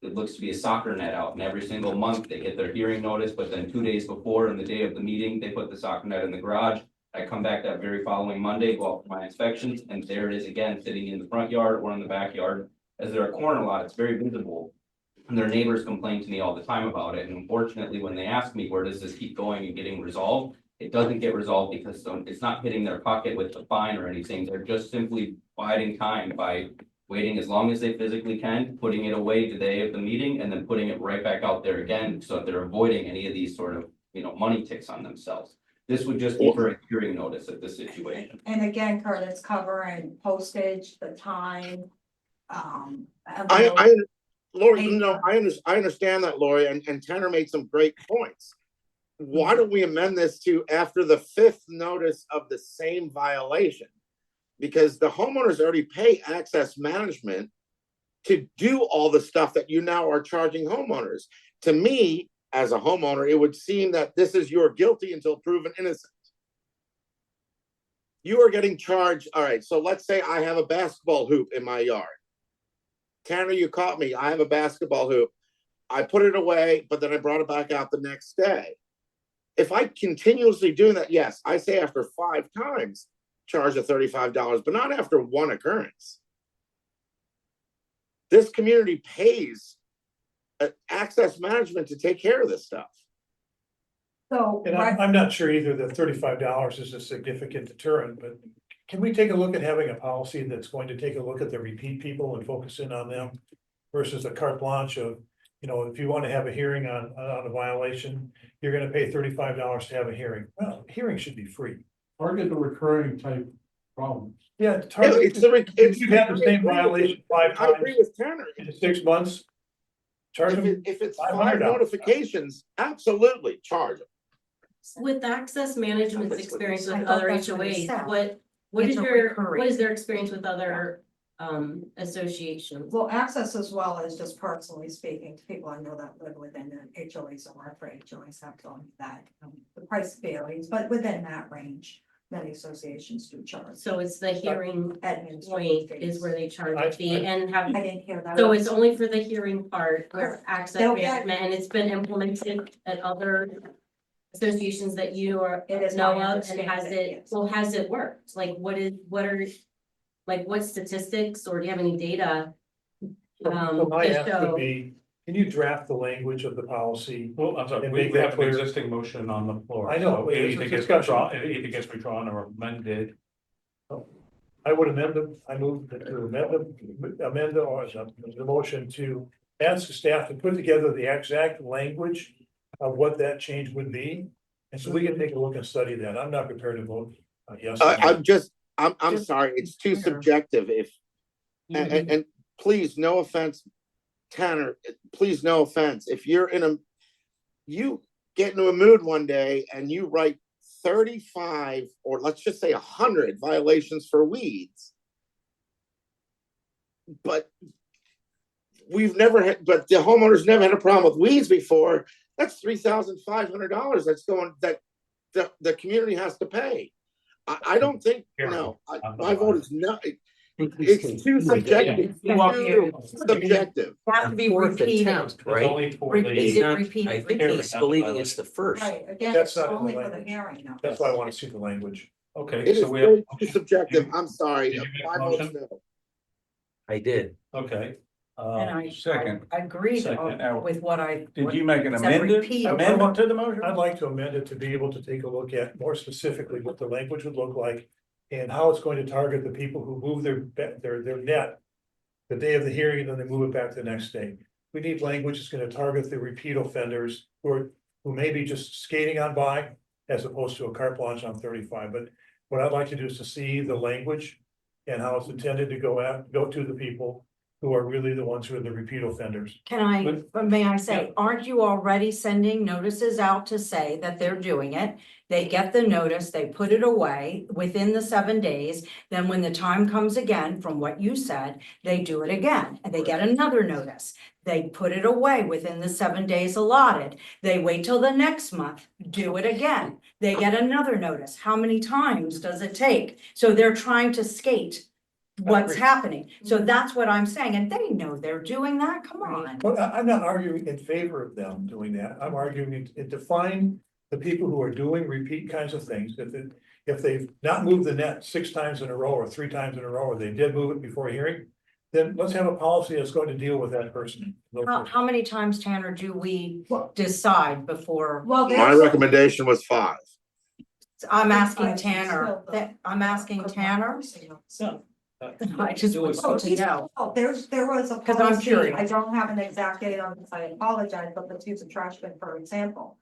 it looks to be a soccer net out, and every single month they get their hearing notice, but then 2 days before and the day of the meeting, they put the soccer net in the garage. I come back that very following Monday, go out for my inspections, and there it is again, sitting in the front yard or in the backyard. As they're a corner lot, it's very visible. And their neighbors complain to me all the time about it. And unfortunately, when they ask me, where does this keep going and getting resolved? It doesn't get resolved because it's not hitting their pocket with the fine or anything. They're just simply biding time by waiting as long as they physically can, putting it away the day of the meeting, and then putting it right back out there again. So that they're avoiding any of these sort of, money ticks on themselves. This would just be for a hearing notice of this situation. And again, Kurt, it's covering postage, the time. Lori, I understand that, Lori, and Tanner made some great points. Why don't we amend this to after the 5th notice of the same violation? Because the homeowners already pay access management to do all the stuff that you now are charging homeowners. To me, as a homeowner, it would seem that this is you're guilty until proven innocent. You are getting charged. All right, so let's say I have a basketball hoop in my yard. Tanner, you caught me. I have a basketball hoop. I put it away, but then I brought it back out the next day. If I continuously doing that, yes, I say after 5 times, charge a $35, but not after one occurrence. This community pays access management to take care of this stuff. So. And I'm not sure either that $35 is a significant deterrent, but can we take a look at having a policy that's going to take a look at the repeat people and focus in on them versus a carte blanche of, if you want to have a hearing on a violation, you're going to pay $35 to have a hearing. Well, hearing should be free. Target the recurring type problems. Yeah, target, if you have the same violation 5 times. I agree with Tanner. In 6 months, charge them. If it's 5 $500. notifications, absolutely charge them. With access management's experience with I thought other that's what it HOAs, said. what It's is a your, recurring. what is their experience with other associations? Well, access as well as just personally speaking to people I know that live within the HOAs or work for HOAs have told me that the price varies, but within that range, many associations do charge. So it's the hearing point is where they charge a fee and have. I didn't hear that. So it's only for the hearing part where access They'll get- management, and it's been implemented at other associations that you are It is know my of, and has understanding, it, yes. well, has it worked? Like, what statistics, or do you have any data? So my to ask show? would be, can you draft the language of the policy? Well, I'm sorry, And we make that have an clear. existing motion on the floor. I know, so but It it's either a gets discussion. withdrawn, it either gets withdrawn or amended. I would amend them, I move to amend the motion to ask the staff to put together the exact language of what that change would be. And so we can take a look and study that. I'm not prepared to vote yes. or no. I'm sorry, it's too subjective if, and please, no offense, Tanner, please, no offense, if you get into a mood one day and you write 35 or let's just say 100 violations for weeds, but we've never had, but the homeowners never had a problem with weeds before. That's $3,500 that's going, that the community has to pay. I don't think, no, my vote is no. It's too subjective. Too subjective. Have to be repeated. Only for Is the. it repeated? I think he's believing it's the first. Right, again, That's it's not only the for the language. hearing now. That's why I want to see the language. Okay, It is so we have. really too subjective. I'm sorry. Did you make a My vote's motion? no. I did. Okay. And I Second. agreed Second. with what I. Did you make an said amendment repeated. to the motion? I'd like to amend it to be able to take a look at more specifically what the language would look like and how it's going to target the people who move their net the day of the hearing, and then they move it back the next day. We need language that's going to target the repeat offenders who may be just skating on by as opposed to a carte blanche on 35. But what I'd like to do is to see the language and how it's intended to go to the people who are really the ones who are the repeat offenders. May I say, aren't you already sending notices out to say that they're doing it? They get the notice, they put it away within the 7 days. Then when the time comes again, from what you said, they do it again and they get another notice. They put it away within the 7 days allotted. They wait till the next month, do it again. They get another notice. How many times does it take? So they're trying to skate what's happening. So that's what I'm saying. And they know they're doing that. Come on. But I'm not arguing in favor of them doing that. I'm arguing to define the people who are doing repeat kinds of things. If they've not moved the net 6 times in a row or 3 times in a row, or they did move it before hearing, then let's have a policy that's going to deal with that person. How many times, Tanner, do we decide before? Well, My recommendation was 5. I'm asking Tanner, So. I just want to know. Oh, there was a 'Cause I'm policy, curious. I don't have an exact date on this, I apologize, but let's use a trash bin, for example.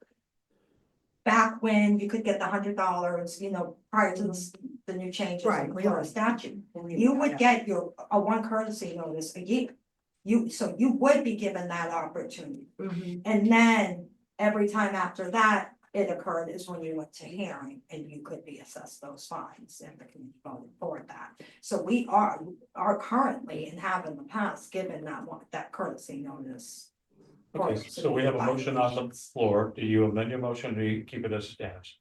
Back when you could get the $100, prior to the new changes in the Florida statute, you would get a 1 courtesy notice a year. So you would be given that opportunity. And then every time after that it occurred is when you went to hearing and you could be assessed those fines and the community voted for that. So we are currently and have in the past given that courtesy notice. Okay, so we have a motion on the floor. Do you amend your motion or do you keep it as it stands?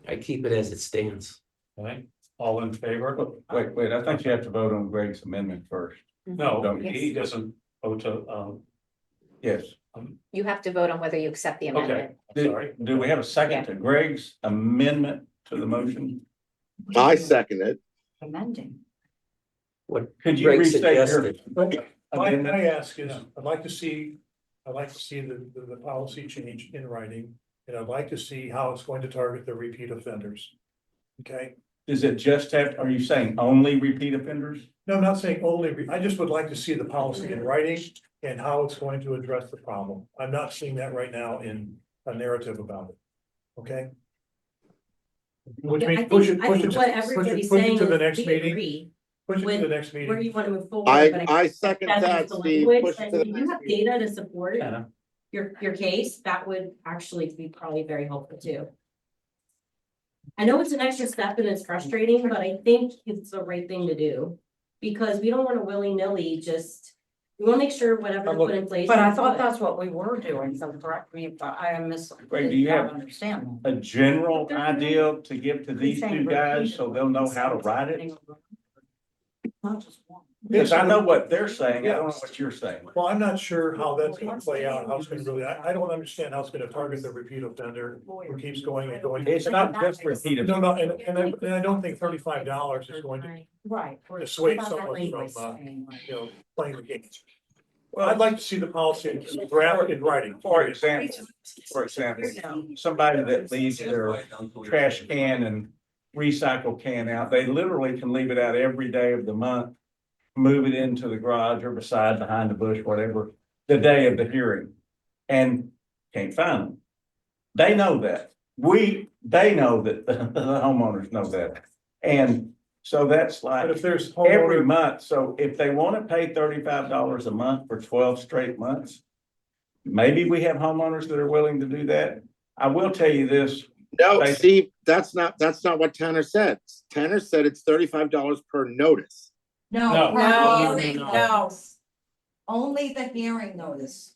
I keep it as it stands. Okay, all in favor? Wait, I think you have to vote on Greg's amendment first. No, Don't- he doesn't vote to, Yes. You have to vote on whether you accept the amendment. sorry. Do we have a second to Greg's amendment to the motion? I second it. Amending. What Could you Greg restate your suggested. amendment? I ask is, I'd like to see the policy change in writing, and I'd like to see how it's going to target the repeat offenders. Okay, Is it just are you saying only repeat offenders? no, I'm not saying only, I just would like to see the policy in writing and how it's going to address the problem. I'm not seeing that right now in a narrative about it. Okay? Which Yeah, means push it I think what to everybody's saying the is next we meeting, agree push it with to the next where meeting. you want to move forward. but I second that's that, the Steve. language, Push it and to the if you next have meeting. data to support Anna? your case, that would actually be probably very helpful too. I know it's an extra step and it's frustrating, but I think it's the right thing to do. Because we don't want to willy-nilly we want to make sure whatever's put in place. But I is thought good. that's what we were doing, so correct me if I Greg, do you have understand. a general idea to give to these two guys so they'll know how to write it? Not just one. Because I know what they're saying, I don't know what you're saying. Well, I'm not sure how that's gonna play out, how it's gonna really, I don't understand how it's gonna target the repeat offender who keeps going and going. It's not just repeat No, offenders. no, and I don't think $35 is going to Right. dissuade someone from, playing the games. Well, I'd like to see the policy draft in writing. For example, somebody that leaves their trash can and recycle can out, they literally can leave it out every day of the month, move it into the garage or beside, behind the bush, whatever, the day of the hearing, and can't find them. They know that. They know that, the homeowners know that. And so that's like But if there's every homeowner, month. So if they want to pay $35 a month for 12 straight months, maybe we have homeowners that are willing to do that. I will tell you this. No, Steve, that's not what Tanner said. Tanner said it's $35 per notice. No. only the hearing notice.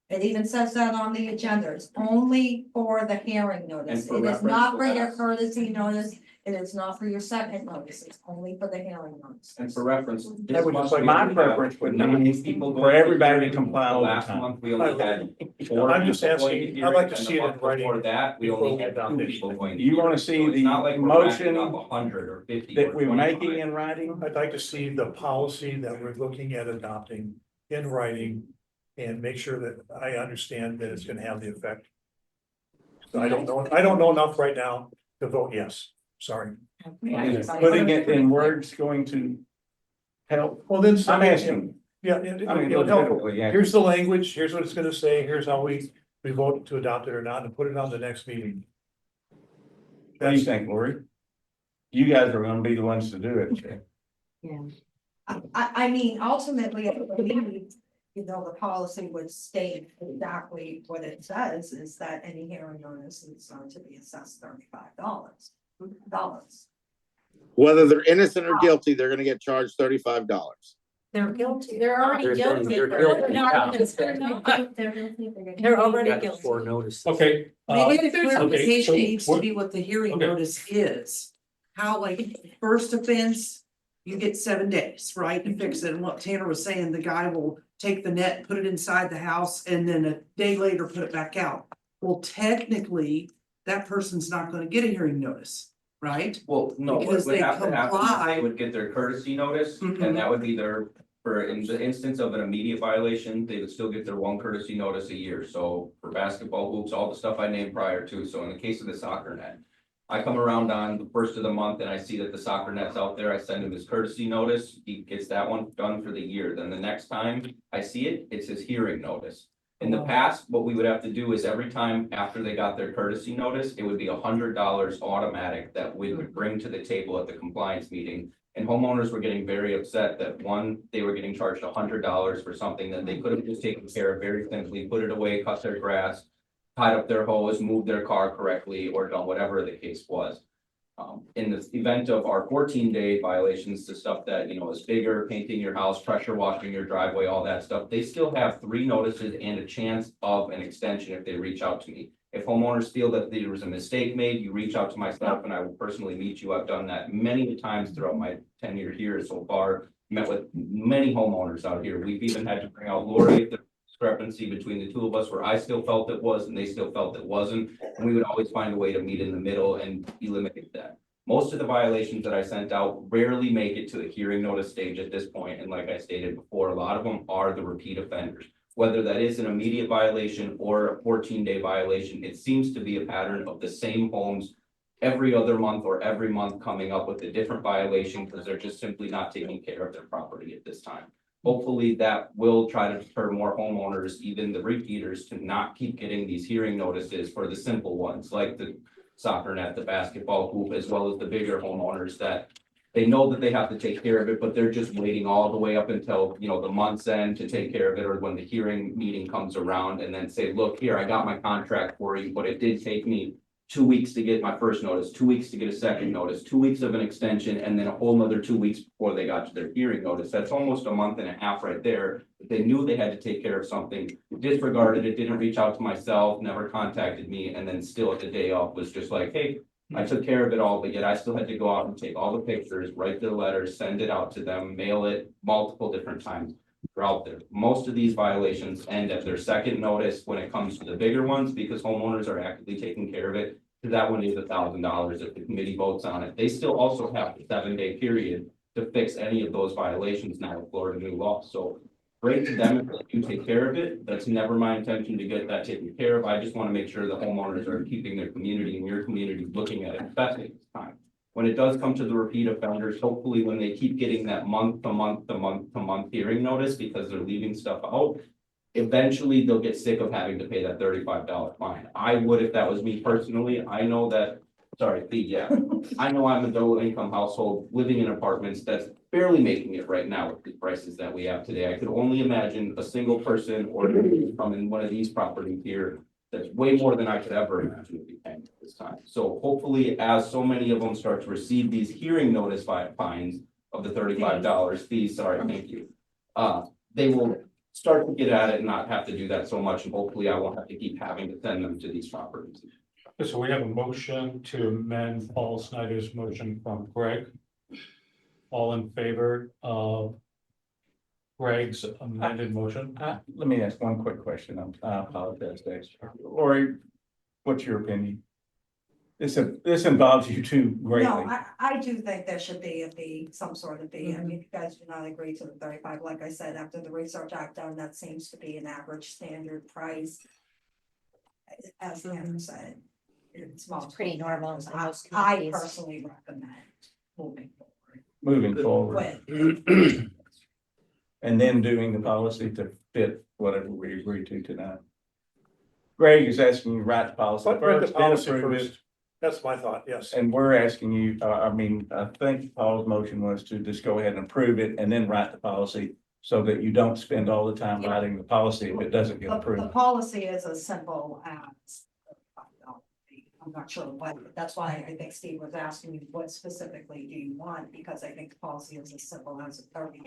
It even says that on the agenda, it's only for the hearing notice. for It is reference not to for your that- courtesy notice, it is not for your second notice, it's only for the hearing notice. And for reference. That this would month just like we my only have preference would be 9 people for going everybody to hearing. comply all the Last time. month, we only had 4 I'm just people going asking, to I'd like to hearing, and see the it in month before writing that, we before only we had adopt 2 it. people going. to You wanna hearing. see So it's the not like we're racking motion up 100 or 50 that or we're 25. making in writing? I'd like to see the policy that we're looking at adopting in writing and make sure that I understand that it's gonna have the effect. So I don't know enough right now to vote yes, sorry. Is putting it in words going to help? Well, then. I'm asking. Yeah, I mean, it'll help. legitimately, yeah. Here's the language, here's what it's gonna say, here's how we vote to adopt it or not, and put it on the next meeting. What do you think, Lori? You guys are gonna be the ones to do it. I mean, ultimately, I believe, you know, the policy would state exactly what it says, is that any hearing notice is to be assessed $35. Whether they're innocent or guilty, they're gonna get charged $35. They're guilty. They're already They're guilty. guilty. They're already guilty. For notice. Okay. Maybe the okay, clarification so needs to what- be what the hearing Okay. notice is. How like first offense, you get 7 days, right, to fix it, and what Tanner was saying, the guy will take the net, put it inside the house, and then a day later put it back out. Well, technically, that person's not gonna get a hearing notice, right? Well, no, what Because would they have to happen is comply. they would get their courtesy notice, Mhm. and that would be their, for in the instance of an immediate violation, they would still get their 1 courtesy notice a year. So for basketball hoops, all the stuff I named prior to, so in the case of the soccer net. I come around on the first of the month and I see that the soccer net's out there, I send him his courtesy notice, he gets that one done for the year, then the next time I see it, it's his hearing notice. In the past, what we would have to do is every time after they got their courtesy notice, it would be $100 automatic that we would bring to the table at the compliance meeting. And homeowners were getting very upset that they were getting charged $100 for something that they could have just taken care of very simply, put it away, cut their grass, tied up their hose, moved their car correctly, or done whatever the case was. In the event of our 14-day violations, the stuff that, you know, is bigger, painting your house, pressure washing your driveway, all that stuff, they still have 3 notices and a chance of an extension if they reach out to me. If homeowners feel that there was a mistake made, you reach out to myself and I will personally meet you. I've done that many times throughout my tenure here so far. Met with many homeowners out here. We've even had to bring out Lori if the discrepancy between the 2 of us where I still felt it was and they still felt it wasn't. And we would always find a way to meet in the middle and eliminate that. Most of the violations that I sent out rarely make it to the hearing notice stage at this point. And like I stated before, a lot of them are the repeat offenders. Whether that is an immediate violation or a 14-day violation, it seems to be a pattern of the same homes every other month or every month coming up with a different violation because they're just simply not taking care of their property at this time. Hopefully that will try to deter more homeowners, even the repeaters, to not keep getting these hearing notices for the simple ones like the soccer net, the basketball hoop, as well as the bigger homeowners that they know that they have to take care of it, but they're just waiting all the way up until, you know, the month's end to take care of it, or when the hearing meeting comes around and then say, look, here, I got my contract for you, but it did take me 2 weeks to get my first notice, 2 weeks to get a second notice, 2 weeks of an extension, and then a whole nother 2 weeks before they got to their hearing notice. That's almost a month and a half right there. They knew they had to take care of something, disregarded it, didn't reach out to myself, never contacted me, and then still at the day off was just like, hey, I took care of it all, but yet I still had to go out and take all the pictures, write their letters, send it out to them, mail it multiple different times. They're out there. Most of these violations end at their second notice when it comes to the bigger ones because homeowners are actively taking care of it. That one is $1,000 if the committee votes on it. They still also have the 7-day period to fix any of those violations now with Florida new law. So great to them if they do take care of it. That's never my intention to get that taken care of. I just want to make sure the homeowners are keeping their community and your community looking at it, especially at this time. When it does come to the repeat offenders, hopefully when they keep getting that month to month hearing notice because they're leaving stuff out, eventually they'll get sick of having to pay that $35 fine. I would if that was me personally. I know that, I know I'm a low income household living in apartments that's barely making it right now with the prices that we have today. I could only imagine a single person or from in one of these properties here that's way more than I could ever imagine would be paying at this time. So hopefully, as so many of them start to receive these hearing notice fines, of the $35 fee, sorry, thank you. They will start to get at it and not have to do that so much, and hopefully I won't have to keep having to send them to these properties. So we have a motion to amend Paul Snyder's motion from Greg. All in favor of Greg's amended motion? Let me ask one quick question. I apologize, Dave. Lori, what's your opinion? This involves you too greatly. No, I do think there should be a fee, some sort of fee. I mean, if you guys do not agree to the 35, like I said, after the research I've done, that seems to be an average standard price. As Andrew said, it's pretty normal in most I communities. personally recommend moving forward. Moving forward. With And then doing the policy to fit whatever we agree to tonight. Greg is asking you to write the policy But write the first, then policy approve it. first. That's my thought, yes. And we're asking you, I think Paul's motion was to just go ahead and approve it and then write the policy so that you don't spend all the time writing the policy if it doesn't get the approved. policy is as simple as. I'm not sure what, that's why I think Steve was asking me, what specifically do you want? Because I think the policy is as simple as a $35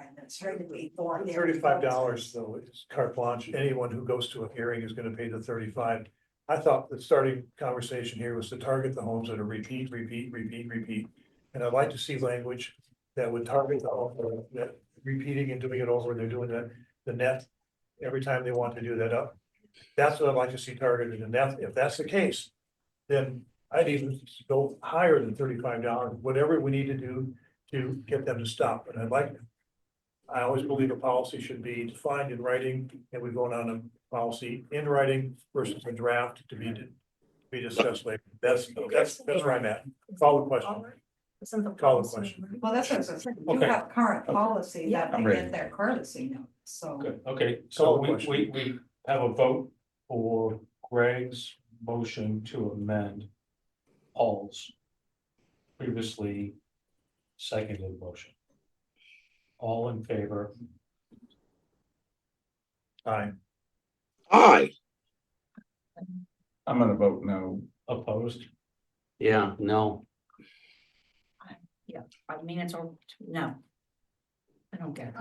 and it's strictly for. $35 though is carte blanche. Anyone who goes to a hearing is gonna pay the 35. I thought the starting conversation here was to target the homes that are repeat. And I'd like to see language that would target the home that repeating and doing it over. They're doing the net every time they want to do that up. That's what I'd like to see targeted. And that, if that's the case, then I'd even go higher than $35, whatever we need to do to get them to stop. And I always believe a policy should be defined in writing, and we vote on a policy in writing versus a draft to be discussed later. That's where I'm at. Call the question. Call the question. Well, that's what I was saying. You Okay. have current policy that I'm they ready. get their courtesy notice, so. Good, okay, so Call the we question. have a vote for Greg's motion to amend Paul's previously seconded motion. All in favor? Aye. Aye. I'm gonna vote no. Opposed? Yeah, no. Yeah, 5 minutes or no. I don't get it.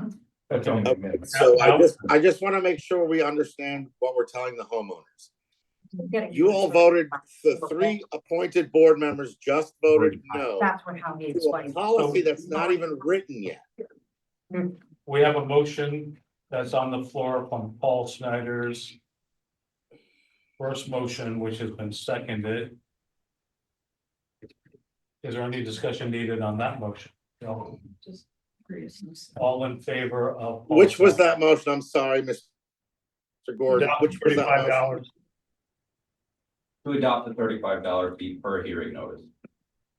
That's only a minute. So I just want to make sure we understand what we're telling the homeowners. You all voted, the 3 appointed board members just voted no That's what, how he to a explained. policy that's not even written yet. We have a motion that's on the floor from Paul Snyder's first motion, which has been seconded. Is there any discussion needed on that motion? No. All in favor of. Paul Which was Snyder? that motion? I'm sorry, Mr. Gordon. Which was that motion? $35. To adopt the $35 fee per hearing notice.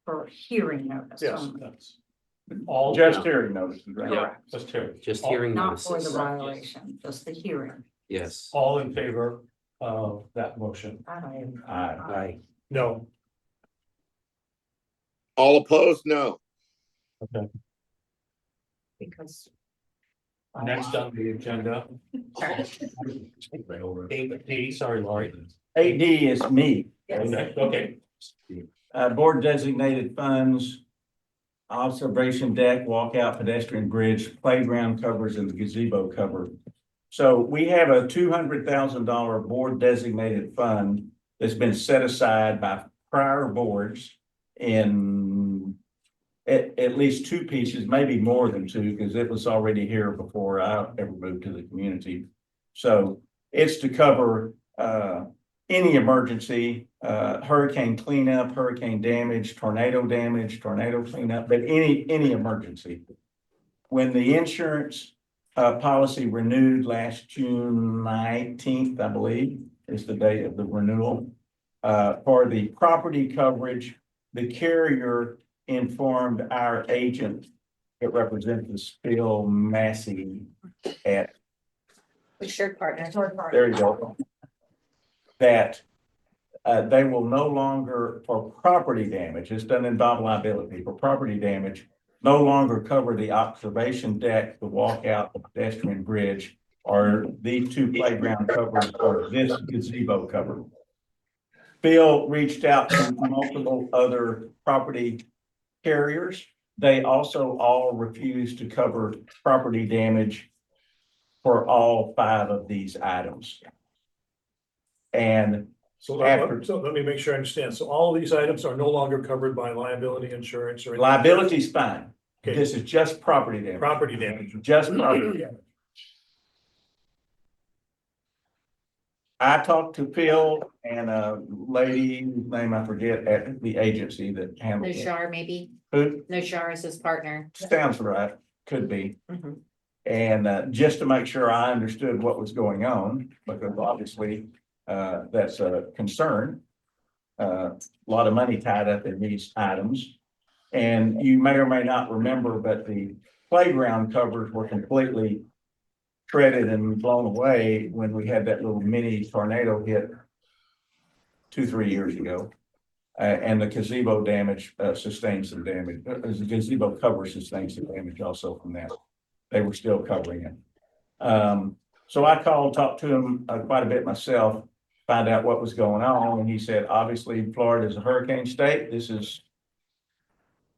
For hearing notice. Yes. only, That's all Just hearing notices, right? Yeah, Just hearing. just All- hearing Not for the notices. violation, just the hearing. Yes. All in favor of that motion? I don't even. Aye. Aye. No. All opposed? No. Okay. Because. Next on the agenda. 8D, sorry, Laurie. 8D is me. Okay, Board designated funds, observation deck, walkout, pedestrian bridge, playground covers, and the gazebo cover. So we have a $200,000 board designated fund that's been set aside by prior boards in at least 2 pieces, maybe more than 2, because it was already here before I ever moved to the community. So it's to cover any emergency, hurricane cleanup, hurricane damage, tornado cleanup, but any emergency. When the insurance policy renewed last June 19th, I believe, is the date of the renewal. For the property coverage, the carrier informed our agent that represents Phil Massey at, Assured partner. there you go, that they will no longer, for property damage, this doesn't involve liability, for property damage, no longer cover the observation deck, the walkout, the pedestrian bridge, or these 2 playground covers, or this gazebo cover. Phil reached out to multiple other property carriers they also all refuse to cover property damage for all 5 of these items. And So after let me make sure I understand. So all of these items are no longer covered by liability insurance or anything? liability's fine. Okay. This is just property damage. Property damage. Just property damage. I talked to Phil and a lady, whose name I forget, at the agency that handles it. Northshore, maybe. Who? Northshore is his partner. Sounds right, could be. Mhm. And just to make sure I understood what was going on, because obviously that's a concern. A lot of money tied up in these items. And you may or may not remember, but the playground covers were completely shredded and blown away when we had that little mini tornado hit 2-3 years ago. And the gazebo damage sustained some damage. The gazebo cover sustained some damage also from that. They were still covering it. So I called, talked to him quite a bit myself, find out what was going on. And he said, obviously, Florida is a hurricane state. This is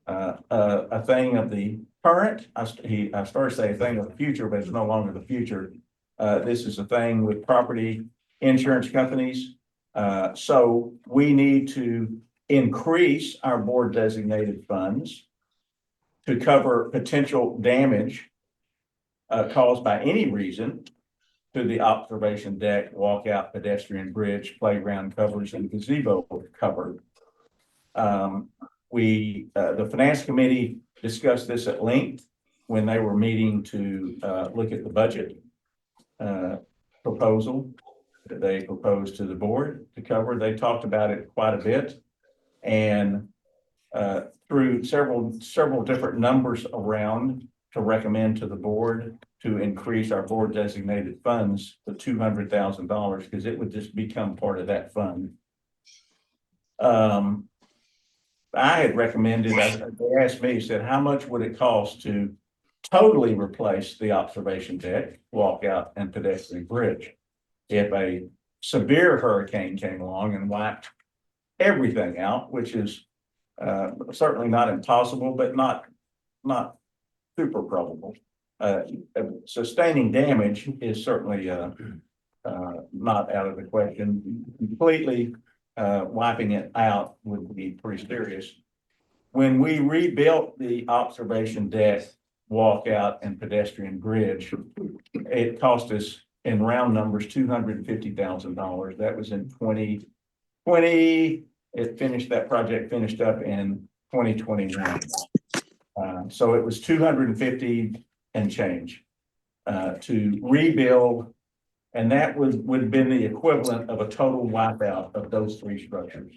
a thing of the current. I started to say a thing of the future, but it's no longer the future. This is a thing with property insurance companies. So we need to increase our board designated funds to cover potential damage caused by any reason to the observation deck, walkout, pedestrian bridge, playground covers, and gazebo cover. The finance committee discussed this at length when they were meeting to look at the budget proposal that they proposed to the board to cover. They talked about it quite a bit, and through several different numbers around to recommend to the board to increase our board designated funds to $200,000 because it would just become part of that fund. I had recommended, they asked me, said, how much would it cost to totally replace the observation deck, walkout, and pedestrian bridge if a severe hurricane came along and wiped everything out, which is certainly not impossible, but not super probable. Sustaining damage is certainly not out of the question. Completely wiping it out would be pretty serious. When we rebuilt the observation deck, walkout, and pedestrian bridge, it cost us, in round numbers, $250,000. That was in 2020. That project finished up in 2021. So it was 250 and change to rebuild, and that would have been the equivalent of a total wipeout of those 3 structures.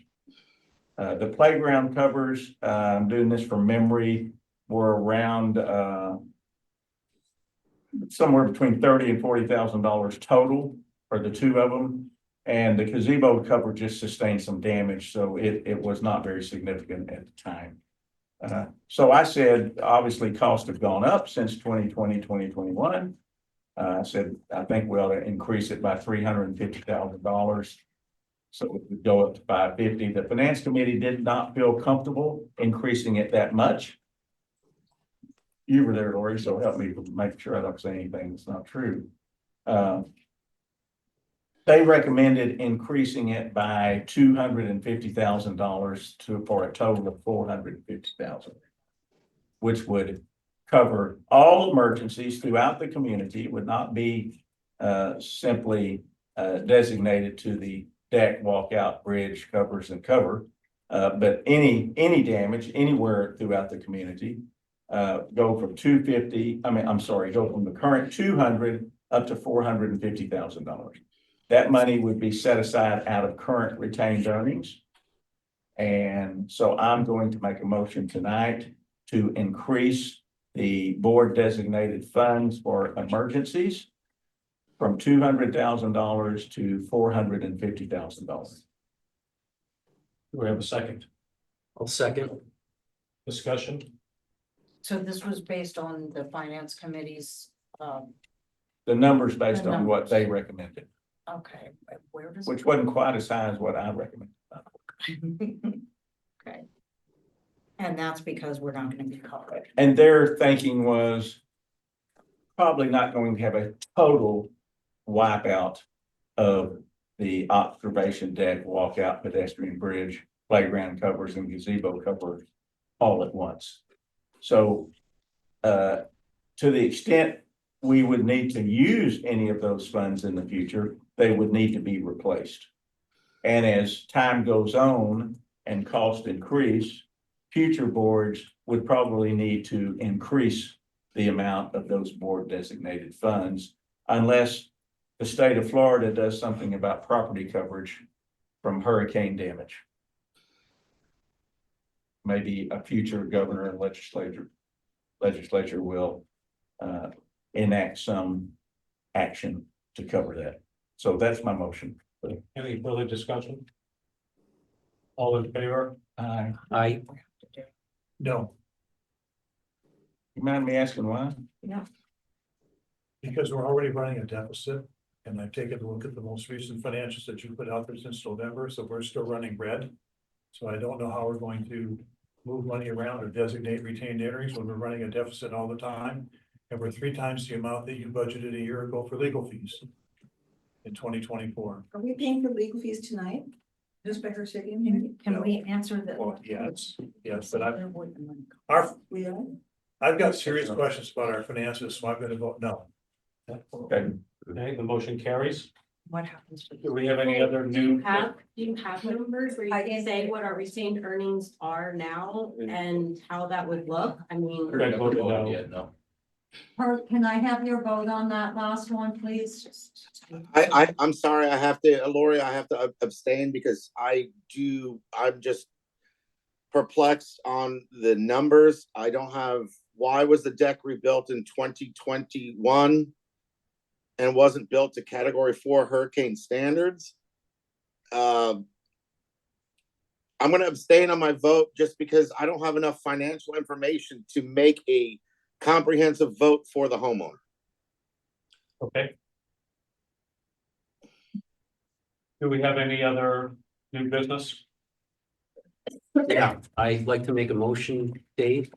The playground covers, I'm doing this from memory, were around somewhere between $30,000 and $40,000 total for the 2 of them. And the gazebo cover just sustained some damage, so it was not very significant at the time. So I said, obviously costs have gone up since 2020, 2021. I said, I think we ought to increase it by $350,000. So it would go up to $550,000. The finance committee did not feel comfortable increasing it that much. You were there, Lori, so help me make sure I don't say anything that's not true. They recommended increasing it by $250,000 for a total of $450,000, which would cover all emergencies throughout the community. It would not be simply designated to the deck, walkout, bridge, covers, and cover, but any damage anywhere throughout the community. Go from go from the current 200 up to $450,000. That money would be set aside out of current retained earnings. And so I'm going to make a motion tonight to increase the board designated funds for emergencies from $200,000 to $450,000. Do we have a second? I'll second. Discussion? So this was based on the finance committee's, The numbers based on what they recommended, okay, where does? which wasn't quite as high as what I recommended. Okay. And that's because we're not gonna be covered. And their thinking was probably not going to have a total wipeout of the observation deck, walkout, pedestrian bridge, playground covers and gazebo covers all at once. So, to the extent we would need to use any of those funds in the future, they would need to be replaced. And as time goes on and costs increase, future boards would probably need to increase the amount of those board designated funds unless the state of Florida does something about property coverage from hurricane damage. Maybe a future governor and legislature will enact some action to cover that. So that's my motion. Any further discussion? All in favor? I, No, You mind me asking why? because we're already running a deficit. And I've taken a look at the most recent financials that you put out there since November, so we're still running red. So I don't know how we're going to move money around or designate retained earnings when we're running a deficit all the time. And we're 3 times the amount that you budgeted a year ago for legal fees in 2024. Are we paying for legal fees tonight? Just by her sitting here? Can we answer the? Well, yes, but We are? I've got serious questions about our finances, so I'm gonna vote no. Okay. Okay, the motion carries. What happens? Do we have any other Do you new? have numbers where you can say what our retained earnings are now and how that would look? I mean. Greg voted no. Yeah, no. Kurt, can I have your vote on that last one, please? I'm sorry, I have to, Lori, I have to abstain because I'm just perplexed on the numbers. I don't have, why was the deck rebuilt in 2021 and wasn't built to category 4 hurricane standards? I'm gonna abstain on my vote just because I don't have enough financial information to make a comprehensive vote for the homeowner. Okay. Do we have any other new business? yeah, I'd like to make a motion, Dave.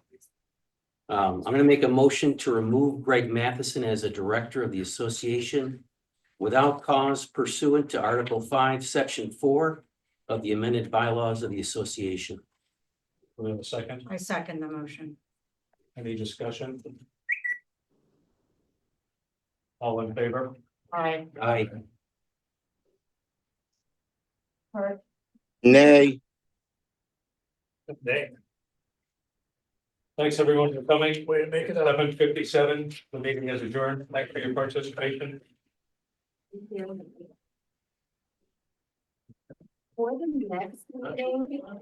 I'm gonna make a motion to remove Greg Matheson as a director of the association without cause pursuant to Article 5, Section 4 of the amended bylaws of the association. Do we have a second? I second the motion. Any discussion? All in favor? Aye. I, Kurt, Nay. Nay. Thanks, everyone, for coming. Way to make it up. 7:57, the meeting is adjourned. Thanks for your participation. For the next meeting.